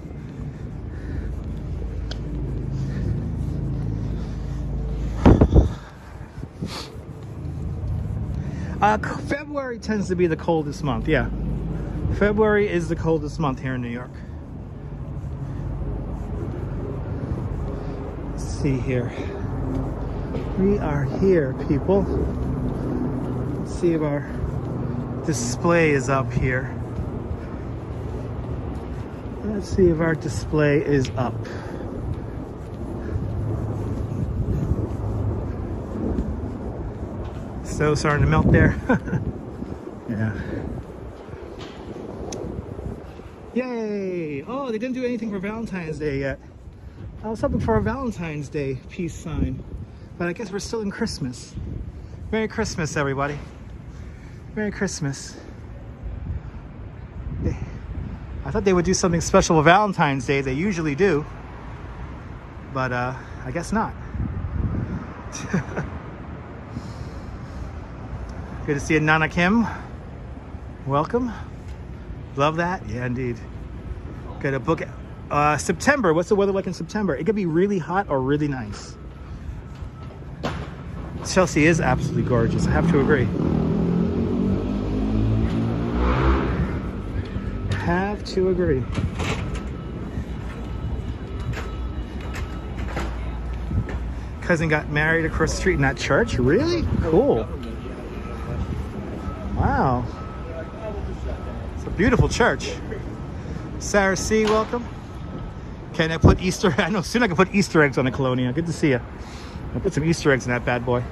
February tends to be the coldest month, yeah. February is the coldest month here in New York. Let's see here. We are here, people. Let's see if our display is up here. Let's see if our display is up. So starting to melt there. Yeah. Yay! Oh, they didn't do anything for Valentine's Day yet. I was hoping for a Valentine's Day peace sign, but I guess we're still in Christmas. Merry Christmas, everybody. Merry Christmas. I thought they would do something special for Valentine's Day. They usually do, but I guess not. Good to see you, Nana Kim. Welcome. Love that. Yeah, indeed. Got a book. September. What's the weather like in September? It could be really hot or really nice. Chelsea is absolutely gorgeous. I have to agree. Have to agree. Cousin got married across the street in that church. Really? Cool. Wow. It's a beautiful church. Sarah C, welcome. Can I put Easter? I know soon I can put Easter eggs on the Colonia. Good to see you. I'll put some Easter eggs in that bad boy.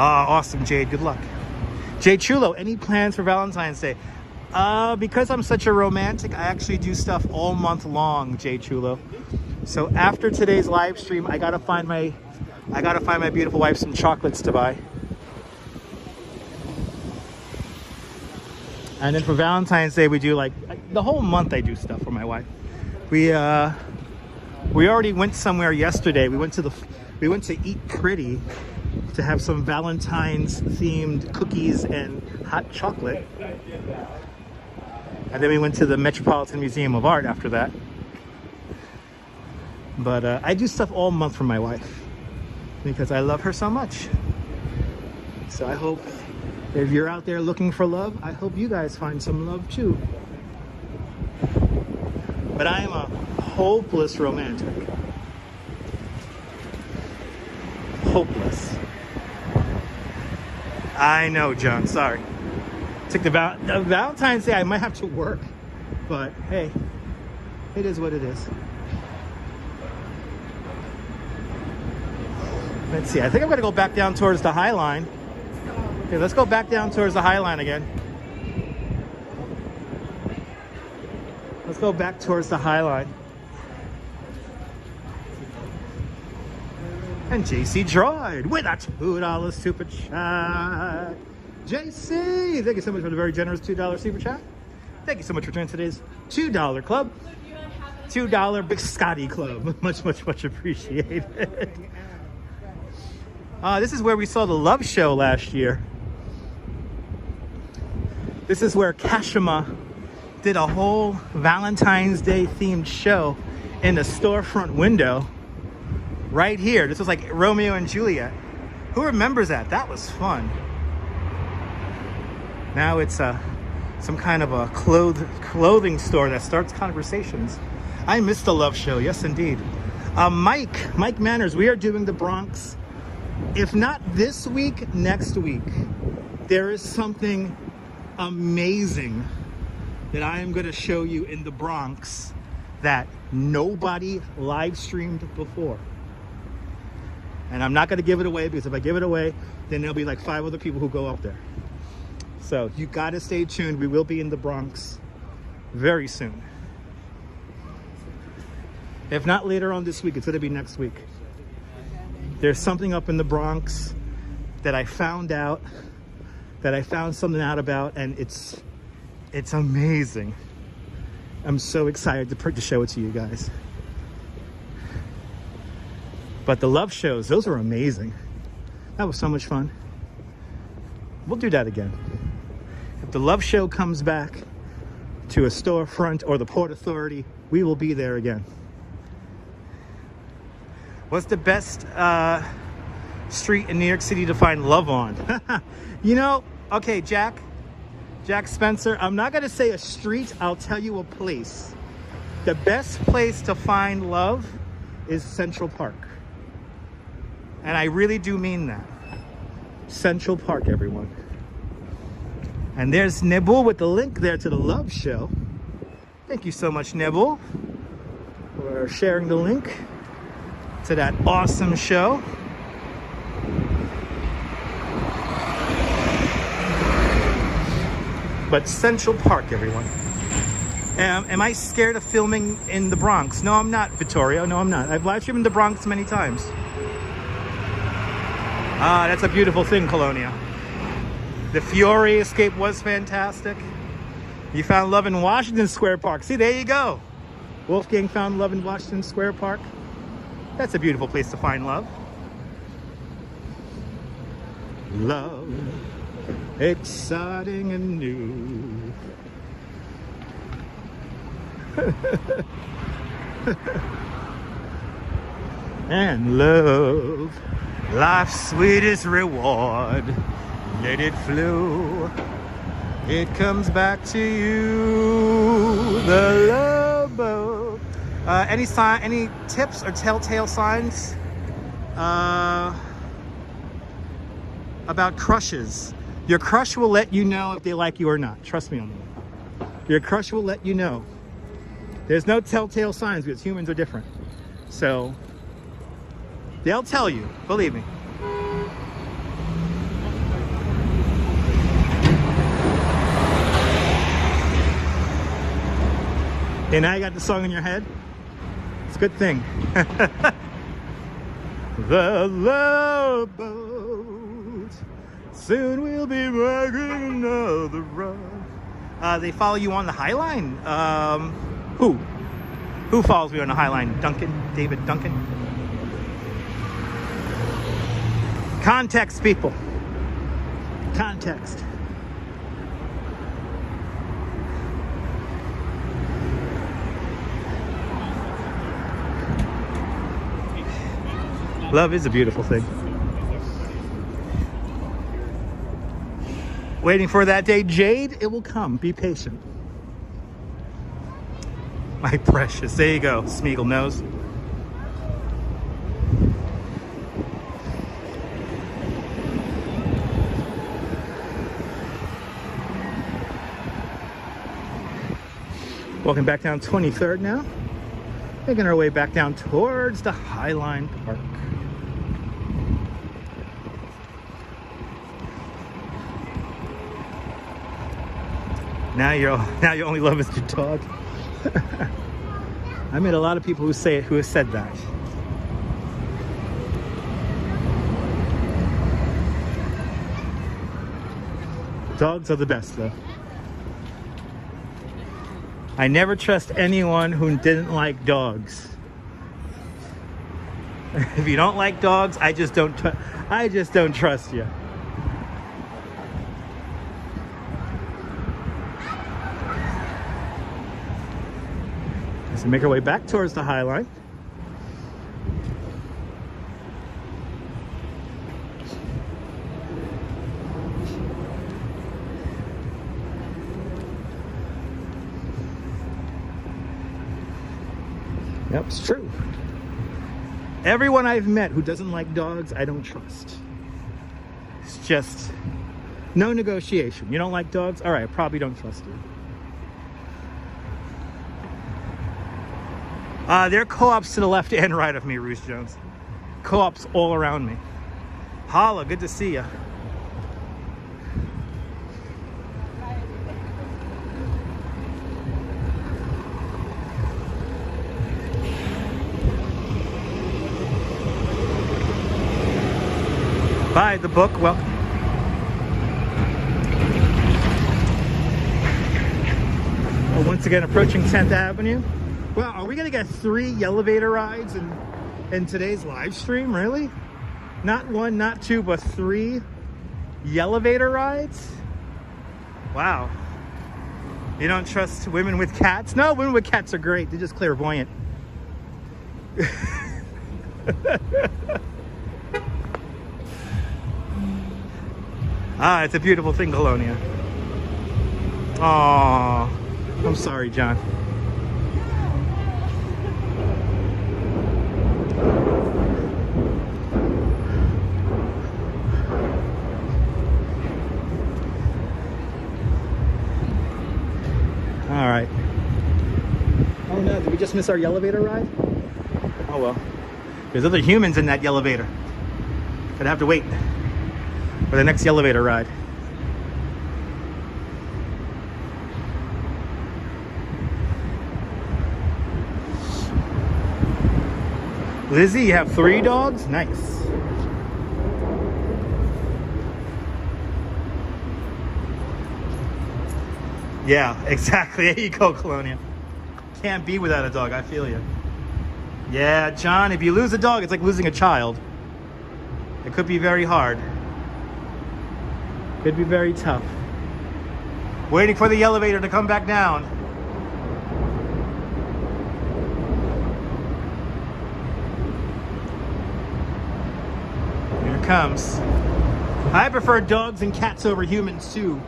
Ah, awesome, Jade. Good luck. Jay Chulo, any plans for Valentine's Day? Because I'm such a romantic, I actually do stuff all month long, Jay Chulo. So after today's live stream, I gotta find my beautiful wife some chocolates to buy. And then for Valentine's Day, we do like the whole month. I do stuff for my wife. We already went somewhere yesterday. We went to Eat Pretty to have some Valentine's themed cookies and hot chocolate. And then we went to the Metropolitan Museum of Art after that. But I do stuff all month for my wife because I love her so much. So I hope if you're out there looking for love, I hope you guys find some love too. But I am a hopeless romantic. Hopeless. I know, John, sorry. Took the Valentine's Day, I might have to work, but hey, it is what it is. Let's see, I think I'm gonna go back down towards the High Line. Okay, let's go back down towards the High Line again. Let's go back towards the High Line. And JC Droid with a $2 super chat. JC, thank you so much for the very generous $2 super chat. Thank you so much for joining today's $2 club. $2 Big Scotty Club. Much, much, much appreciated. This is where we saw the Love Show last year. This is where Kashima did a whole Valentine's Day themed show in the storefront window right here. This was like Romeo and Juliet. Who remembers that? That was fun. Now it's some kind of a clothing store that starts conversations. I missed the Love Show, yes indeed. Mike Manners, we are doing the Bronx. If not this week, next week. There is something amazing that I am going to show you in the Bronx that nobody live streamed before. And I'm not going to give it away because if I give it away, then there'll be like 5 other people who go up there. So you got to stay tuned. We will be in the Bronx very soon. If not later on this week, it's going to be next week. There's something up in the Bronx that I found something out about, and it's amazing. I'm so excited to show it to you guys. But the Love shows, those were amazing. That was so much fun. We'll do that again. If the Love Show comes back to a storefront or the Port Authority, we will be there again. What's the best street in New York City to find love on? You know, okay, Jack Spencer, I'm not gonna say a street, I'll tell you a place. The best place to find love is Central Park. And I really do mean that. Central Park, everyone. And there's Nibble with the link there to the Love Show. Thank you so much, Nibble, for sharing the link to that awesome show. But Central Park, everyone. Am I scared of filming in the Bronx? No, I'm not, Vittorio. No, I'm not. I've live streamed in the Bronx many times. Ah, that's a beautiful thing, Colonia. The Fiore escape was fantastic. You found love in Washington Square Park. See, there you go. Wolfgang found love in Washington Square Park. That's a beautiful place to find love. Love, exciting and new. And love, life's sweetest reward. Let it flow. It comes back to you. The love boat. Any tips or telltale signs about crushes? Your crush will let you know if they like you or not. Trust me on that. Your crush will let you know. There's no telltale signs because humans are different. So they'll tell you, believe me. And now you got the song in your head? It's a good thing. The love boat, soon we'll be making another run. They follow you on the High Line? Who? Who follows me on the High Line? Duncan? David Duncan? Context, people. Context. Love is a beautiful thing. Waiting for that day, Jade. It will come. Be patient. My precious. There you go. Smeagol knows. Walking back down 23rd now. Making our way back down towards the High Line Park. Now you only love is your dog. I met a lot of people who have said that. Dogs are the best, though. I never trust anyone who didn't like dogs. If you don't like dogs, I just don't trust you. So make our way back towards the High Line. Yep, it's true. Everyone I've met who doesn't like dogs, I don't trust. It's just no negotiation. You don't like dogs? All right, I probably don't trust you. There are co-ops to the left and right of me, Roos Jones. Co-ops all around me. Holla, good to see ya. Bye, the book. Welcome. Well, once again, approaching 10th Avenue. Well, are we gonna get 3 elevator rides in today's live stream? Really? Not 1, not 2, but 3 elevator rides? Wow. You don't trust women with cats? No, women with cats are great. They're just clairvoyant. Ah, it's a beautiful thing, Colonia. Aww. I'm sorry, John. All right. Oh no, did we just miss our elevator ride? Oh well. There's other humans in that elevator. Gonna have to wait for the next elevator ride. Lizzie, you have 3 dogs? Nice. Yeah, exactly. There you go, Colonia. Can't be without a dog. I feel you. Yeah, John, if you lose a dog, it's like losing a child. It could be very hard. Could be very tough. Waiting for the elevator to come back down. Here it comes. I prefer dogs and cats over humans too.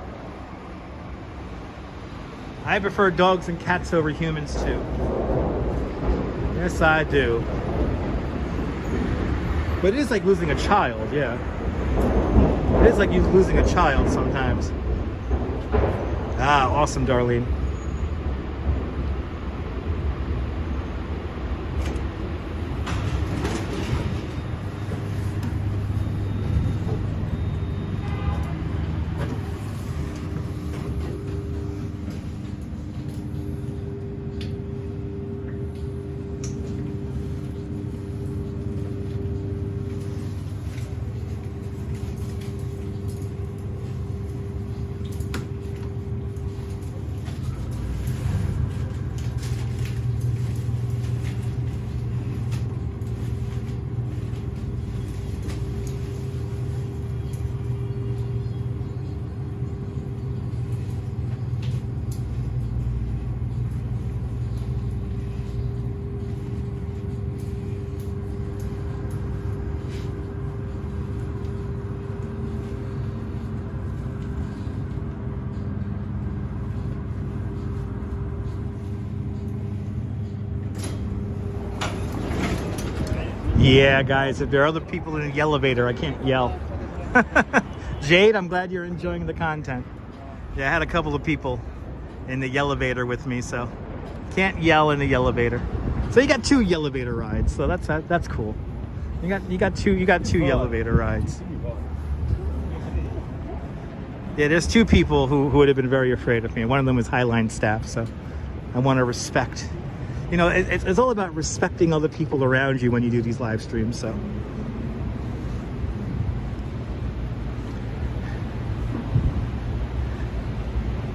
I prefer dogs and cats over humans too. Yes, I do. But it is like losing a child, yeah. It is like you losing a child sometimes. Ah, awesome, Darlene. Yeah, guys, if there are other people in the elevator, I can't yell. Jade, I'm glad you're enjoying the content. Yeah, I had a couple of people in the elevator with me, so can't yell in the elevator. So you got 2 elevator rides, so that's cool. You got two elevator rides. Yeah, there's 2 people who would have been very afraid of me. One of them was Highline staff, so I want to respect. You know, it's all about respecting other people around you when you do these live streams, so.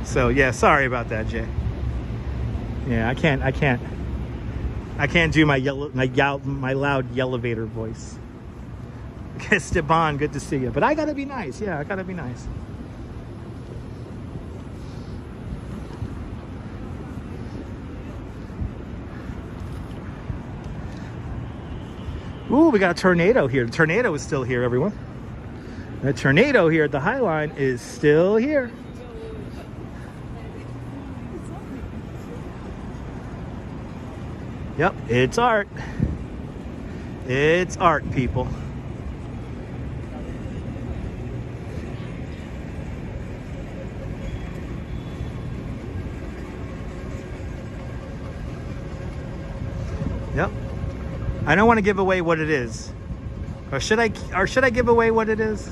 So yeah, sorry about that, Jay. Yeah, I can't do my loud elevator voice. Esteban, good to see you. But I gotta be nice. Yeah, I gotta be nice. Ooh, we got a tornado here. The tornado is still here, everyone. The tornado here at the High Line is still here. Yep, it's art. It's art, people. Yep. I don't want to give away what it is. Or should I give away what it is?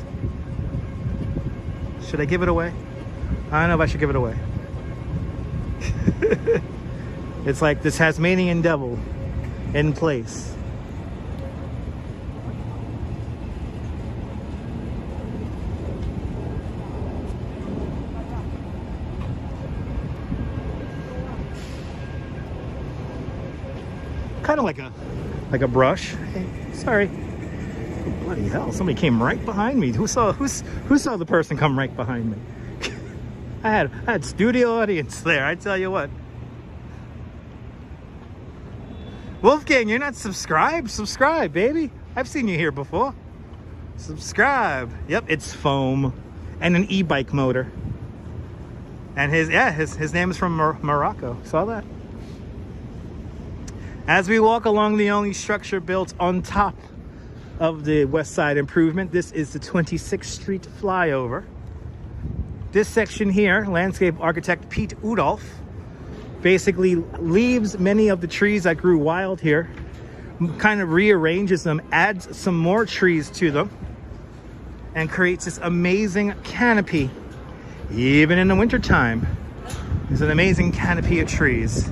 Should I give it away? I don't know if I should give it away. It's like this Tasmanian devil in place. Kind of like a brush. Hey, sorry. Bloody hell! Somebody came right behind me. Who saw the person come right behind me? I had studio audience there. I tell you what. Wolfgang, you're not subscribed? Subscribe, baby. I've seen you here before. Subscribe. Yep, it's foam and an e-bike motor. And his name is from Morocco. Saw that? As we walk along the only structure built on top of the West Side Improvement, this is the 26th Street flyover. This section here, landscape architect Pete Udolph basically leaves many of the trees that grew wild here, kind of rearranges them, adds some more trees to them, and creates this amazing canopy. Even in the wintertime, there's an amazing canopy of trees.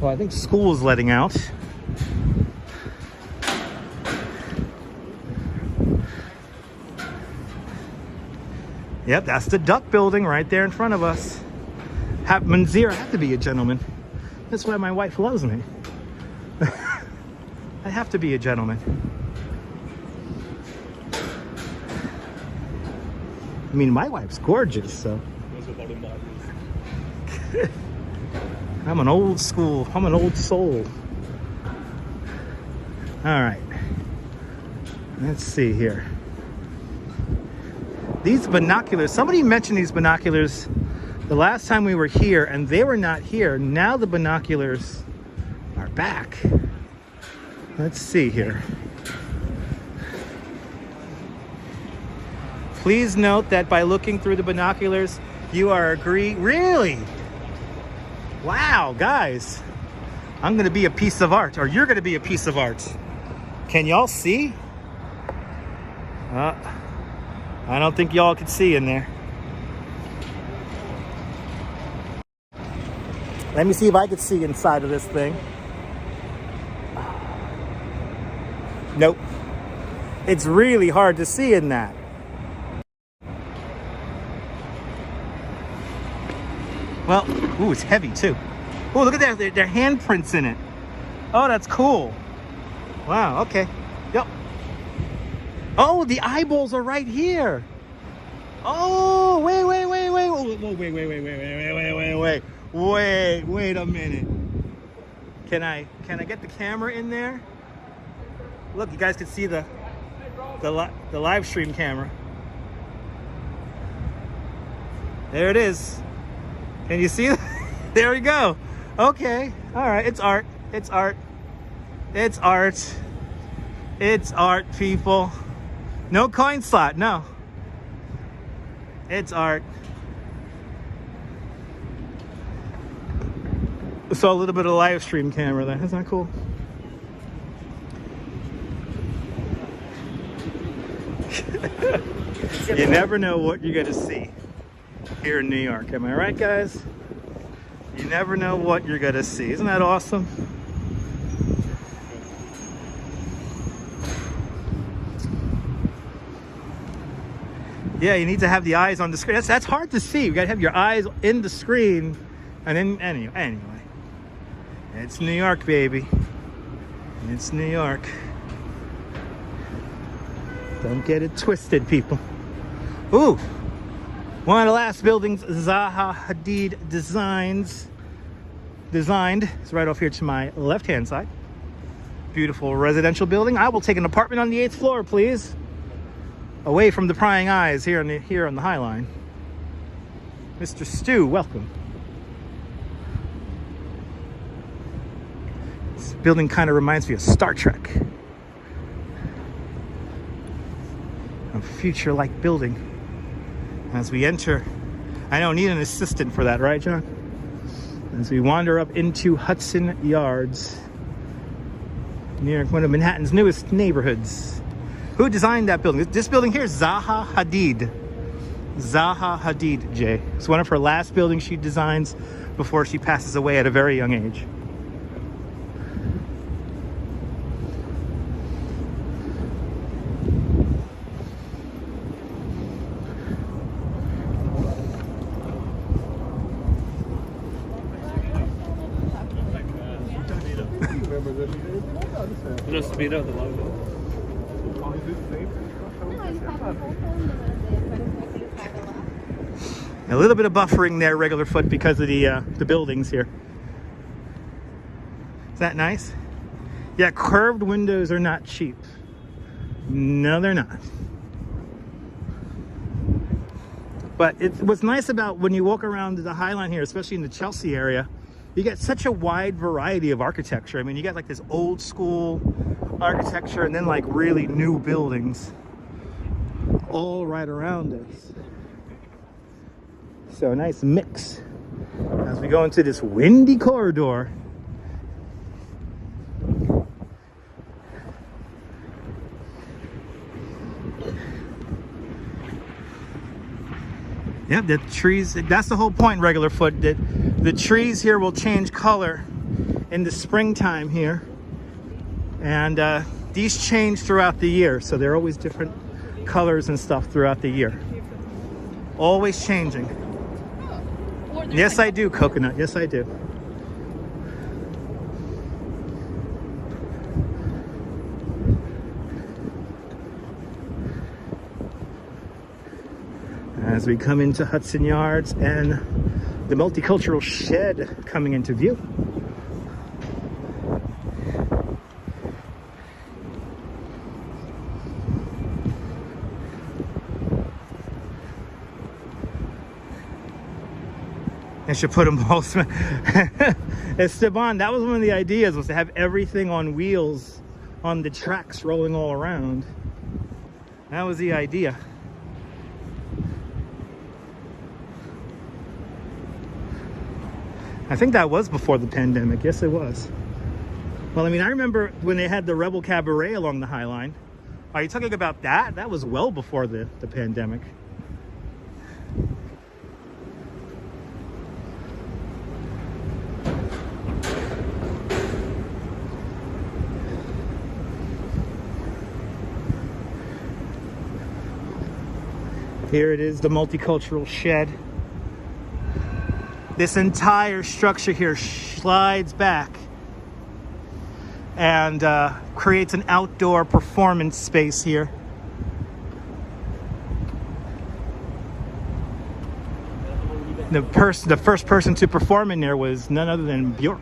Well, I think school is letting out. Yep, that's the duck building right there in front of us. Manzir, I have to be a gentleman. That's why my wife loves me. I have to be a gentleman. I mean, my wife's gorgeous, so. I'm an old school, I'm an old soul. All right, let's see here. These binoculars, somebody mentioned these binoculars the last time we were here, and they were not here. Now the binoculars are back. Let's see here. Please note that by looking through the binoculars, you are really? Wow, guys. I'm gonna be a piece of art, or you're gonna be a piece of art. Can y'all see? I don't think y'all could see in there. Let me see if I could see inside of this thing. Nope. It's really hard to see in that. Well, ooh, it's heavy too. Oh, look at that. There are handprints in it. Oh, that's cool. Wow, okay. Yep. Oh, the eyeballs are right here. Oh, wait. Wait a minute. Can I get the camera in there? Look, you guys can see the live stream camera. There it is. Can you see it? There we go. Okay, all right, it's art. It's art. It's art. It's art, people. No coin slot, no. It's art. So a little bit of live stream camera there. Isn't that cool? You never know what you're gonna see here in New York. Am I right, guys? You never know what you're gonna see. Isn't that awesome? Yeah, you need to have the eyes on the screen. That's hard to see. You gotta have your eyes in the screen. And then anyway. It's New York, baby. It's New York. Don't get it twisted, people. Ooh, one of the last buildings Zaha Hadid designed is right off here to my left-hand side. Beautiful residential building. I will take an apartment on the 8th floor, please. Away from the prying eyes here on the High Line. Mr. Stu, welcome. This building kind of reminds me of Star Trek. A future-like building. As we enter, I don't need an assistant for that, right, John? As we wander up into Hudson Yards, near one of Manhattan's newest neighborhoods. Who designed that building? This building here is Zaha Hadid. Zaha Hadid, Jay. It's one of her last buildings she designs before she passes away at a very young age. No, speed up the logo. A little bit of buffering there, regular foot, because of the buildings here. Is that nice? Yeah, curved windows are not cheap. No, they're not. But what's nice about when you walk around the High Line here, especially in the Chelsea area, you get such a wide variety of architecture. I mean, you got like this old school architecture and then like really new buildings all right around us. So a nice mix as we go into this windy corridor. Yeah, the trees, that's the whole point, regular foot, that the trees here will change color in the springtime here. And these change throughout the year, so they're always different colors and stuff throughout the year. Always changing. Yes, I do, Coconut. Yes, I do. As we come into Hudson Yards and the multicultural shed coming into view. I should put them both. Esteban, that was one of the ideas, was to have everything on wheels on the tracks rolling all around. That was the idea. I think that was before the pandemic. Yes, it was. Well, I mean, I remember when they had the Rebel Cabaret along the High Line. Are you talking about that? That was well before the pandemic. Here it is, the multicultural shed. This entire structure here slides back and creates an outdoor performance space here. The first person to perform in there was none other than Bjork.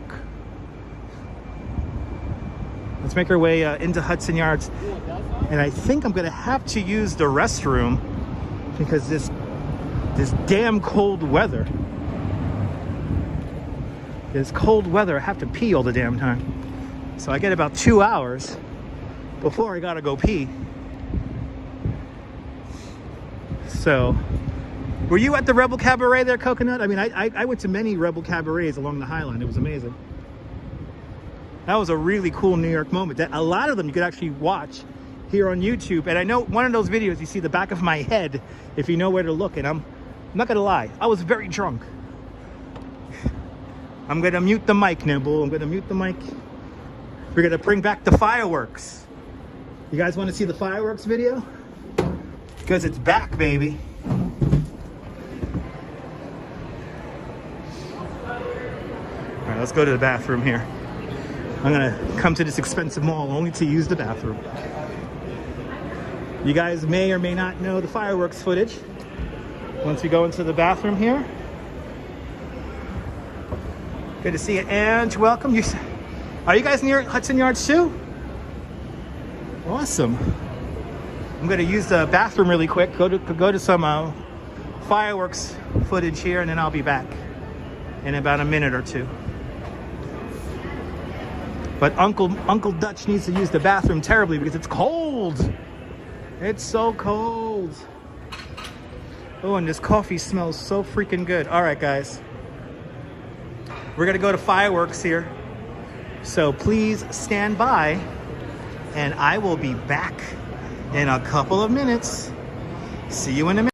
Let's make our way into Hudson Yards. And I think I'm gonna have to use the restroom because this damn cold weather. It's cold weather. I have to pee all the damn time. So I get about 2 hours before I gotta go pee. So, were you at the Rebel Cabaret there, Coconut? I mean, I went to many Rebel Cabarets along the Highline. It was amazing. That was a really cool New York moment. That a lot of them you could actually watch here on YouTube. And I know one of those videos, you see the back of my head if you know where to look. And I'm not gonna lie, I was very drunk. I'm gonna mute the mic, Nibble. I'm gonna mute the mic. We're gonna bring back the fireworks. You guys wanna see the fireworks video? Because it's back, baby. All right, let's go to the bathroom here. I'm gonna come to this expensive mall only to use the bathroom. You guys may or may not know the fireworks footage. Once we go into the bathroom here. Good to see you, Ange. Welcome. Are you guys near Hudson Yards too? Awesome. I'm gonna use the bathroom really quick. Go to some fireworks footage here, and then I'll be back in about a minute or two. But Uncle Dutch needs to use the bathroom terribly because it's cold. It's so cold. Oh, and this coffee smells so freaking good. All right, guys. We're gonna go to fireworks here. So please stand by and I will be back in a couple of minutes. See you in a minute.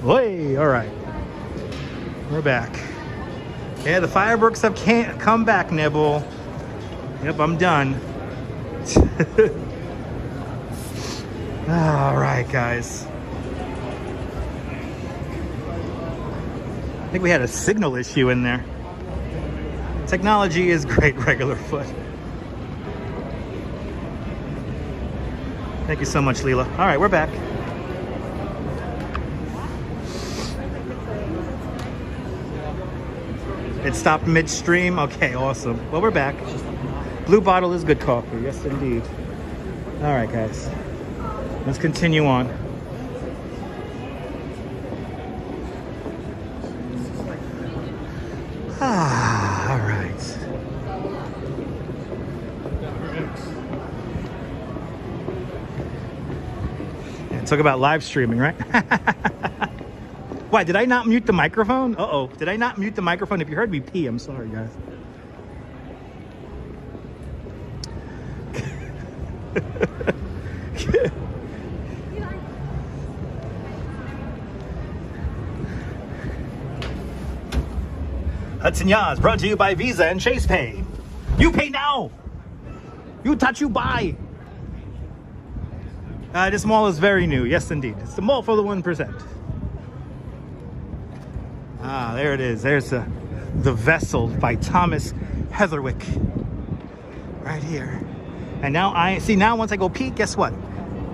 Hey, all right, we're back. Yeah, the fireworks have come back, Nibble. Yep, I'm done. All right, guys. I think we had a signal issue in there. Technology is great, regular foot. Thank you so much, Leela. All right, we're back. It stopped midstream. Okay, awesome. Well, we're back. Blue Bottle is good coffee. Yes, indeed. All right, guys. Let's continue on. Ah, all right. Yeah, talk about live streaming, right? Why, did I not mute the microphone? Uh-oh, did I not mute the microphone? If you heard me pee, I'm sorry, guys. Hudson Yards brought to you by Visa and Chase Pay. You pay now. You touch, you buy. This mall is very new. Yes, indeed. It's the mall for the 1%. Ah, there it is. There's the Vessel by Thomas Heatherwick. Right here. And now now once I go pee, guess what?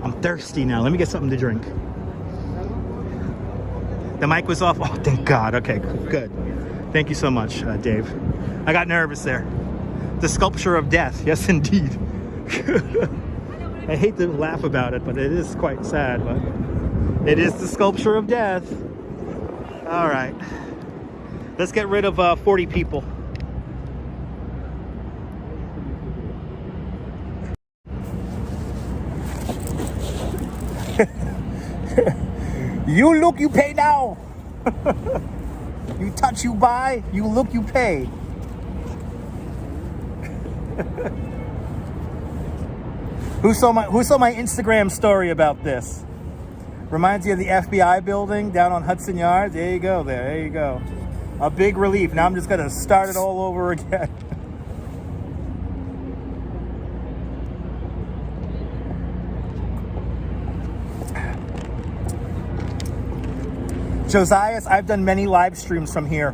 I'm thirsty now. Let me get something to drink. The mic was off. Oh, thank God. Okay, good. Thank you so much, Dave. I got nervous there. The sculpture of death. Yes, indeed. I hate to laugh about it, but it is quite sad. But it is the sculpture of death. All right. Let's get rid of 40 people. You look, you pay now. You touch, you buy. You look, you pay. Who saw my Instagram story about this? Reminds you of the FBI building down on Hudson Yards. There you go. There you go. A big relief. Now I'm just gonna start it all over again. Josias, I've done many live streams from here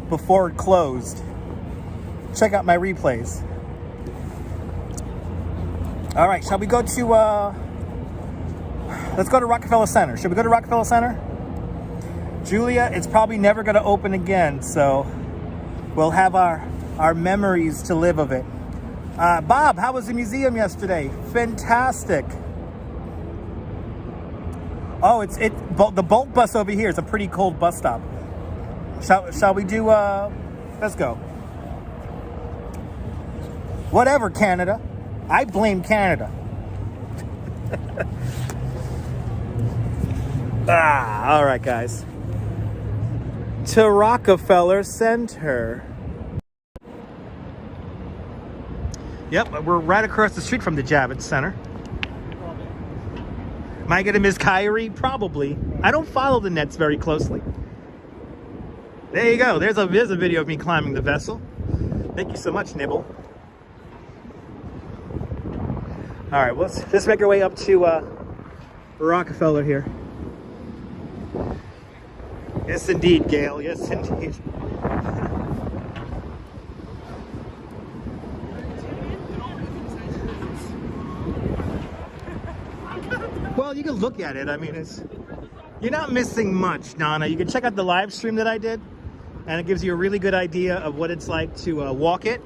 before it closed. Check out my replays. All right, shall we go to, let's go to Rockefeller Center. Should we go to Rockefeller Center? Julia, it's probably never gonna open again, so we'll have our memories to live of it. Bob, how was the museum yesterday? Fantastic. Oh, the Bolt bus over here is a pretty cold bus stop. Shall we do, let's go. Whatever, Canada. I blame Canada. All right, guys. To Rockefeller Center. Yep, we're right across the street from the Javits Center. Am I gonna miss Kyrie? Probably. I don't follow the Nets very closely. There you go. There's a video of me climbing the Vessel. Thank you so much, Nibble. All right, let's make our way up to Rockefeller here. Yes, indeed, Gail. Yes, indeed. Well, you can look at it. I mean, you're not missing much, Donna. You can check out the live stream that I did, and it gives you a really good idea of what it's like to walk it.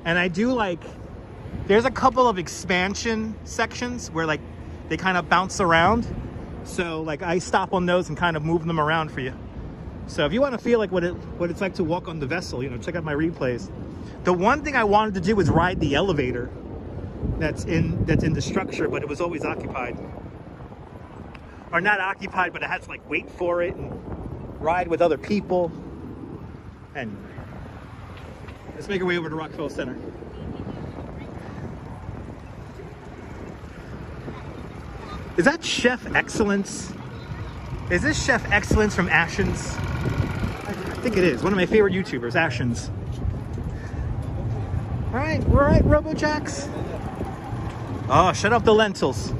And I do there's a couple of expansion sections where they kind of bounce around. So I stop on those and kind of move them around for you. So if you want to feel what it's like to walk on the Vessel, check out my replays. The one thing I wanted to do was ride the elevator that's in the structure, but it was always occupied. Or not occupied, but I had to wait for it and ride with other people. Anyway, let's make our way over to Rockefeller Center. Is that Chef Excellence? Is this Chef Excellence from Ashens? I think it is. One of my favorite YouTubers, Ashens. All right, we're all right, RoboJax. Oh, shut up the lentils.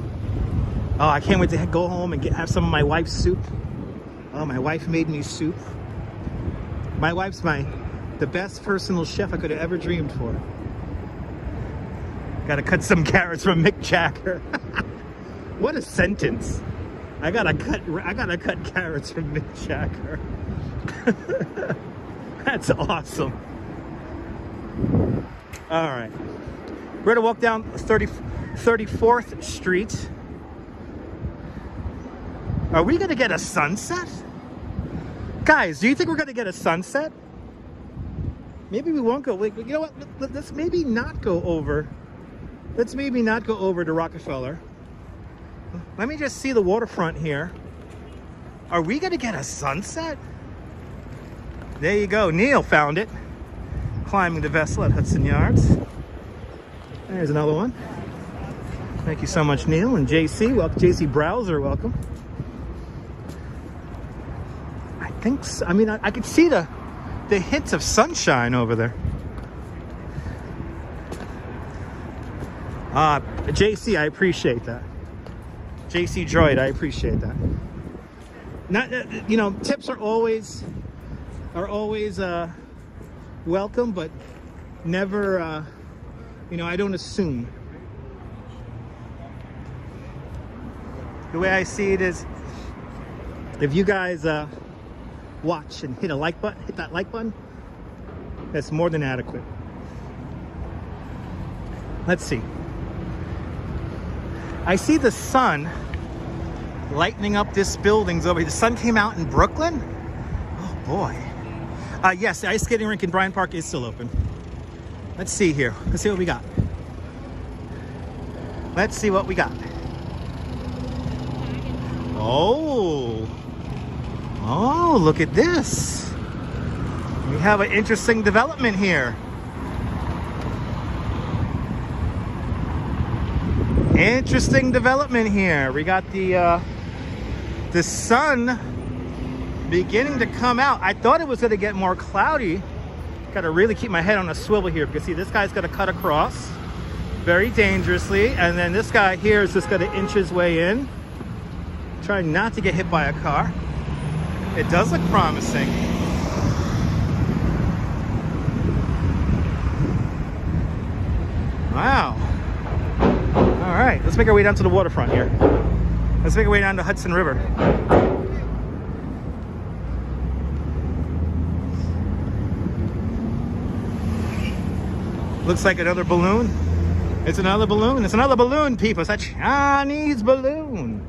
Oh, I can't wait to go home and have some of my wife's soup. Oh, my wife made me soup. My wife's the best personal chef I could have ever dreamed for. Gotta cut some carrots from Mick Jagger. What a sentence. I gotta cut carrots from Mick Jagger. That's awesome. All right. We're gonna walk down 34th Street. Are we gonna get a sunset? Guys, do you think we're gonna get a sunset? Maybe we won't go. You know what? Let's maybe not go over. Let's maybe not go over to Rockefeller. Let me just see the waterfront here. Are we gonna get a sunset? There you go. Neil found it. Climbing the Vessel at Hudson Yards. There's another one. Thank you so much, Neil and JC. Welcome, JC Browser. Welcome. I think so. I mean, I could see the hints of sunshine over there. JC, I appreciate that. JC Droid, I appreciate that. Not, you know, tips are always welcome, but never, you know, I don't assume. The way I see it is, if you guys watch and hit that like button, that's more than adequate. Let's see. I see the sun lightening up this buildings over here. The sun came out in Brooklyn. Oh boy. Yes, the ice skating rink in Bryant Park is still open. Let's see here. Let's see what we got. Let's see what we got. Oh, look at this. We have an interesting development here. Interesting development here. We got the sun beginning to come out. I thought it was going to get more cloudy. Got to really keep my head on a swivel here, because see, this guy's going to cut across very dangerously, and then this guy here is just going to inch his way in. Trying not to get hit by a car. It does look promising. Wow. All right, let's make our way down to the waterfront here. Let's make our way down to Hudson River. Looks like another balloon. It's another balloon. It's another balloon, people. It's a Chinese balloon.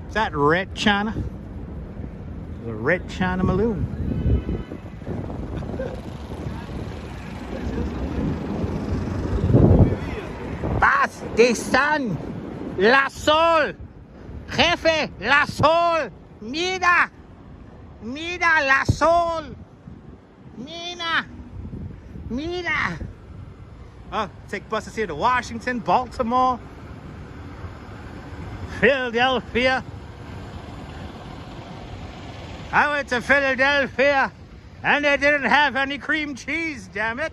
Is that red China? The red China balloon. Paz de San, la Sol, Jefe, la Sol, mira, mira la Sol, mira, mira. Oh, take buses here to Washington, Baltimore, Philadelphia. I went to Philadelphia and they didn't have any cream cheese, damn it.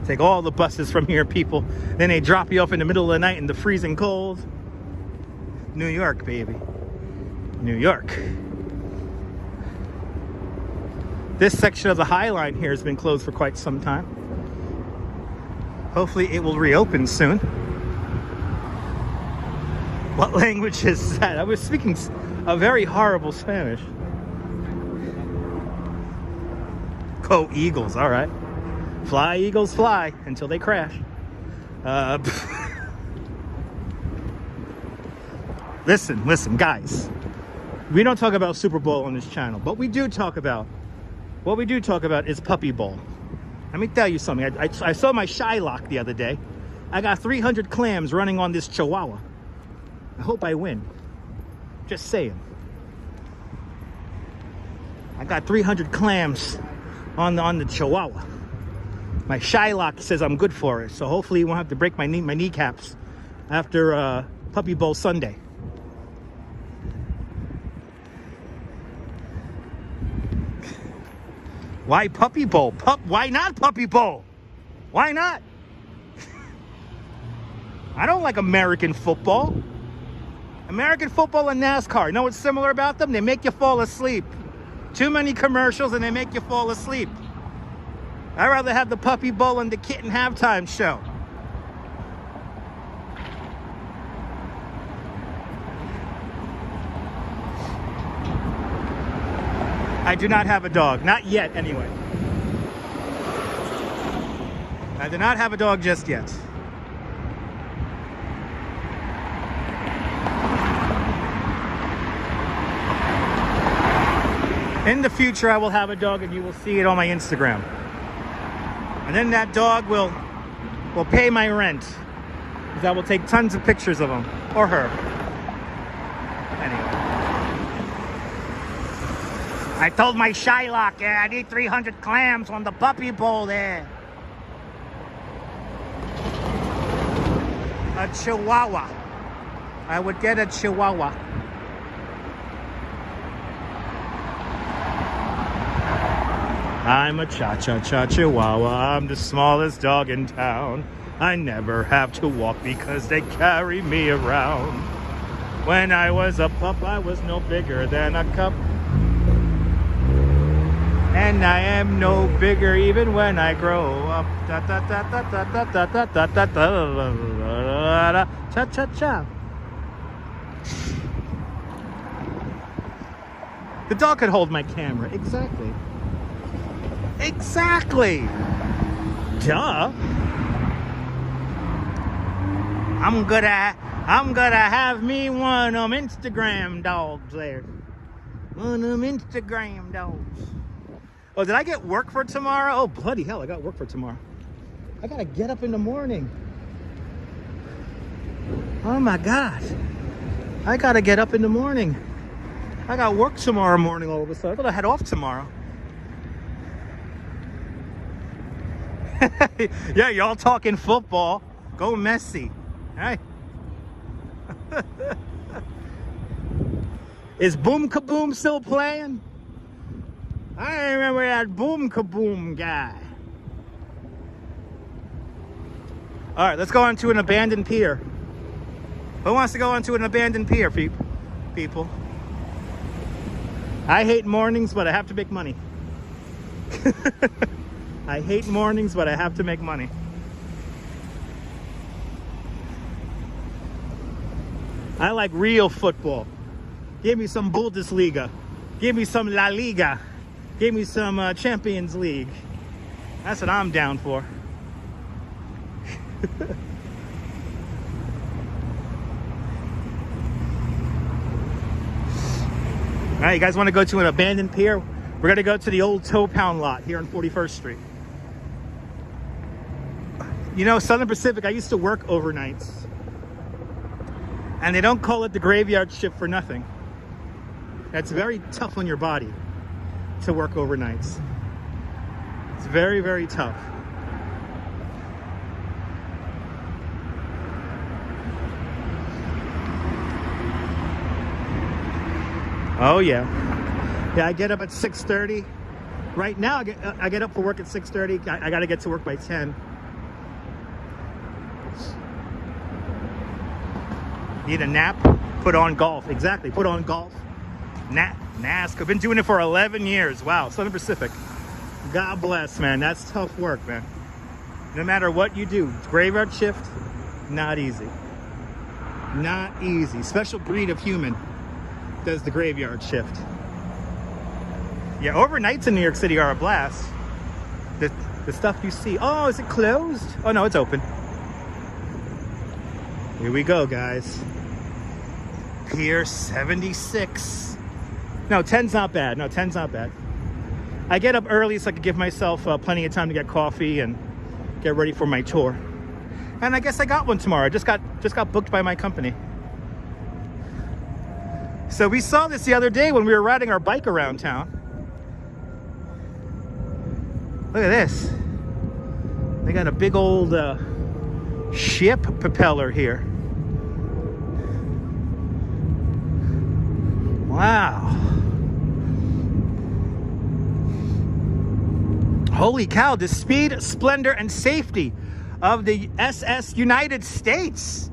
Take all the buses from here, people. Then they drop you off in the middle of the night in the freezing cold. New York, baby. New York. This section of the High Line here has been closed for quite some time. Hopefully it will reopen soon. What language is that? I was speaking a very horrible Spanish. Go Eagles, all right. Fly, Eagles, fly until they crash. Listen, guys. We don't talk about Super Bowl on this channel, but what we do talk about is Puppy Bowl. Let me tell you something. I saw my Shylock the other day. I got 300 clams running on this Chihuahua. I hope I win. Just saying. I got 300 clams on the Chihuahua. My Shylock says I'm good for it, so hopefully you won't have to break my kneecaps after Puppy Bowl Sunday. Why Puppy Bowl? Why not Puppy Bowl? Why not? I don't like American football. American football and NASCAR. You know what's similar about them? They make you fall asleep. Too many commercials and they make you fall asleep. I'd rather have the Puppy Bowl and the Kitten halftime show. I do not have a dog. Not yet, anyway. I do not have a dog just yet. In the future, I will have a dog and you will see it on my Instagram. And then that dog will pay my rent. Because I will take tons of pictures of him. Or her. Anyway. I told my Shylock, yeah, I need 300 clams on the puppy bowl there. A Chihuahua. I would get a Chihuahua. I'm a cha-cha-cha Chihuahua. I'm the smallest dog in town. I never have to walk because they carry me around. When I was a pup, I was no bigger than a cup. And I am no bigger even when I grow up. Cha-cha-cha. The dog could hold my camera. Exactly. Exactly. Duh. I'm gonna have me one of them Instagram dogs there. One of them Instagram dogs. Oh, did I get work for tomorrow? Oh, bloody hell, I got work for tomorrow. I gotta get up in the morning. Oh my God. I gotta get up in the morning. I got work tomorrow morning all of a sudden. I thought I had off tomorrow. Yeah, y'all talking football. Go Messi. Hey. Is Boom Kaboom still playing? I remember that Boom Kaboom guy. All right, let's go on to an abandoned pier. Who wants to go on to an abandoned pier, people? I hate mornings, but I have to make money. I hate mornings, but I have to make money. I like real football. Give me some Bundesliga. Give me some La Liga. Give me some Champions League. That's what I'm down for. All right, you guys want to go to an abandoned pier? We're going to go to the old tow pound lot here on 41st Street. You know, Southern Pacific, I used to work overnights. And they don't call it the graveyard shift for nothing. That's very tough on your body to work overnights. It's very, very tough. Oh yeah. Yeah, I get up at 6:30. Right now I get up for work at 6:30. I got to get to work by 10. Need a nap? Put on golf. Exactly. Put on golf. NASCAR. Been doing it for 11 years. Wow. Southern Pacific. God bless, man. That's tough work, man. No matter what you do, graveyard shift, not easy. Not easy. Special breed of human does the graveyard shift. Yeah, overnights in New York City are a blast. The stuff you see. Oh, is it closed? Oh, no, it's open. Here we go, guys. Pier 76. No, 10's not bad. No, 10's not bad. I get up early so I can give myself plenty of time to get coffee and get ready for my tour. And I guess I got one tomorrow. I just got booked by my company. So we saw this the other day when we were riding our bike around town. Look at this. They got a big old ship propeller here. Wow. Holy cow, the speed, splendor, and safety of the SS United States.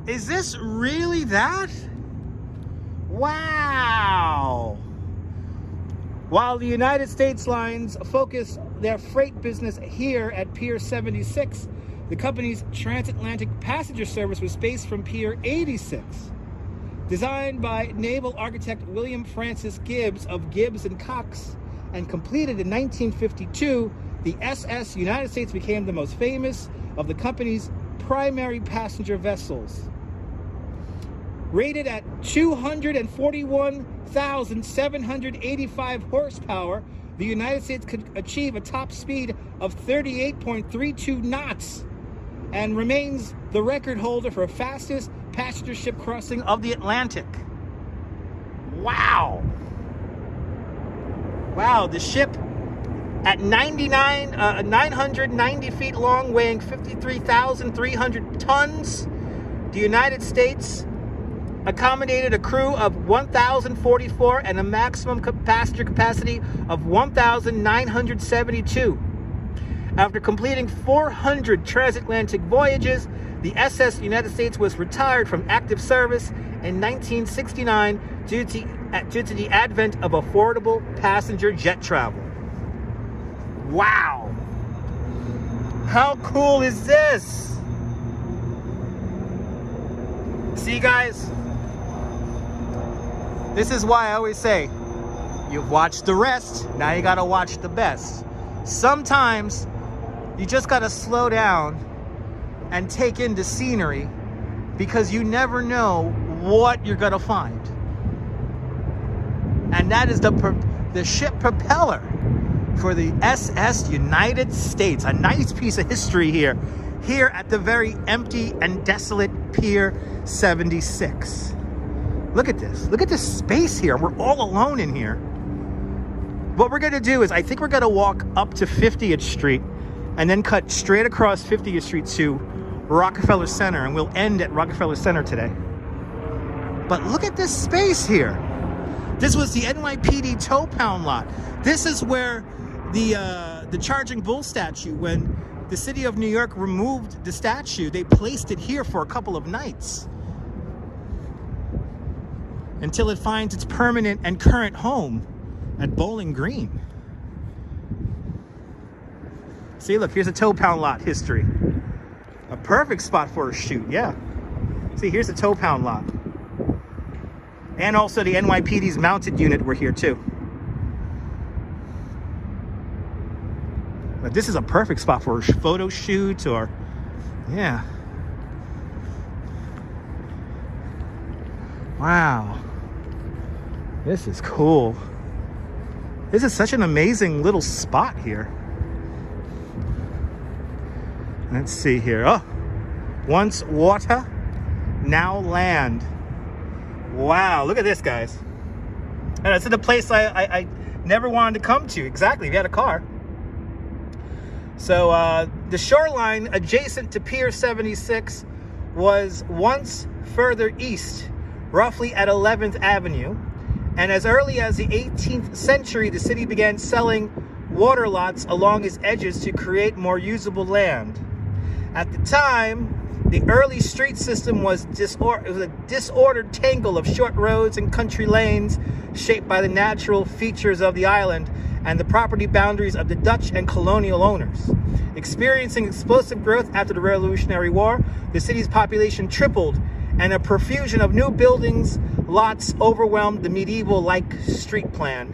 Is this really that? Wow. While the United States Lines focus their freight business here at Pier 76, the company's transatlantic passenger service was based from Pier 86. Designed by naval architect William Francis Gibbs of Gibbs & Cox and completed in 1952, the SS United States became the most famous of the company's primary passenger vessels. Rated at 241,785 horsepower, the United States could achieve a top speed of 38.32 knots and remains the record holder for fastest passenger ship crossing of the Atlantic. Wow. Wow, the ship at 990 feet long, weighing 53,300 tons, the United States accommodated a crew of 1,044 and a maximum passenger capacity of 1,972. After completing 400 transatlantic voyages, the SS United States was retired from active service in 1969 due to the advent of affordable passenger jet travel. Wow! How cool is this? See, guys? This is why I always say, you've watched the rest, now you gotta watch the best. Sometimes, you just gotta slow down and take in the scenery, because you never know what you're gonna find. And that is the ship propeller for the SS United States. A nice piece of history here at the very empty and desolate Pier 76. Look at this. Look at this space here. We're all alone in here. What we're gonna do is, I think we're gonna walk up to 50th Street and then cut straight across 50th Street to Rockefeller Center, and we'll end at Rockefeller Center today. But look at this space here. This was the NYPD tow pound lot. This is where the Charging Bull statue, when the city of New York removed the statue, they placed it here for a couple of nights until it finds its permanent and current home at Bowling Green. See, look, here's a tow pound lot history. A perfect spot for a shoot, yeah. See, here's the tow pound lot. And also the NYPD's mounted unit were here too. But this is a perfect spot for a photo shoot, or, yeah. Wow. This is cool. This is such an amazing little spot here. Let's see here. Oh, once water, now land. Wow, look at this, guys. And it's in a place I never wanted to come to. Exactly, if you had a car. So the shoreline adjacent to Pier 76 was once further east, roughly at 11th Avenue. And as early as the 18th century, the city began selling water lots along its edges to create more usable land. At the time, the early street system was a disordered tangle of short roads and country lanes shaped by the natural features of the island and the property boundaries of the Dutch and colonial owners. Experiencing explosive growth after the Revolutionary War, the city's population tripled, and a profusion of new buildings, lots overwhelmed the medieval-like street plan.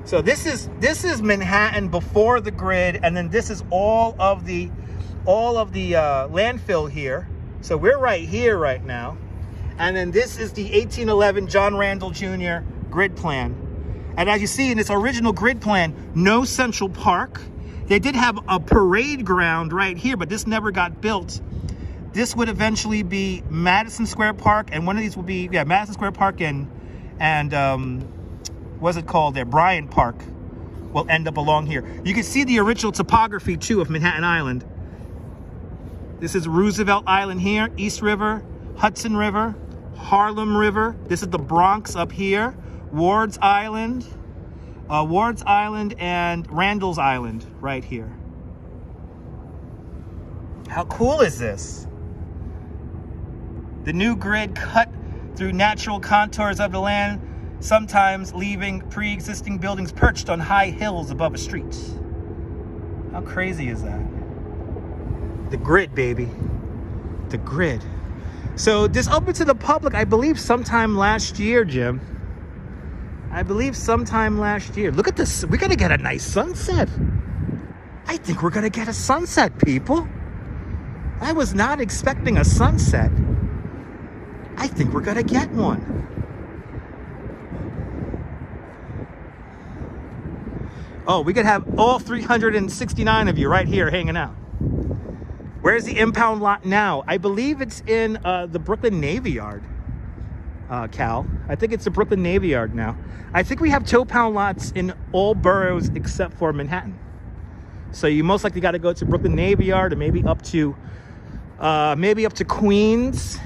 So this is Manhattan before the grid, and then this is all of the landfill here. So we're right here right now. And then this is the 1811 John Randall Jr. grid plan. And as you see in this original grid plan, no central park. They did have a parade ground right here, but this never got built. This would eventually be Madison Square Park, and one of these will be, yeah, Madison Square Park and what's it called there? Bryant Park will end up along here. You can see the original topography too of Manhattan Island. This is Roosevelt Island here, East River, Hudson River, Harlem River. This is the Bronx up here, Ward's Island and Randall's Island right here. How cool is this? The new grid cut through natural contours of the land, sometimes leaving pre-existing buildings perched on high hills above a street. How crazy is that? The grid, baby. The grid. So this opened to the public, I believe, sometime last year, Jim. I believe sometime last year. Look at this. We're going to get a nice sunset. I think we're going to get a sunset, people. I was not expecting a sunset. I think we're going to get one. Oh, we could have all 369 of you right here hanging out. Where's the impound lot now? I believe it's in the Brooklyn Navy Yard. Cal. I think it's the Brooklyn Navy Yard now. I think we have tow pound lots in all boroughs except for Manhattan. So you most likely got to go to Brooklyn Navy Yard, or maybe up to Queens.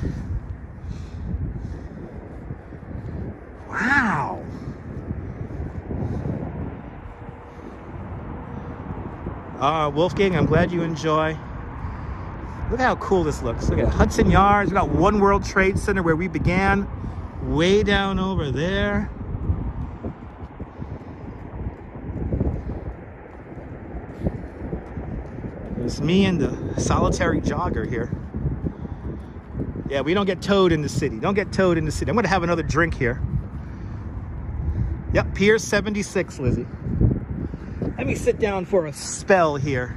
Wow. Wolfgang, I'm glad you enjoy. Look how cool this looks. Look at Hudson Yards. We got One World Trade Center where we began, way down over there. It's me and the solitary jogger here. Yeah, we don't get towed in the city. Don't get towed in the city. I'm gonna have another drink here. Yep, Pier 76, Lizzie. Let me sit down for a spell here.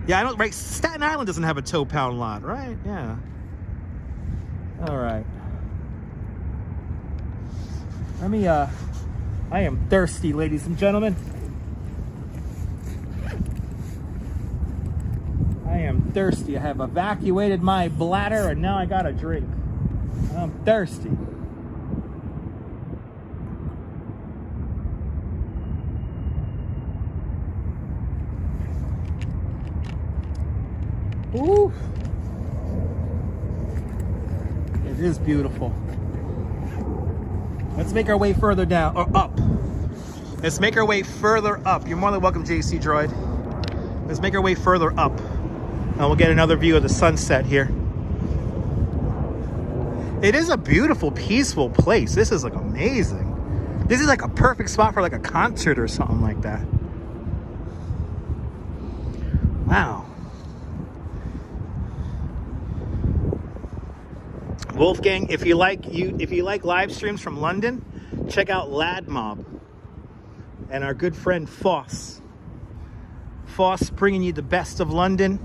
Yeah, I don't, right, Staten Island doesn't have a tow pound lot, right? Yeah. All right. Let me, I am thirsty, ladies and gentlemen. I am thirsty. I have evacuated my bladder and now I got a drink. I'm thirsty. Ooh. It is beautiful. Let's make our way further down, or up. Let's make our way further up. You're more than welcome, JC Droid. Let's make our way further up. And we'll get another view of the sunset here. It is a beautiful, peaceful place. This is like amazing. This is like a perfect spot for like a concert or something like that. Wow. Wolfgang, if you like live streams from London, check out Lad Mob and our good friend Foss. Foss bringing you the best of London.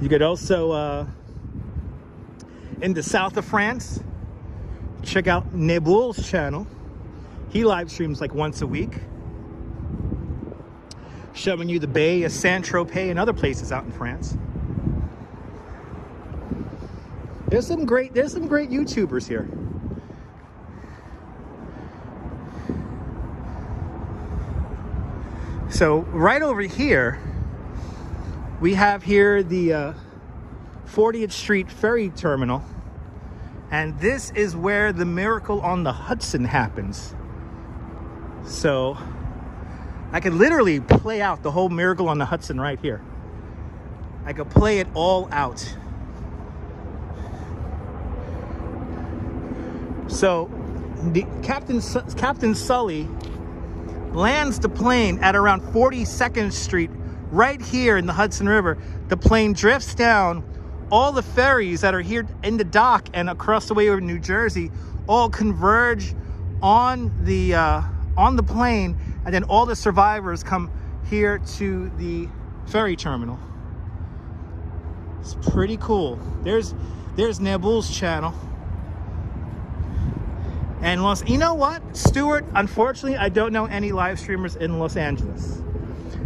You could also, in the south of France, check out Nebul's channel. He live streams like once a week, showing you the Bay of Saint-Tropez and other places out in France. There's some great YouTubers here. So right over here, we have here the 40th Street Ferry Terminal. And this is where the Miracle on the Hudson happens. So I could literally play out the whole Miracle on the Hudson right here. I could play it all out. So the Captain Sully lands the plane at around 42nd Street, right here in the Hudson River. The plane drifts down. All the ferries that are here in the dock and across the way over New Jersey all converge on the plane, and then all the survivors come here to the ferry terminal. It's pretty cool. There's Nebul's channel. And you know what, Stuart? Unfortunately, I don't know any live streamers in Los Angeles.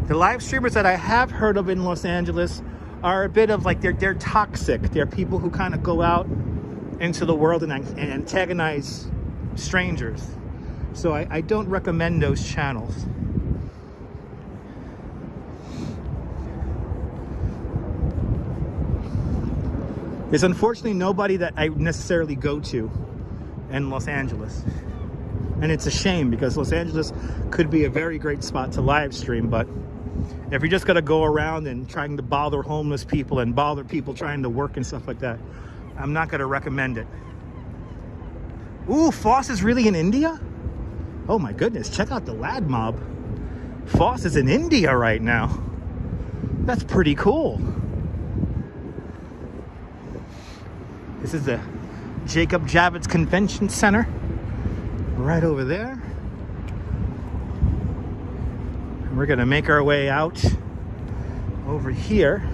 The live streamers that I have heard of in Los Angeles are a bit of like, they're toxic. They're people who kind of go out into the world and antagonize strangers. So I don't recommend those channels. There's unfortunately nobody that I necessarily go to in Los Angeles. And it's a shame, because Los Angeles could be a very great spot to live stream, but if you're just gonna go around and trying to bother homeless people and bother people trying to work and stuff like that, I'm not gonna recommend it. Ooh, Foss is really in India? Oh my goodness, check out the Lad Mob. Foss is in India right now. That's pretty cool. This is the Jacob Javits Convention Center, right over there. And we're gonna make our way out over here.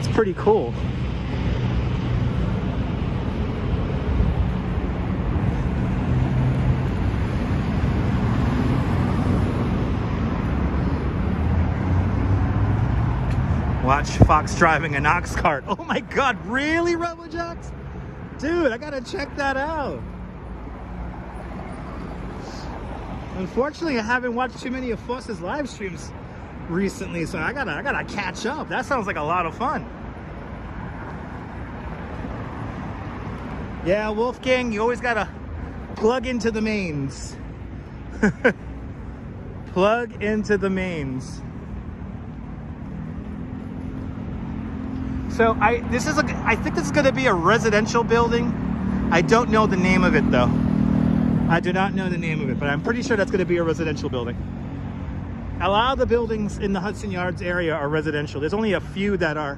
That's pretty cool. Watch Fox driving an ox cart. Oh my God, really, RoboJax? Dude, I gotta check that out. Unfortunately, I haven't watched too many of Foss's live streams recently, so I gotta catch up. That sounds like a lot of fun. Yeah, Wolfgang, you always gotta plug into the mains. Plug into the mains. So I think this is going to be a residential building. I don't know the name of it though. I do not know the name of it, but I'm pretty sure that's going to be a residential building. A lot of the buildings in the Hudson Yards area are residential. There's only a few that are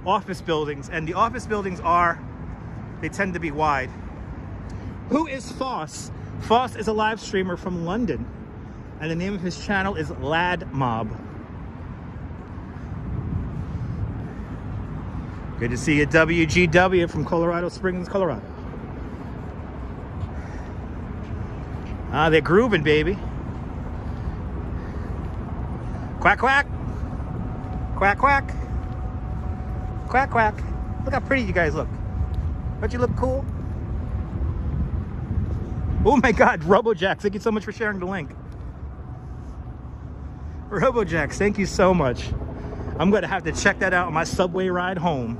office buildings, and the office buildings they tend to be wide. Who is Foss? Foss is a live streamer from London, and the name of his channel is Lad Mob. Good to see you, WGW from Colorado Springs, Colorado. Ah, they're grooving, baby. Quack, quack. Quack, quack. Quack, quack. Look how pretty you guys look. Don't you look cool? Oh my God, RoboJax, thank you so much for sharing the link. RoboJax, thank you so much. I'm gonna have to check that out on my subway ride home.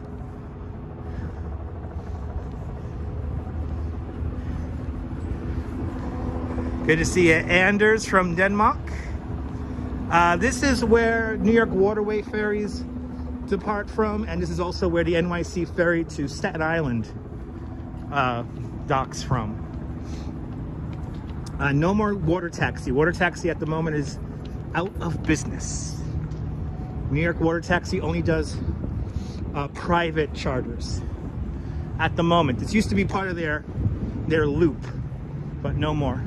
Good to see you, Anders from Denmark. This is where New York Waterway ferries depart from, and this is also where the NYC ferry to Staten Island docks from. No more water taxi. Water taxi at the moment is out of business. New York Water Taxi only does private charters at the moment. This used to be part of their loop, but no more.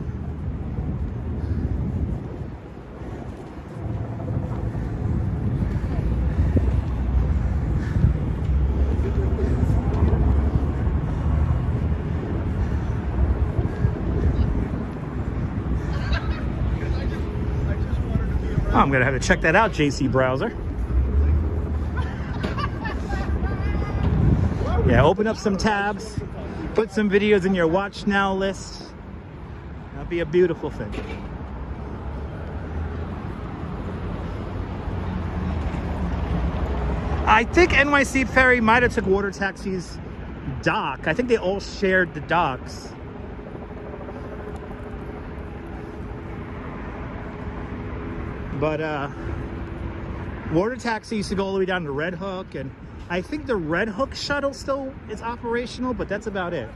Oh, I'm gonna have to check that out, JC Browser. Yeah, open up some tabs, put some videos in your watch now list. That'll be a beautiful thing. I think NYC Ferry might have took Water Taxi's dock. I think they all shared the docks. But Water Taxi used to go all the way down to Red Hook, and I think the Red Hook shuttle still is operational, but that's about it.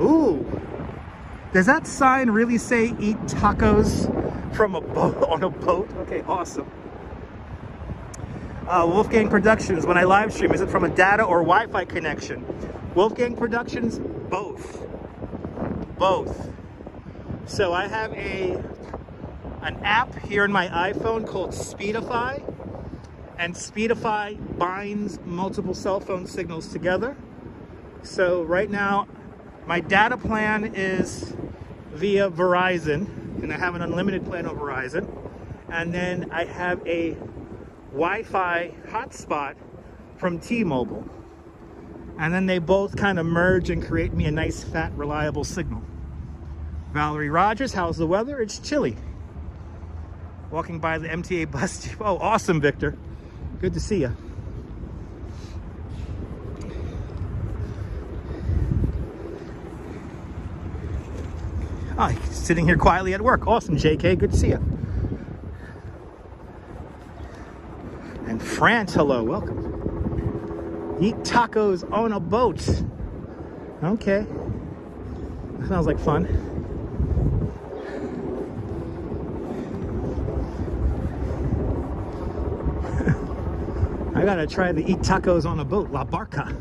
Ooh, does that sign really say eat tacos from a boat on a boat? Okay, awesome. Wolfgang Productions, when I live stream, is it from a data or Wi-Fi connection? Wolfgang Productions, both. Both. So I have an app here in my iPhone called Speedify, and Speedify binds multiple cell phone signals together. So right now my data plan is via Verizon, and I have an unlimited plan on Verizon, and then I have a Wi-Fi hotspot from T-Mobile, and then they both kind of merge and create me a nice fat reliable signal. Valerie Rogers, how's the weather? It's chilly. Walking by the MTA bus. Oh, awesome, Victor. Good to see you. Oh, he's sitting here quietly at work. Awesome, JK. Good to see you. And France, hello, welcome. Eat tacos on a boat. Okay. That sounds like fun. I gotta try the eat tacos on a boat, La Barca.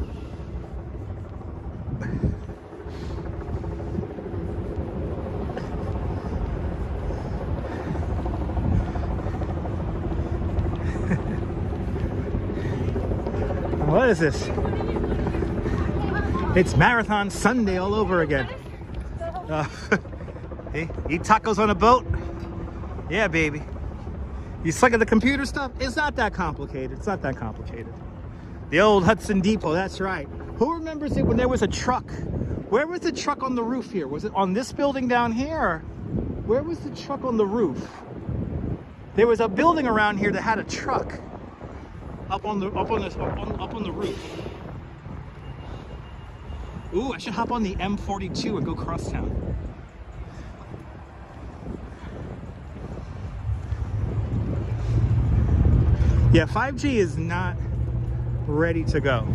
What is this? It's Marathon Sunday all over again. Hey, eat tacos on a boat? Yeah, baby. You suck at the computer stuff? It's not that complicated. It's not that complicated. The old Hudson Depot, that's right. Who remembers it when there was a truck? Where was the truck on the roof here? Was it on this building down here? Or where was the truck on the roof? There was a building around here that had a truck up on the roof. Ooh, I should hop on the M42 and go cross town. Yeah, 5G is not ready to go.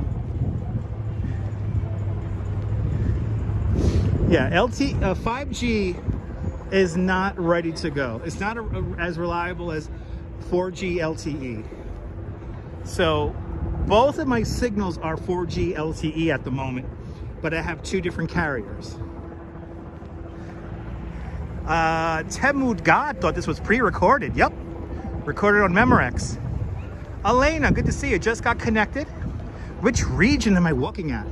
Yeah, 5G is not ready to go. It's not as reliable as 4G LTE. So both of my signals are 4G LTE at the moment, but I have two different carriers. Temud God thought this was pre-recorded. Yep, recorded on Memorex. Elena, good to see you. Just got connected. Which region am I walking at?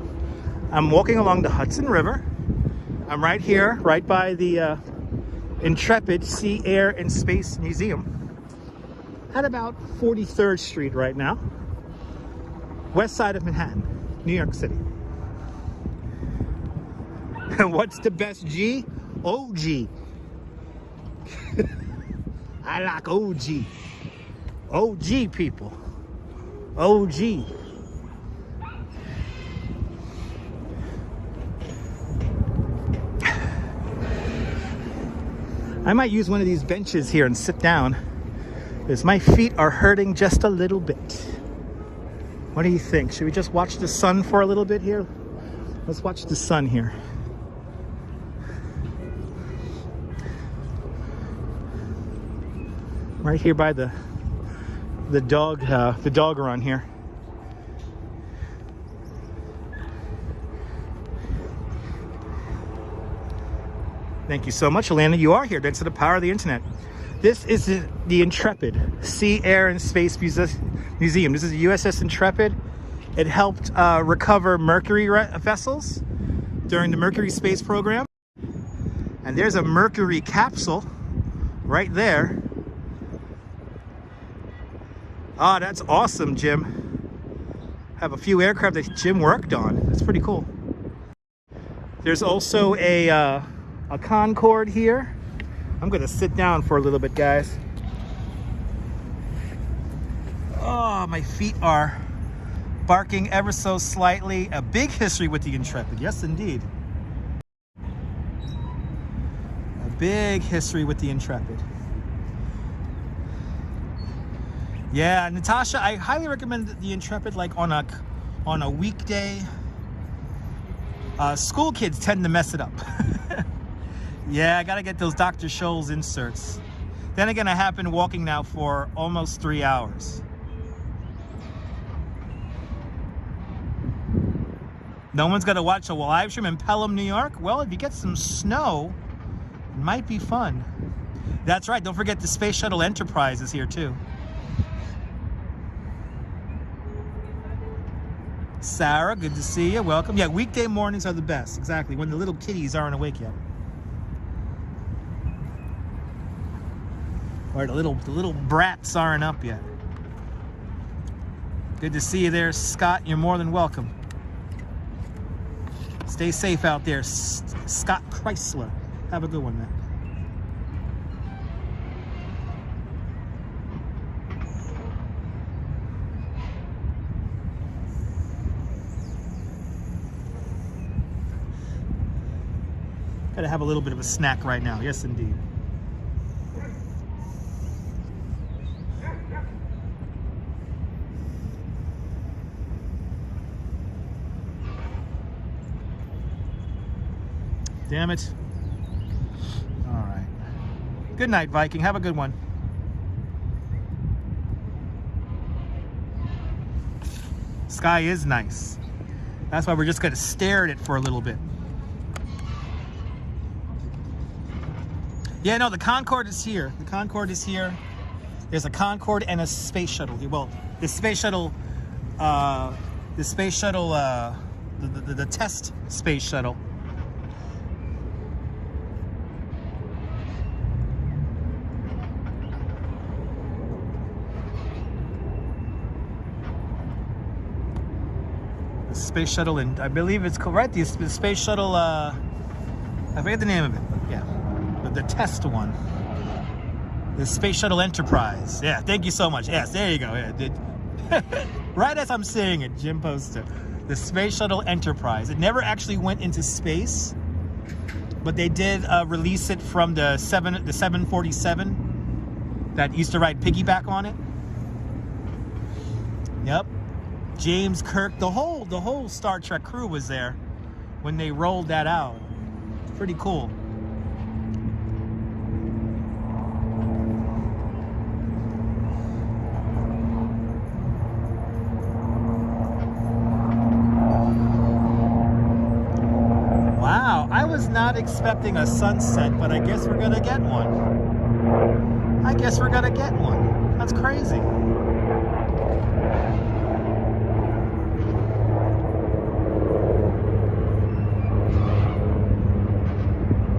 I'm walking along the Hudson River. I'm right here, right by the Intrepid Sea, Air, and Space Museum. At about 43rd Street right now. West side of Manhattan, New York City. And what's the best G? OG. I like OG. OG people. OG. I might use one of these benches here and sit down, because my feet are hurting just a little bit. What do you think? Should we just watch the sun for a little bit here? Let's watch the sun here. Right here by the dog run here. Thank you so much, Alana. You are here thanks to the power of the internet. This is the Intrepid Sea, Air, and Space Museum. This is the USS Intrepid. It helped recover Mercury vessels during the Mercury space program. And there's a Mercury capsule right there. Oh, that's awesome, Jim. Have a few aircraft that Jim worked on. That's pretty cool. There's also a Concorde here. I'm gonna sit down for a little bit, guys. Oh, my feet are barking ever so slightly. A big history with the Intrepid, yes indeed. A big history with the Intrepid. Yeah, Natasha, I highly recommend the Intrepid, like on a weekday. School kids tend to mess it up. Yeah, I gotta get those Dr. Scholl's inserts. Then again, I have been walking now for almost 3 hours. No one's gonna watch a live stream in Pelham, New York? Well, if you get some snow, it might be fun. That's right, don't forget the Space Shuttle Enterprise is here too. Sarah, good to see you, welcome. Yeah, weekday mornings are the best, exactly, when the little kitties aren't awake yet. Or the little brats aren't up yet. Good to see you there, Scott. You're more than welcome. Stay safe out there, Scott Chrysler. Have a good one, man. Gotta have a little bit of a snack right now. Yes, indeed. Damn it. All right. Good night, Viking. Have a good one. Sky is nice. That's why we're just gonna stare at it for a little bit. Yeah, no, the Concorde is here. The Concorde is here. There's a Concorde and a space shuttle here. Well, the space shuttle the space shuttle, the test space shuttle. The space shuttle, and I believe it's correct. The space shuttle, I forget the name of it. Yeah, the test one. The Space Shuttle Enterprise. Yeah, thank you so much. Yes, there you go. Yeah, right as I'm saying it, Jim posted. The Space Shuttle Enterprise. It never actually went into space, but they did release it from the 747 that used to ride piggyback on it. Yep. James Kirk, the whole Star Trek crew was there when they rolled that out. It's pretty cool. I was not expecting a sunset, but I guess we're gonna get one. I guess we're gonna get one. That's crazy.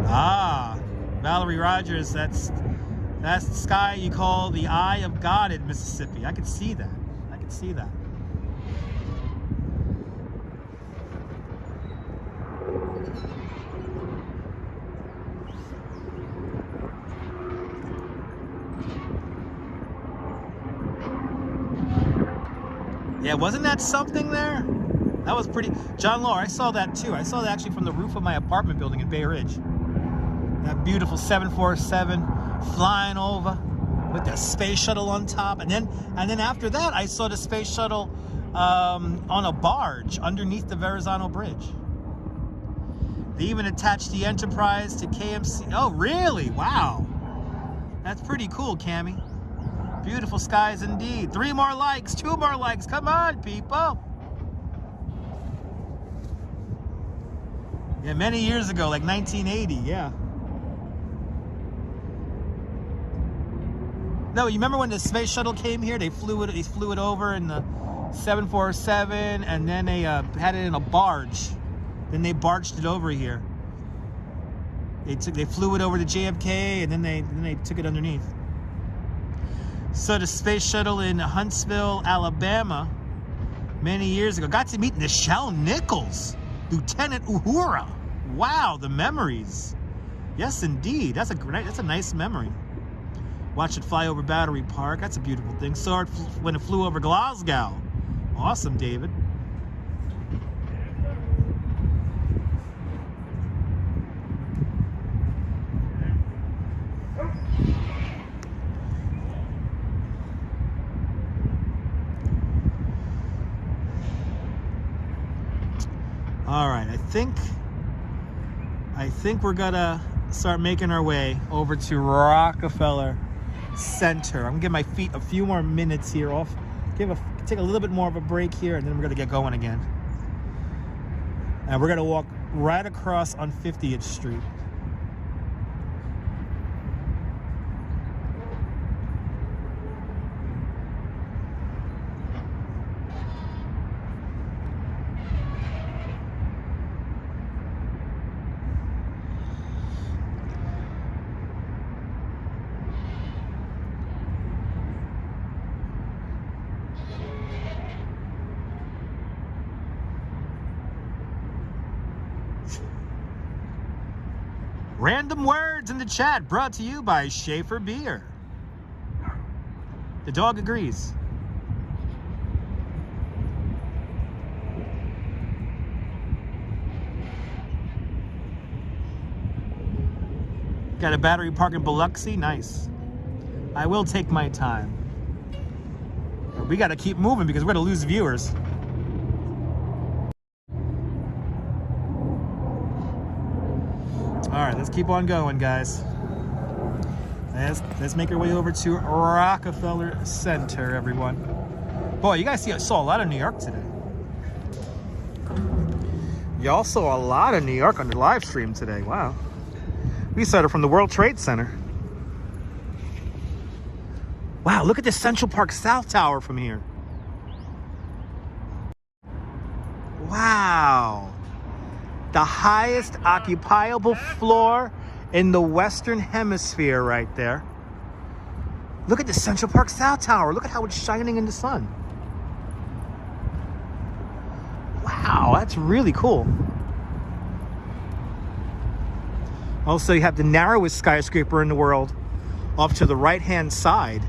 Ah, Valerie Rogers, that's the sky you call the eye of God in Mississippi. I could see that. I could see that. Yeah, wasn't that something there? That was pretty. John Law, I saw that too. I saw that actually from the roof of my apartment building in Bay Ridge. That beautiful 747 flying over with the space shuttle on top, and then after that, I saw the space shuttle on a barge underneath the Verizon Bridge. They even attached the Enterprise to KMC. Oh, really? Wow, that's pretty cool, Cammy. Beautiful skies indeed. 3 more likes, 2 more likes. Come on, people. Yeah, many years ago, like 1980, yeah. No, you remember when the space shuttle came here? They flew it over in the 747, and then they had it in a barge. Then they barged it over here. They flew it over to JFK, and then they took it underneath. So the space shuttle in Huntsville, Alabama, many years ago, got to meet Nichelle Nichols, Lieutenant Uhura. Wow, the memories. Yes, indeed. That's a nice memory. Watch it fly over Battery Park. That's a beautiful thing. Saw it when it flew over Glasgow. Awesome, David. All right, I think we're gonna start making our way over to Rockefeller Center. I'm gonna give my feet a few more minutes here off. Take a little bit more of a break here, and then we're gonna get going again. And we're gonna walk right across on 50th Street. Random words in the chat brought to you by Schaefer Beer. The dog agrees. Got a Battery Park in Biloxi? Nice. I will take my time. We got to keep moving because we're going to lose viewers. All right, let's keep on going, guys. Let's make our way over to Rockefeller Center, everyone. Boy, you guys saw a lot of New York today. Y'all saw a lot of New York on the live stream today. Wow. We started from the World Trade Center. Wow, look at the Central Park South Tower from here. Wow. The highest occupiable floor in the Western Hemisphere right there. Look at the Central Park South Tower. Look at how it's shining in the sun. Wow, that's really cool. Also, you have the narrowest skyscraper in the world off to the right-hand side.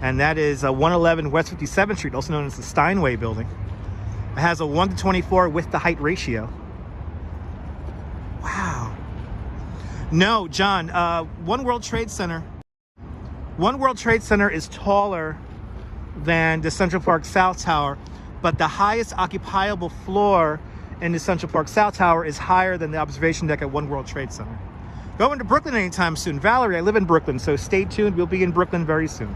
And that is 111 West 57th Street, also known as the Steinway Building. It has a 1:24 width to height ratio. Wow. No, John, One World Trade Center is taller than the Central Park South Tower, but the highest occupiable floor in the Central Park South Tower is higher than the observation deck at One World Trade Center. Going to Brooklyn anytime soon. Valerie, I live in Brooklyn, so stay tuned. We'll be in Brooklyn very soon.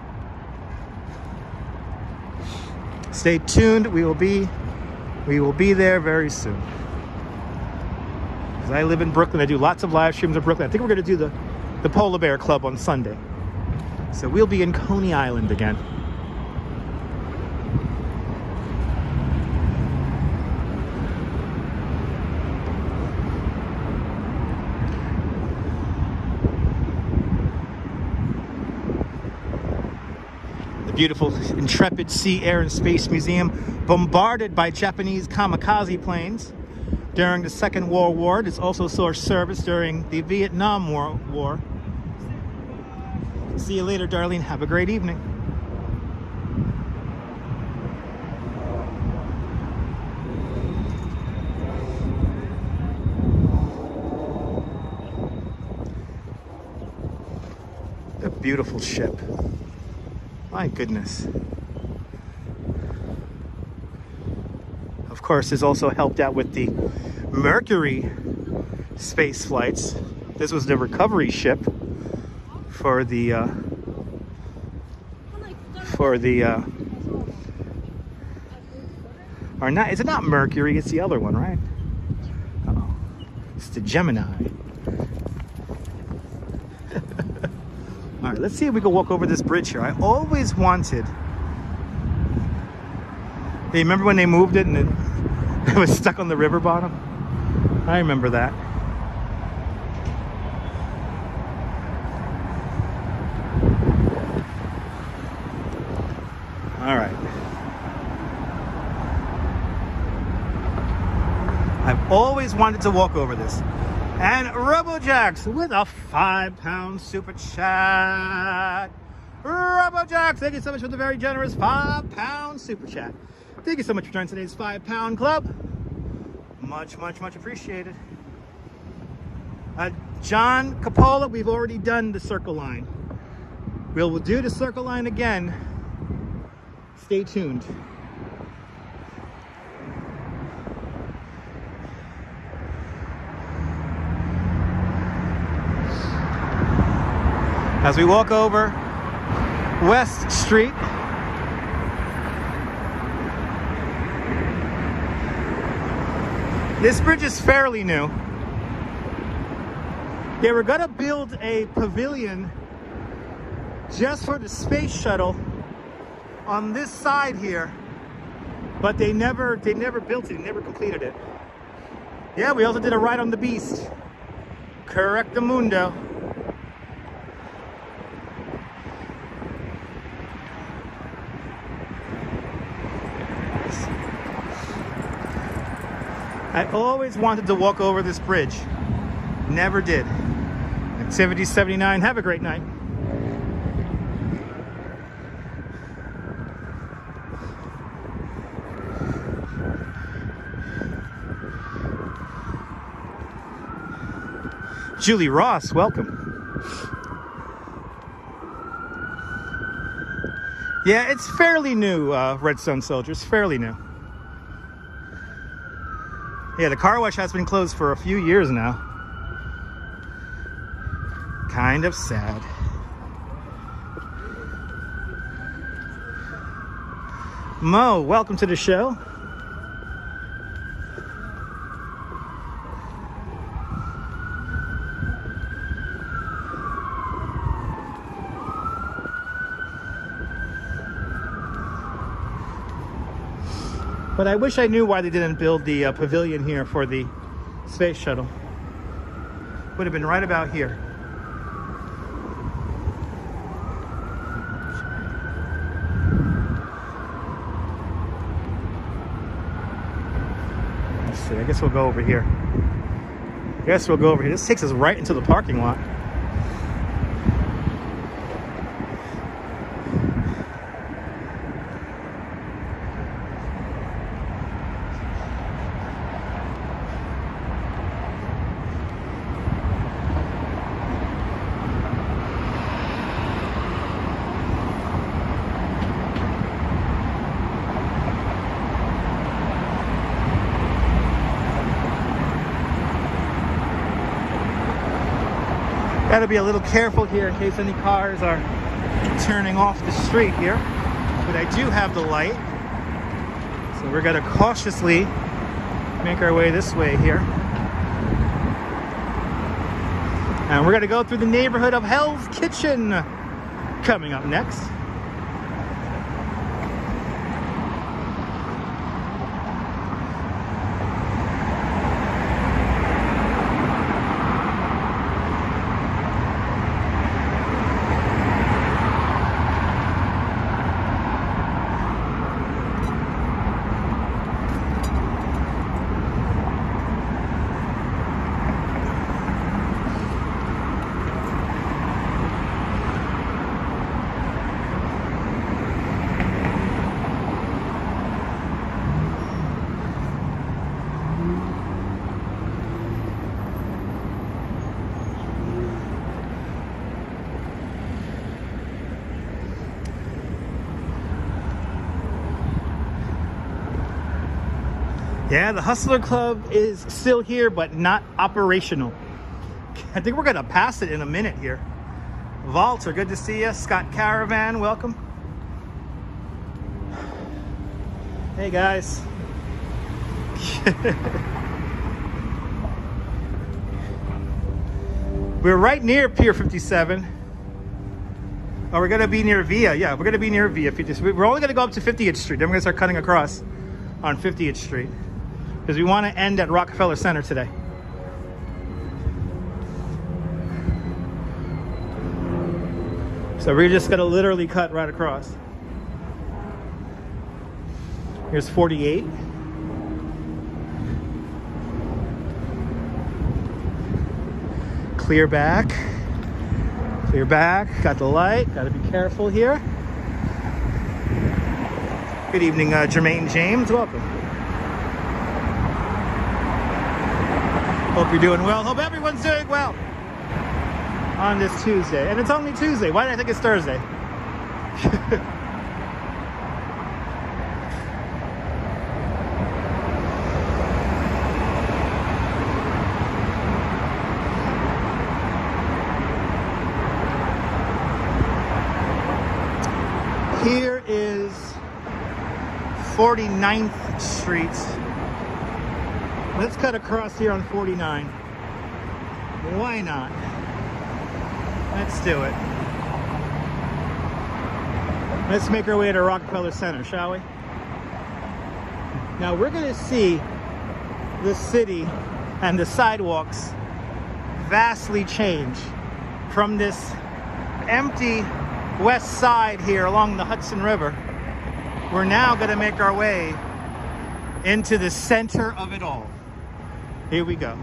Stay tuned. We will be there very soon. Because I live in Brooklyn. I do lots of live streams in Brooklyn. I think we're going to do the Polar Bear Club on Sunday. So we'll be in Coney Island again. Beautiful Intrepid Sea, Air, and Space Museum, bombarded by Japanese kamikaze planes during the Second World War. It's also saw service during the Vietnam War. See you later, Darlene. Have a great evening. A beautiful ship. My goodness. Of course, this also helped out with the Mercury space flights. This was the recovery ship for the or not, is it not Mercury? It's the other one, right? Uh-oh. It's the Gemini. All right, let's see if we can walk over this bridge here. I always wanted... Hey, remember when they moved it and it was stuck on the river bottom? I remember that. All right. I've always wanted to walk over this. And RoboJax with a £5 super chat. RoboJax, thank you so much for the very generous £5 super chat. Thank you so much for joining today's £5 club. Much, much, much appreciated. John Capola, we've already done the circle line. We'll do the circle line again. Stay tuned. As we walk over West Street, this bridge is fairly new. They were gonna build a pavilion just for the space shuttle on this side here, but they never built it, never completed it. Yeah, we also did a ride on the Beast. Correctamundo. I always wanted to walk over this bridge. Never did. Activity 79. Have a great night. Julie Ross, welcome. Yeah, it's fairly new, Redstone Soldiers. Fairly new. Yeah, the car wash has been closed for a few years now. Kind of sad. Mo, welcome to the show. But I wish I knew why they didn't build the pavilion here for the space shuttle. Would have been right about here. Let's see, I guess we'll go over here. This takes us right into the parking lot. Got to be a little careful here in case any cars are turning off the street here. But I do have the light. So we're going to cautiously make our way this way here. And we're going to go through the neighborhood of Hell's Kitchen coming up next. Yeah, the Hustler Club is still here, but not operational. I think we're gonna pass it in a minute here. Walter, good to see you. Scott Caravan, welcome. Hey guys. We're right near Pier 57. Oh, we're gonna be near Via. Yeah, we're gonna be near Via 50. We're only gonna go up to 50th Street. Then we're gonna start cutting across on 50th Street. Because we want to end at Rockefeller Center today. So we're just going to literally cut right across. Here's 48. Clear back. Clear back. Got the light. Got to be careful here. Good evening, Jermaine James. Welcome. Hope you're doing well. Hope everyone's doing well on this Tuesday. And it's only Tuesday. Why did I think it's Thursday? Here is 49th Street. Let's cut across here on 49. Why not? Let's do it. Let's make our way to Rockefeller Center, shall we? Now we're going to see the city and the sidewalks vastly change from this empty west side here along the Hudson River. We're now going to make our way into the center of it all. Here we go.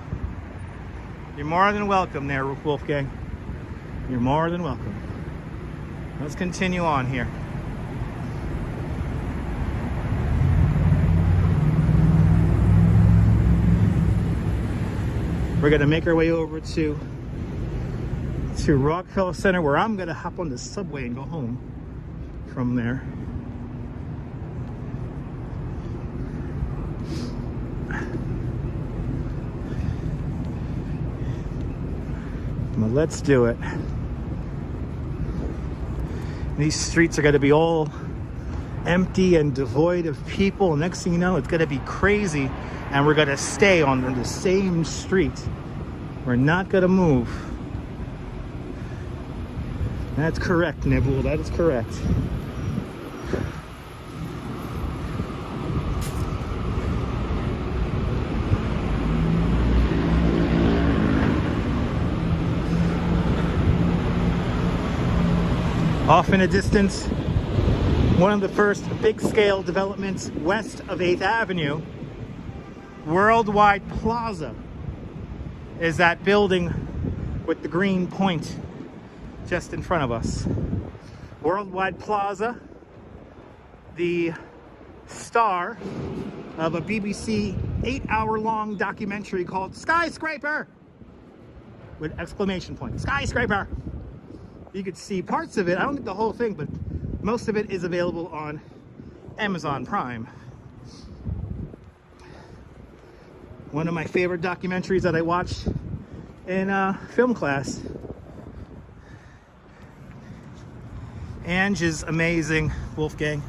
You're more than welcome there, Wolfgang. You're more than welcome. Let's continue on here. We're gonna make our way over to Rockefeller Center, where I'm gonna hop on the subway and go home from there. Well, let's do it. These streets are going to be all empty and devoid of people. Next thing you know, it's going to be crazy, and we're going to stay on the same street. We're not going to move. That's correct, Nibble. That is correct. Off in the distance, one of the first big-scale developments west of 8th Avenue, Worldwide Plaza, is that building with the green point just in front of us. Worldwide Plaza, the star of a BBC 8-hour-long documentary called Skyscraper, with exclamation point, Skyscraper. You could see parts of it. I don't think the whole thing, but most of it is available on Amazon Prime. One of my favorite documentaries that I watched in film class. Ange is amazing, Wolfgang.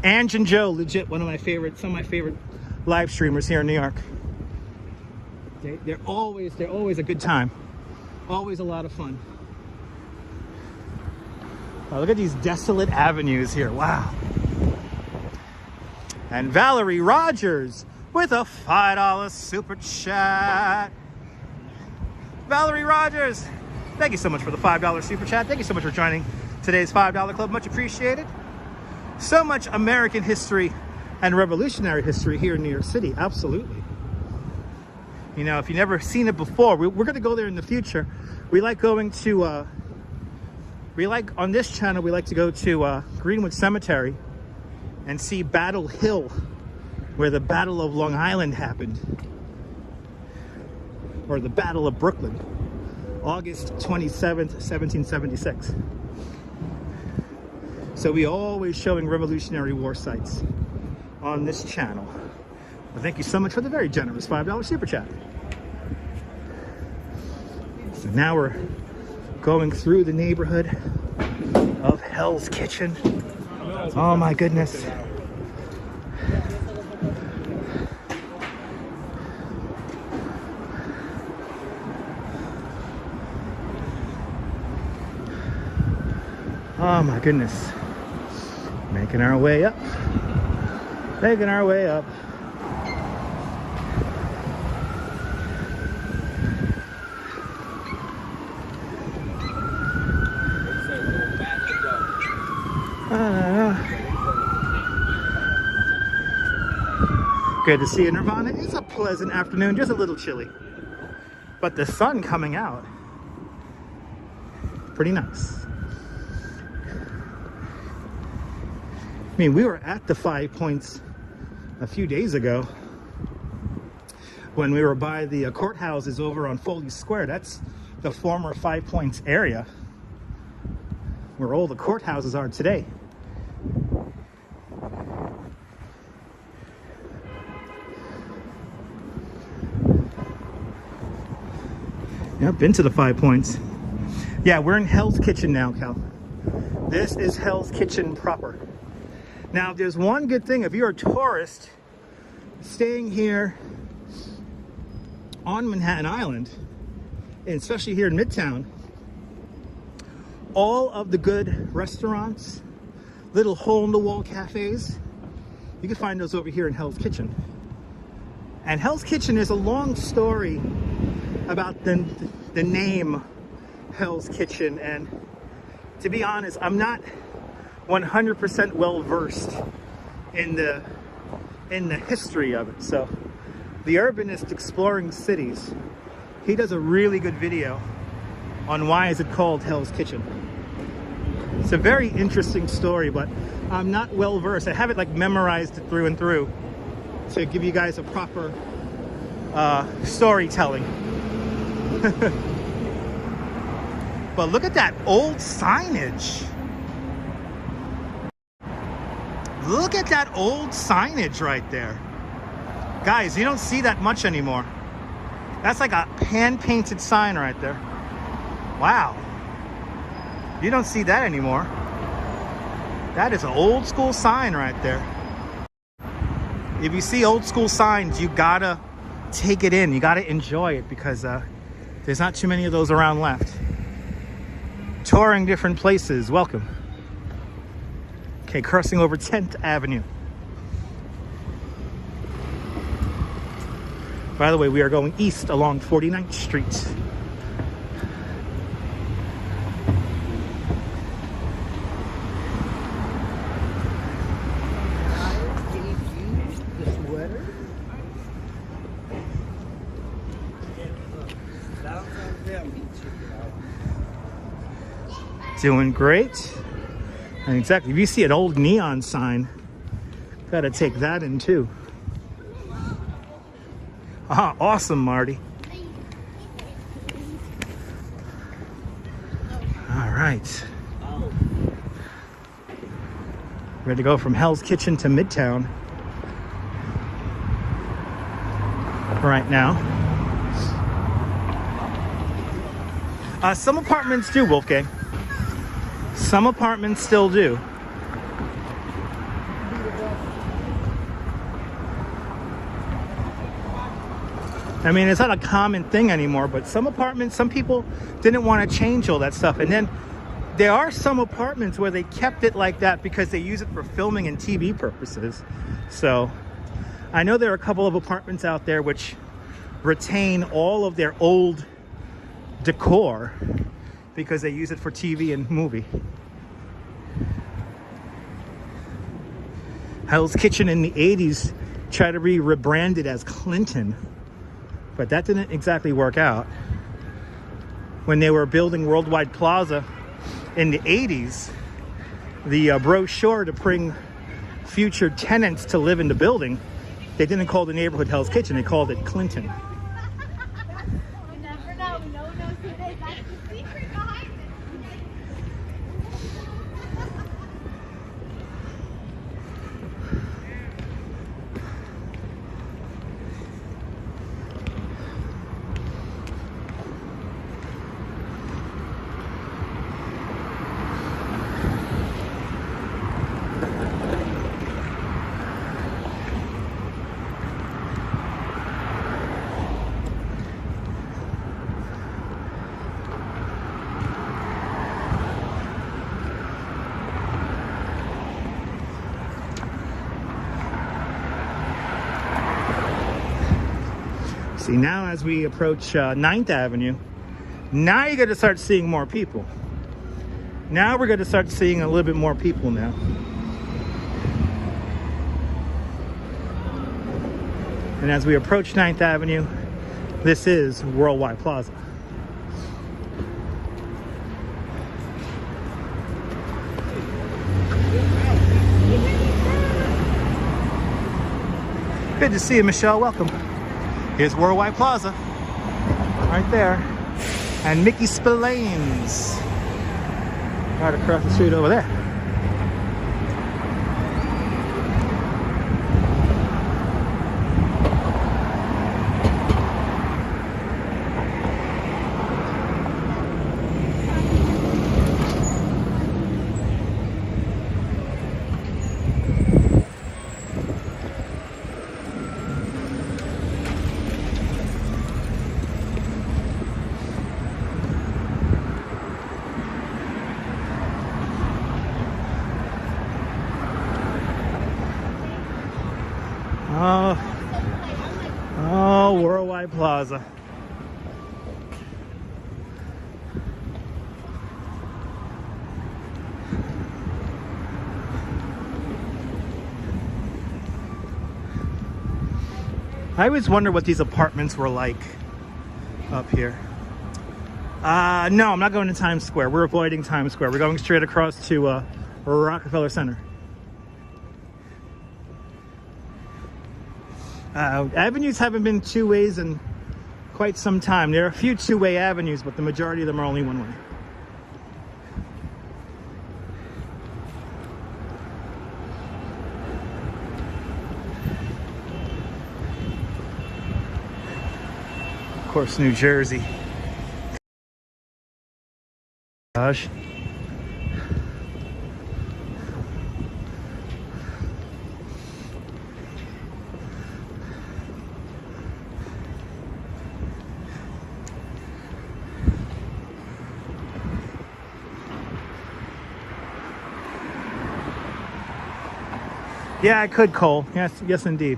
Ange and Joe, legit some of my favorite live streamers here in New York. They're always a good time. Always a lot of fun. Oh, look at these desolate avenues here. Wow. And Valerie Rogers with a $5 super chat. Valerie Rogers, thank you so much for the $5 super chat. Thank you so much for joining today's $5 club. Much appreciated. So much American history and revolutionary history here in New York City. Absolutely. You know, if you've never seen it before, we're going to go there in the future. We like going to, on this channel, we like to go to Greenwood Cemetery and see Battle Hill, where the Battle of Long Island happened. Or the Battle of Brooklyn, August 27th, 1776. So we always showing Revolutionary War sites on this channel. Well, thank you so much for the very generous $5 super chat. So now we're going through the neighborhood of Hell's Kitchen. Oh my goodness. Oh my goodness. Making our way up. Making our way up. Good to see you, Nirvana. It's a pleasant afternoon, just a little chilly. But the sun coming out, pretty nice. I mean, we were at the 5 Points a few days ago when we were by the courthouses over on Foley Square. That's the former 5 Points area where all the courthouses are today. Yeah, I've been to the 5 Points. Yeah, we're in Hell's Kitchen now, Cal. This is Hell's Kitchen proper. Now, there's one good thing. If you're a tourist staying here on Manhattan Island, and especially here in Midtown, all of the good restaurants, little hole-in-the-wall cafes, you can find those over here in Hell's Kitchen. And Hell's Kitchen is a long story about the name Hell's Kitchen, and to be honest, I'm not 100% well versed in the history of it. So the Urbanist Exploring Cities, he does a really good video on why is it called Hell's Kitchen. It's a very interesting story, but I'm not well versed. I haven't like memorized it through and through to give you guys a proper storytelling. But look at that old signage. Look at that old signage right there. Guys, you don't see that much anymore. That's like a hand-painted sign right there. Wow. You don't see that anymore. That is an old school sign right there. If you see old school signs, you gotta take it in. You gotta enjoy it because there's not too many of those around left. Touring different places, welcome. Okay, crossing over 10th Avenue. By the way, we are going east along 49th Street. Doing great. And exactly, if you see an old neon sign, gotta take that in too. Ah, awesome, Marty. All right. Ready to go from Hell's Kitchen to Midtown right now. Some apartments do, Wolfgang. Some apartments still do. I mean, it's not a common thing anymore, but some apartments, some people didn't want to change all that stuff. And then there are some apartments where they kept it like that because they use it for filming and TV purposes. So I know there are a couple of apartments out there which retain all of their old decor because they use it for TV and movie. Hell's Kitchen in the 80s tried to be rebranded as Clinton, but that didn't exactly work out. When they were building Worldwide Plaza in the 80s, the brochure to bring future tenants to live in the building, they didn't call the neighborhood Hell's Kitchen, they called it Clinton. You never know. No one knows who it is. That's the secret behind it. See, now as we approach 9th Avenue, now you're going to start seeing more people. Now we're going to start seeing a little bit more people now. And as we approach 9th Avenue, this is Worldwide Plaza. Good to see you, Michelle. Welcome. Here's Worldwide Plaza, right there. And Mickey Spillane's right across the street over there. Oh, Worldwide Plaza. I always wonder what these apartments were like up here. No, I'm not going to Times Square. We're avoiding Times Square. We're going straight across to Rockefeller Center. Avenues haven't been two ways in quite some time. There are a few two-way avenues, but the majority of them are only one way. Of course, New Jersey. Gosh. Yeah, I could, Cole. Yes, indeed.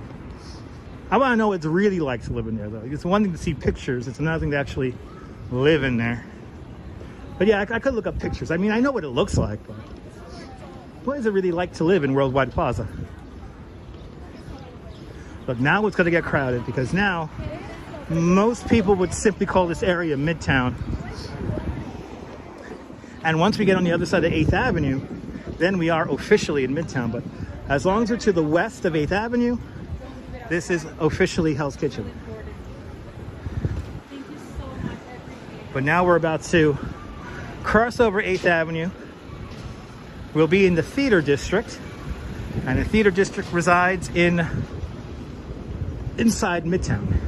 I want to know what it's really like to live in there, though. It's one thing to see pictures. It's another thing to actually live in there. But yeah, I could look up pictures. I mean, I know what it looks like, but what is it really like to live in Worldwide Plaza? Look, now it's going to get crowded because now most people would simply call this area Midtown. And once we get on the other side of 8th Avenue, then we are officially in Midtown. But as long as we're to the west of 8th Avenue, this is officially Hell's Kitchen. Thank you so much. I appreciate it. But now we're about to cross over 8th Avenue. We'll be in the theater district, and the theater district resides inside Midtown.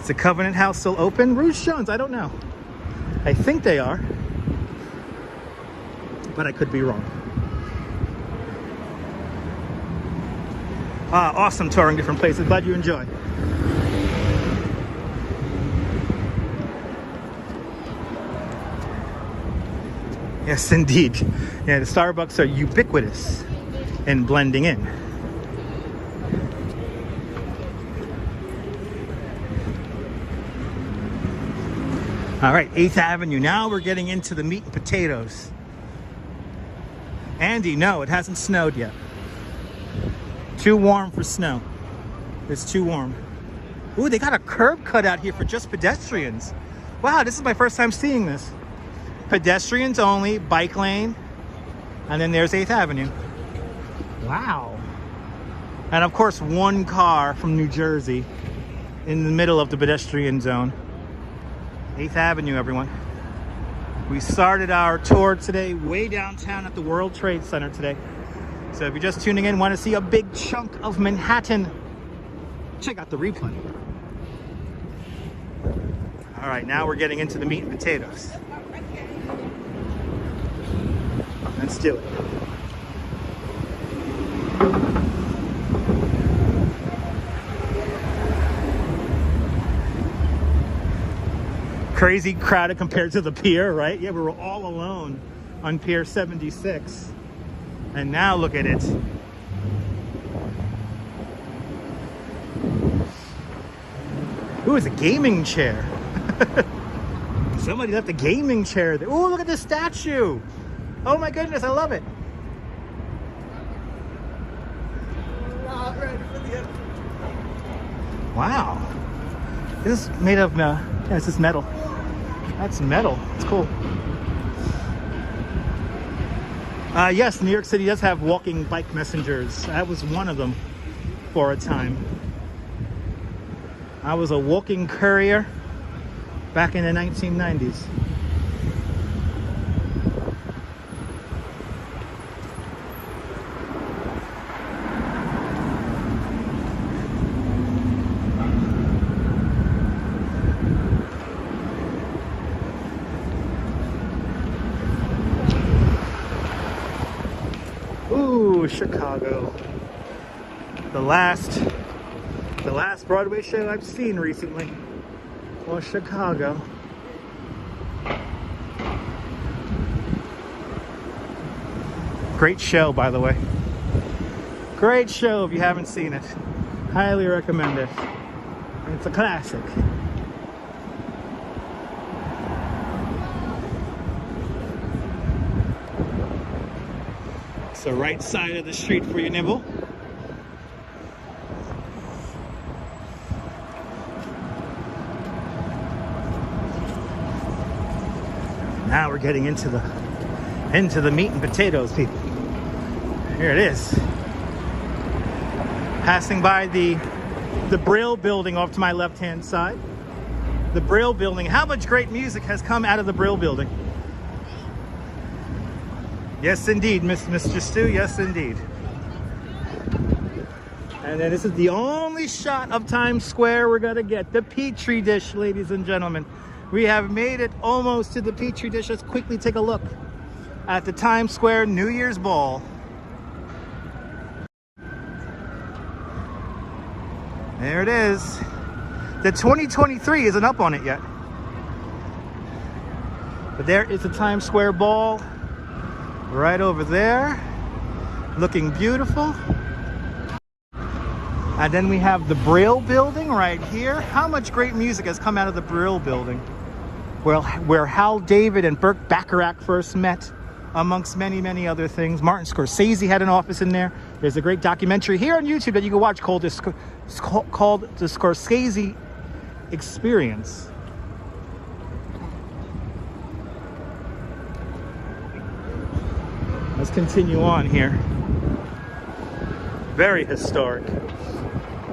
Is the Covenant House still open? Rouge Jones, I don't know. I think they are, but I could be wrong. Awesome touring different places. Glad you enjoy. Yes, indeed. Yeah, the Starbucks are ubiquitous in blending in. All right, 8th Avenue. Now we're getting into the meat and potatoes. Andy, no, it hasn't snowed yet. Too warm for snow. It's too warm. Ooh, they got a curb cut out here for just pedestrians. Wow, this is my first time seeing this. Pedestrians only, bike lane, and then there's 8th Avenue. Wow. And of course, one car from New Jersey in the middle of the pedestrian zone. 8th Avenue, everyone. We started our tour today way downtown at the World Trade Center today. So if you're just tuning in, want to see a big chunk of Manhattan, check out the replay. All right, now we're getting into the meat and potatoes. Let's do it. Crazy crowded compared to the pier, right? Yeah, we were all alone on Pier 76. And now look at it. Ooh, it's a gaming chair. Somebody left a gaming chair there. Ooh, look at this statue. Oh my goodness, I love it. Wow. This is made of, yeah, this is metal. That's metal. It's cool. Yes, New York City does have walking bike messengers. I was one of them for a time. I was a walking courier back in the 1990s. Ooh, Chicago. The last Broadway show I've seen recently was Chicago. Great show, by the way. Great show if you haven't seen it. Highly recommend it. It's a classic. It's the right side of the street for your nibble. Now we're getting into the meat and potatoes, people. Here it is. Passing by the Brill building off to my left-hand side. The Brill building. How much great music has come out of the Brill building? Yes, indeed, Mr. Stu. Yes, indeed. And then this is the only shot of Times Square we're gonna get. The Petri dish, ladies and gentlemen. We have made it almost to the Petri dish. Let's quickly take a look at the Times Square New Year's Ball. There it is. The 2023 isn't up on it yet. But there is the Times Square Ball right over there, looking beautiful. And then we have the Brill building right here. How much great music has come out of the Brill building? Well, where Hal David and Burt Bacharach first met, amongst many, many other things. Martin Scorsese had an office in there. There's a great documentary here on YouTube that you can watch called the Scorsese Experience. Let's continue on here. Very historic.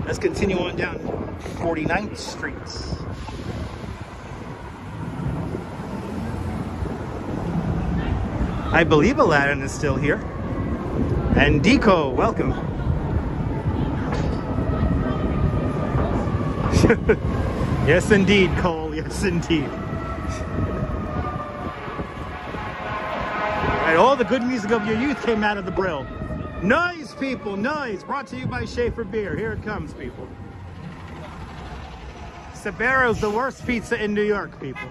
Let's continue on down 49th Street. I believe Aladdin is still here. And Deco, welcome. Yes, indeed, Cole. Yes, indeed. Right, all the good music of your youth came out of the Brill. Noise, people, noise. Brought to you by Schaefer Beer. Here it comes, people. Sabero's the worst pizza in New York, people.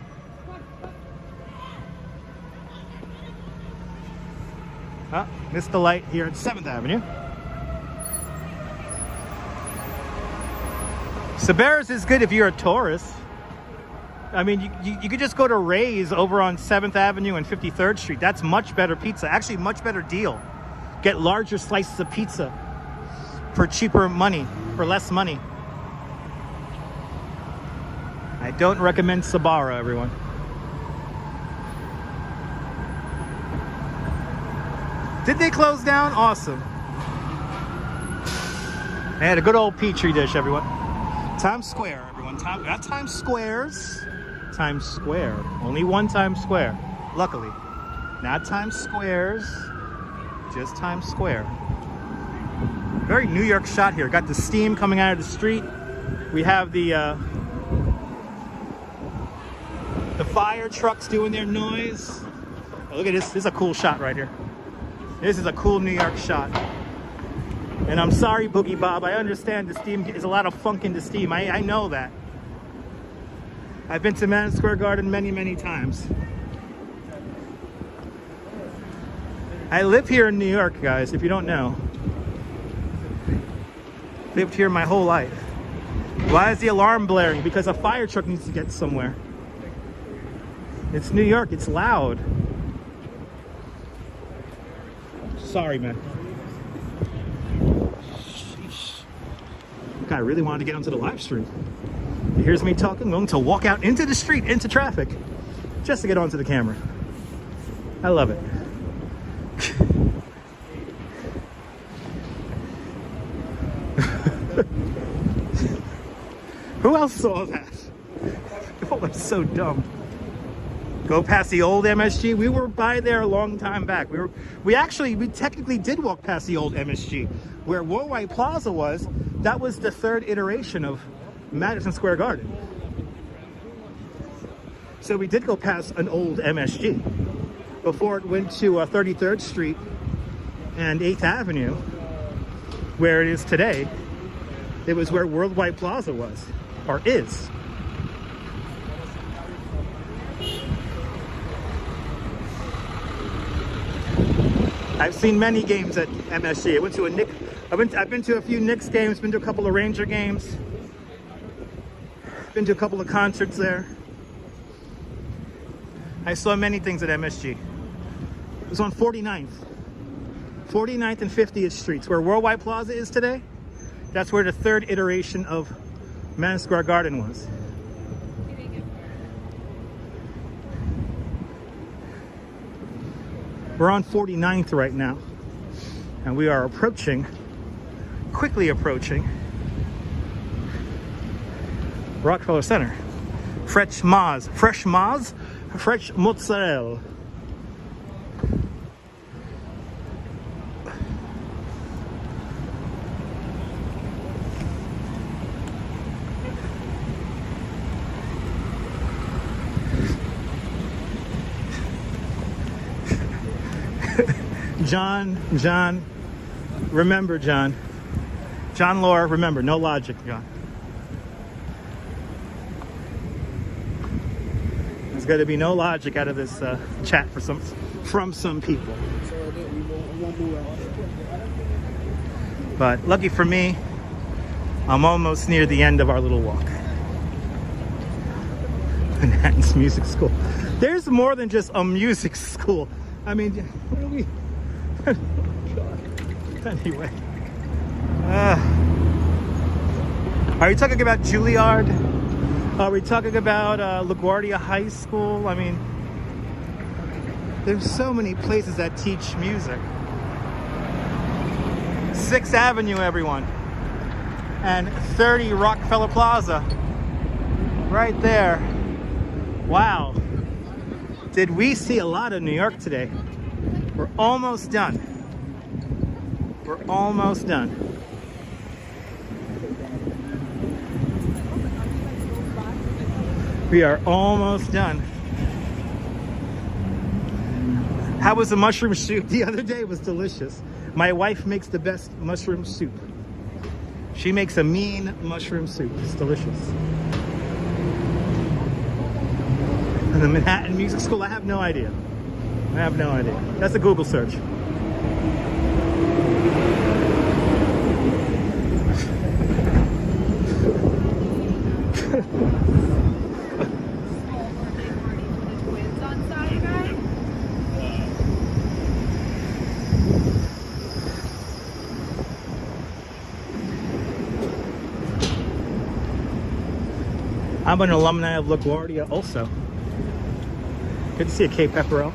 Missed the light here at 7th Avenue. Sabero's is good if you're a tourist. I mean, you could just go to Ray's over on 7th Avenue and 53rd Street. That's much better pizza. Actually, much better deal. Get larger slices of pizza for cheaper money, for less money. I don't recommend Sbarro, everyone. Did they close down? Awesome. They had a good old Petri dish, everyone. Times Square, everyone. Not Times Squares. Times Square. Only one Times Square. Luckily. Not Times Squares. Just Times Square. Very New York shot here. Got the steam coming out of the street. We have the fire trucks doing their noise. Oh, look at this. This is a cool shot right here. This is a cool New York shot. And I'm sorry, Boogie Bob. I understand the steam is a lot of funk in the steam. I know that. I've been to Madison Square Garden many, many times. I live here in New York, guys, if you don't know. Lived here my whole life. Why is the alarm blaring? Because a fire truck needs to get somewhere. It's New York, it's loud. Sorry, man. Sheesh. God, I really wanted to get onto the live stream. Here's me talking. I'm going to walk out into the street, into traffic, just to get onto the camera. I love it. Who else saw that? Oh, that's so dumb. Go past the old MSG. We were by there a long time back. We technically did walk past the old MSG. Where Worldwide Plaza was, that was the third iteration of Madison Square Garden. So we did go past an old MSG before it went to 33rd Street and 8th Avenue, where it is today. It was where Worldwide Plaza was, or is. I've seen many games at MSG. I've been to a few Knicks games, been to a couple of Ranger games, been to a couple of concerts there. I saw many things at MSG. It was on 49th and 50th Streets, where Worldwide Plaza is today. That's where the third iteration of Madison Square Garden was. We're on 49th right now, and we are quickly approaching Rockefeller Center. Fresh mozzarella. John, remember, John Laura, remember, no logic, John. There's got to be no logic out of this chat from some people. But lucky for me, I'm almost near the end of our little walk. Manhattan's Music School. There's more than just a music school. I mean, what are we? Oh, God. Anyway, are you talking about Juilliard? Are we talking about LaGuardia High School? I mean, There's so many places that teach music. 6th Avenue, everyone. And 30 Rockefeller Plaza. Right there. Wow. Did we see a lot of New York today? We're almost done. We're almost done. We are almost done. How was the mushroom soup the other day? It was delicious. My wife makes the best mushroom soup. She makes a mean mushroom soup. It's delicious. And the Manhattan Music School, I have no idea. I have no idea. That's a Google search. I'm an alumni of LaGuardia also. Good to see a Cape Pepperell.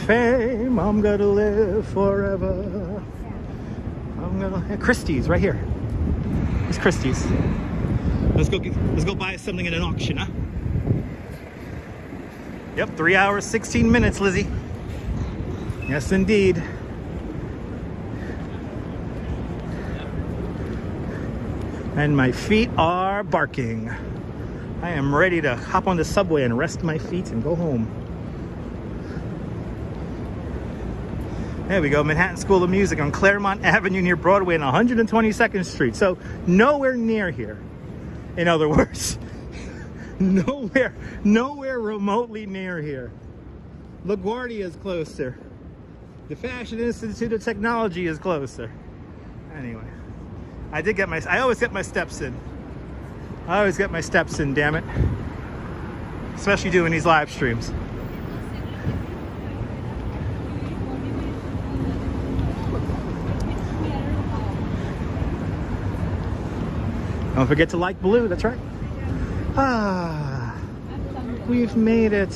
Fame, I'm gonna live forever. I'm gonna Christie's right here. It's Christie's. Let's go buy something at an auction, huh? Yep, 3 hours, 16 minutes, Lizzie. Yes, indeed. And my feet are barking. I am ready to hop on the subway and rest my feet and go home. There we go, Manhattan School of Music on Claremont Avenue near Broadway and 122nd Street. So nowhere near here. In other words, nowhere remotely near here. LaGuardia is closer. The Fashion Institute of Technology is closer. Anyway, I always get my steps in. I always get my steps in, damn it. Especially doing these live streams. Don't forget to like blue, that's right. Ah, we've made it.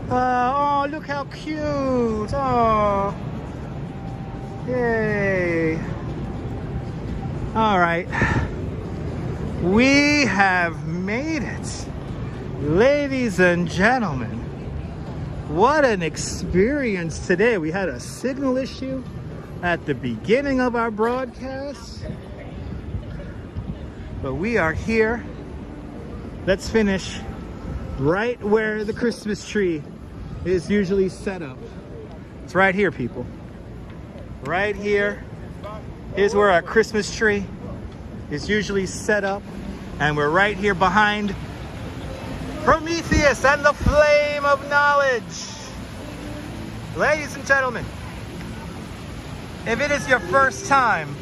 Oh, look how cute. Oh, yay. All right, we have made it. Ladies and gentlemen, what an experience today. We had a signal issue at the beginning of our broadcast, but we are here. Let's finish right where the Christmas tree is usually set up. It's right here, people. Right here. Here's where our Christmas tree is usually set up, and we're right here behind Prometheus and the Flame of Knowledge. Ladies and gentlemen, if it is your first time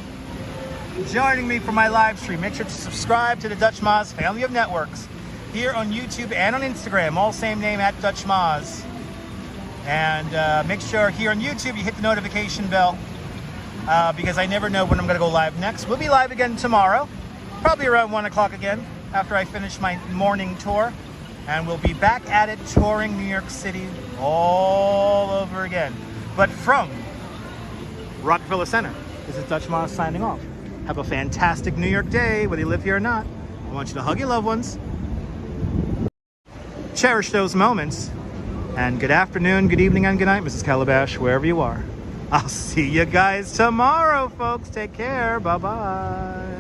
joining me for my live stream, make sure to subscribe to the Dutch Moz family of networks here on YouTube and on Instagram, all same name at Dutch Moz. And make sure here on YouTube you hit the notification bell because I never know when I'm going to go live next. We'll be live again tomorrow, probably around 1 o'clock again after I finish my morning tour. And we'll be back at it touring New York City all over again. But from Rockefeller Center, this is Dutch Moz signing off. Have a fantastic New York day, whether you live here or not. I want you to hug your loved ones, cherish those moments, and good afternoon, good evening, and good night, Mrs. Calabash, wherever you are. I'll see you guys tomorrow, folks. Take care. Bye-bye.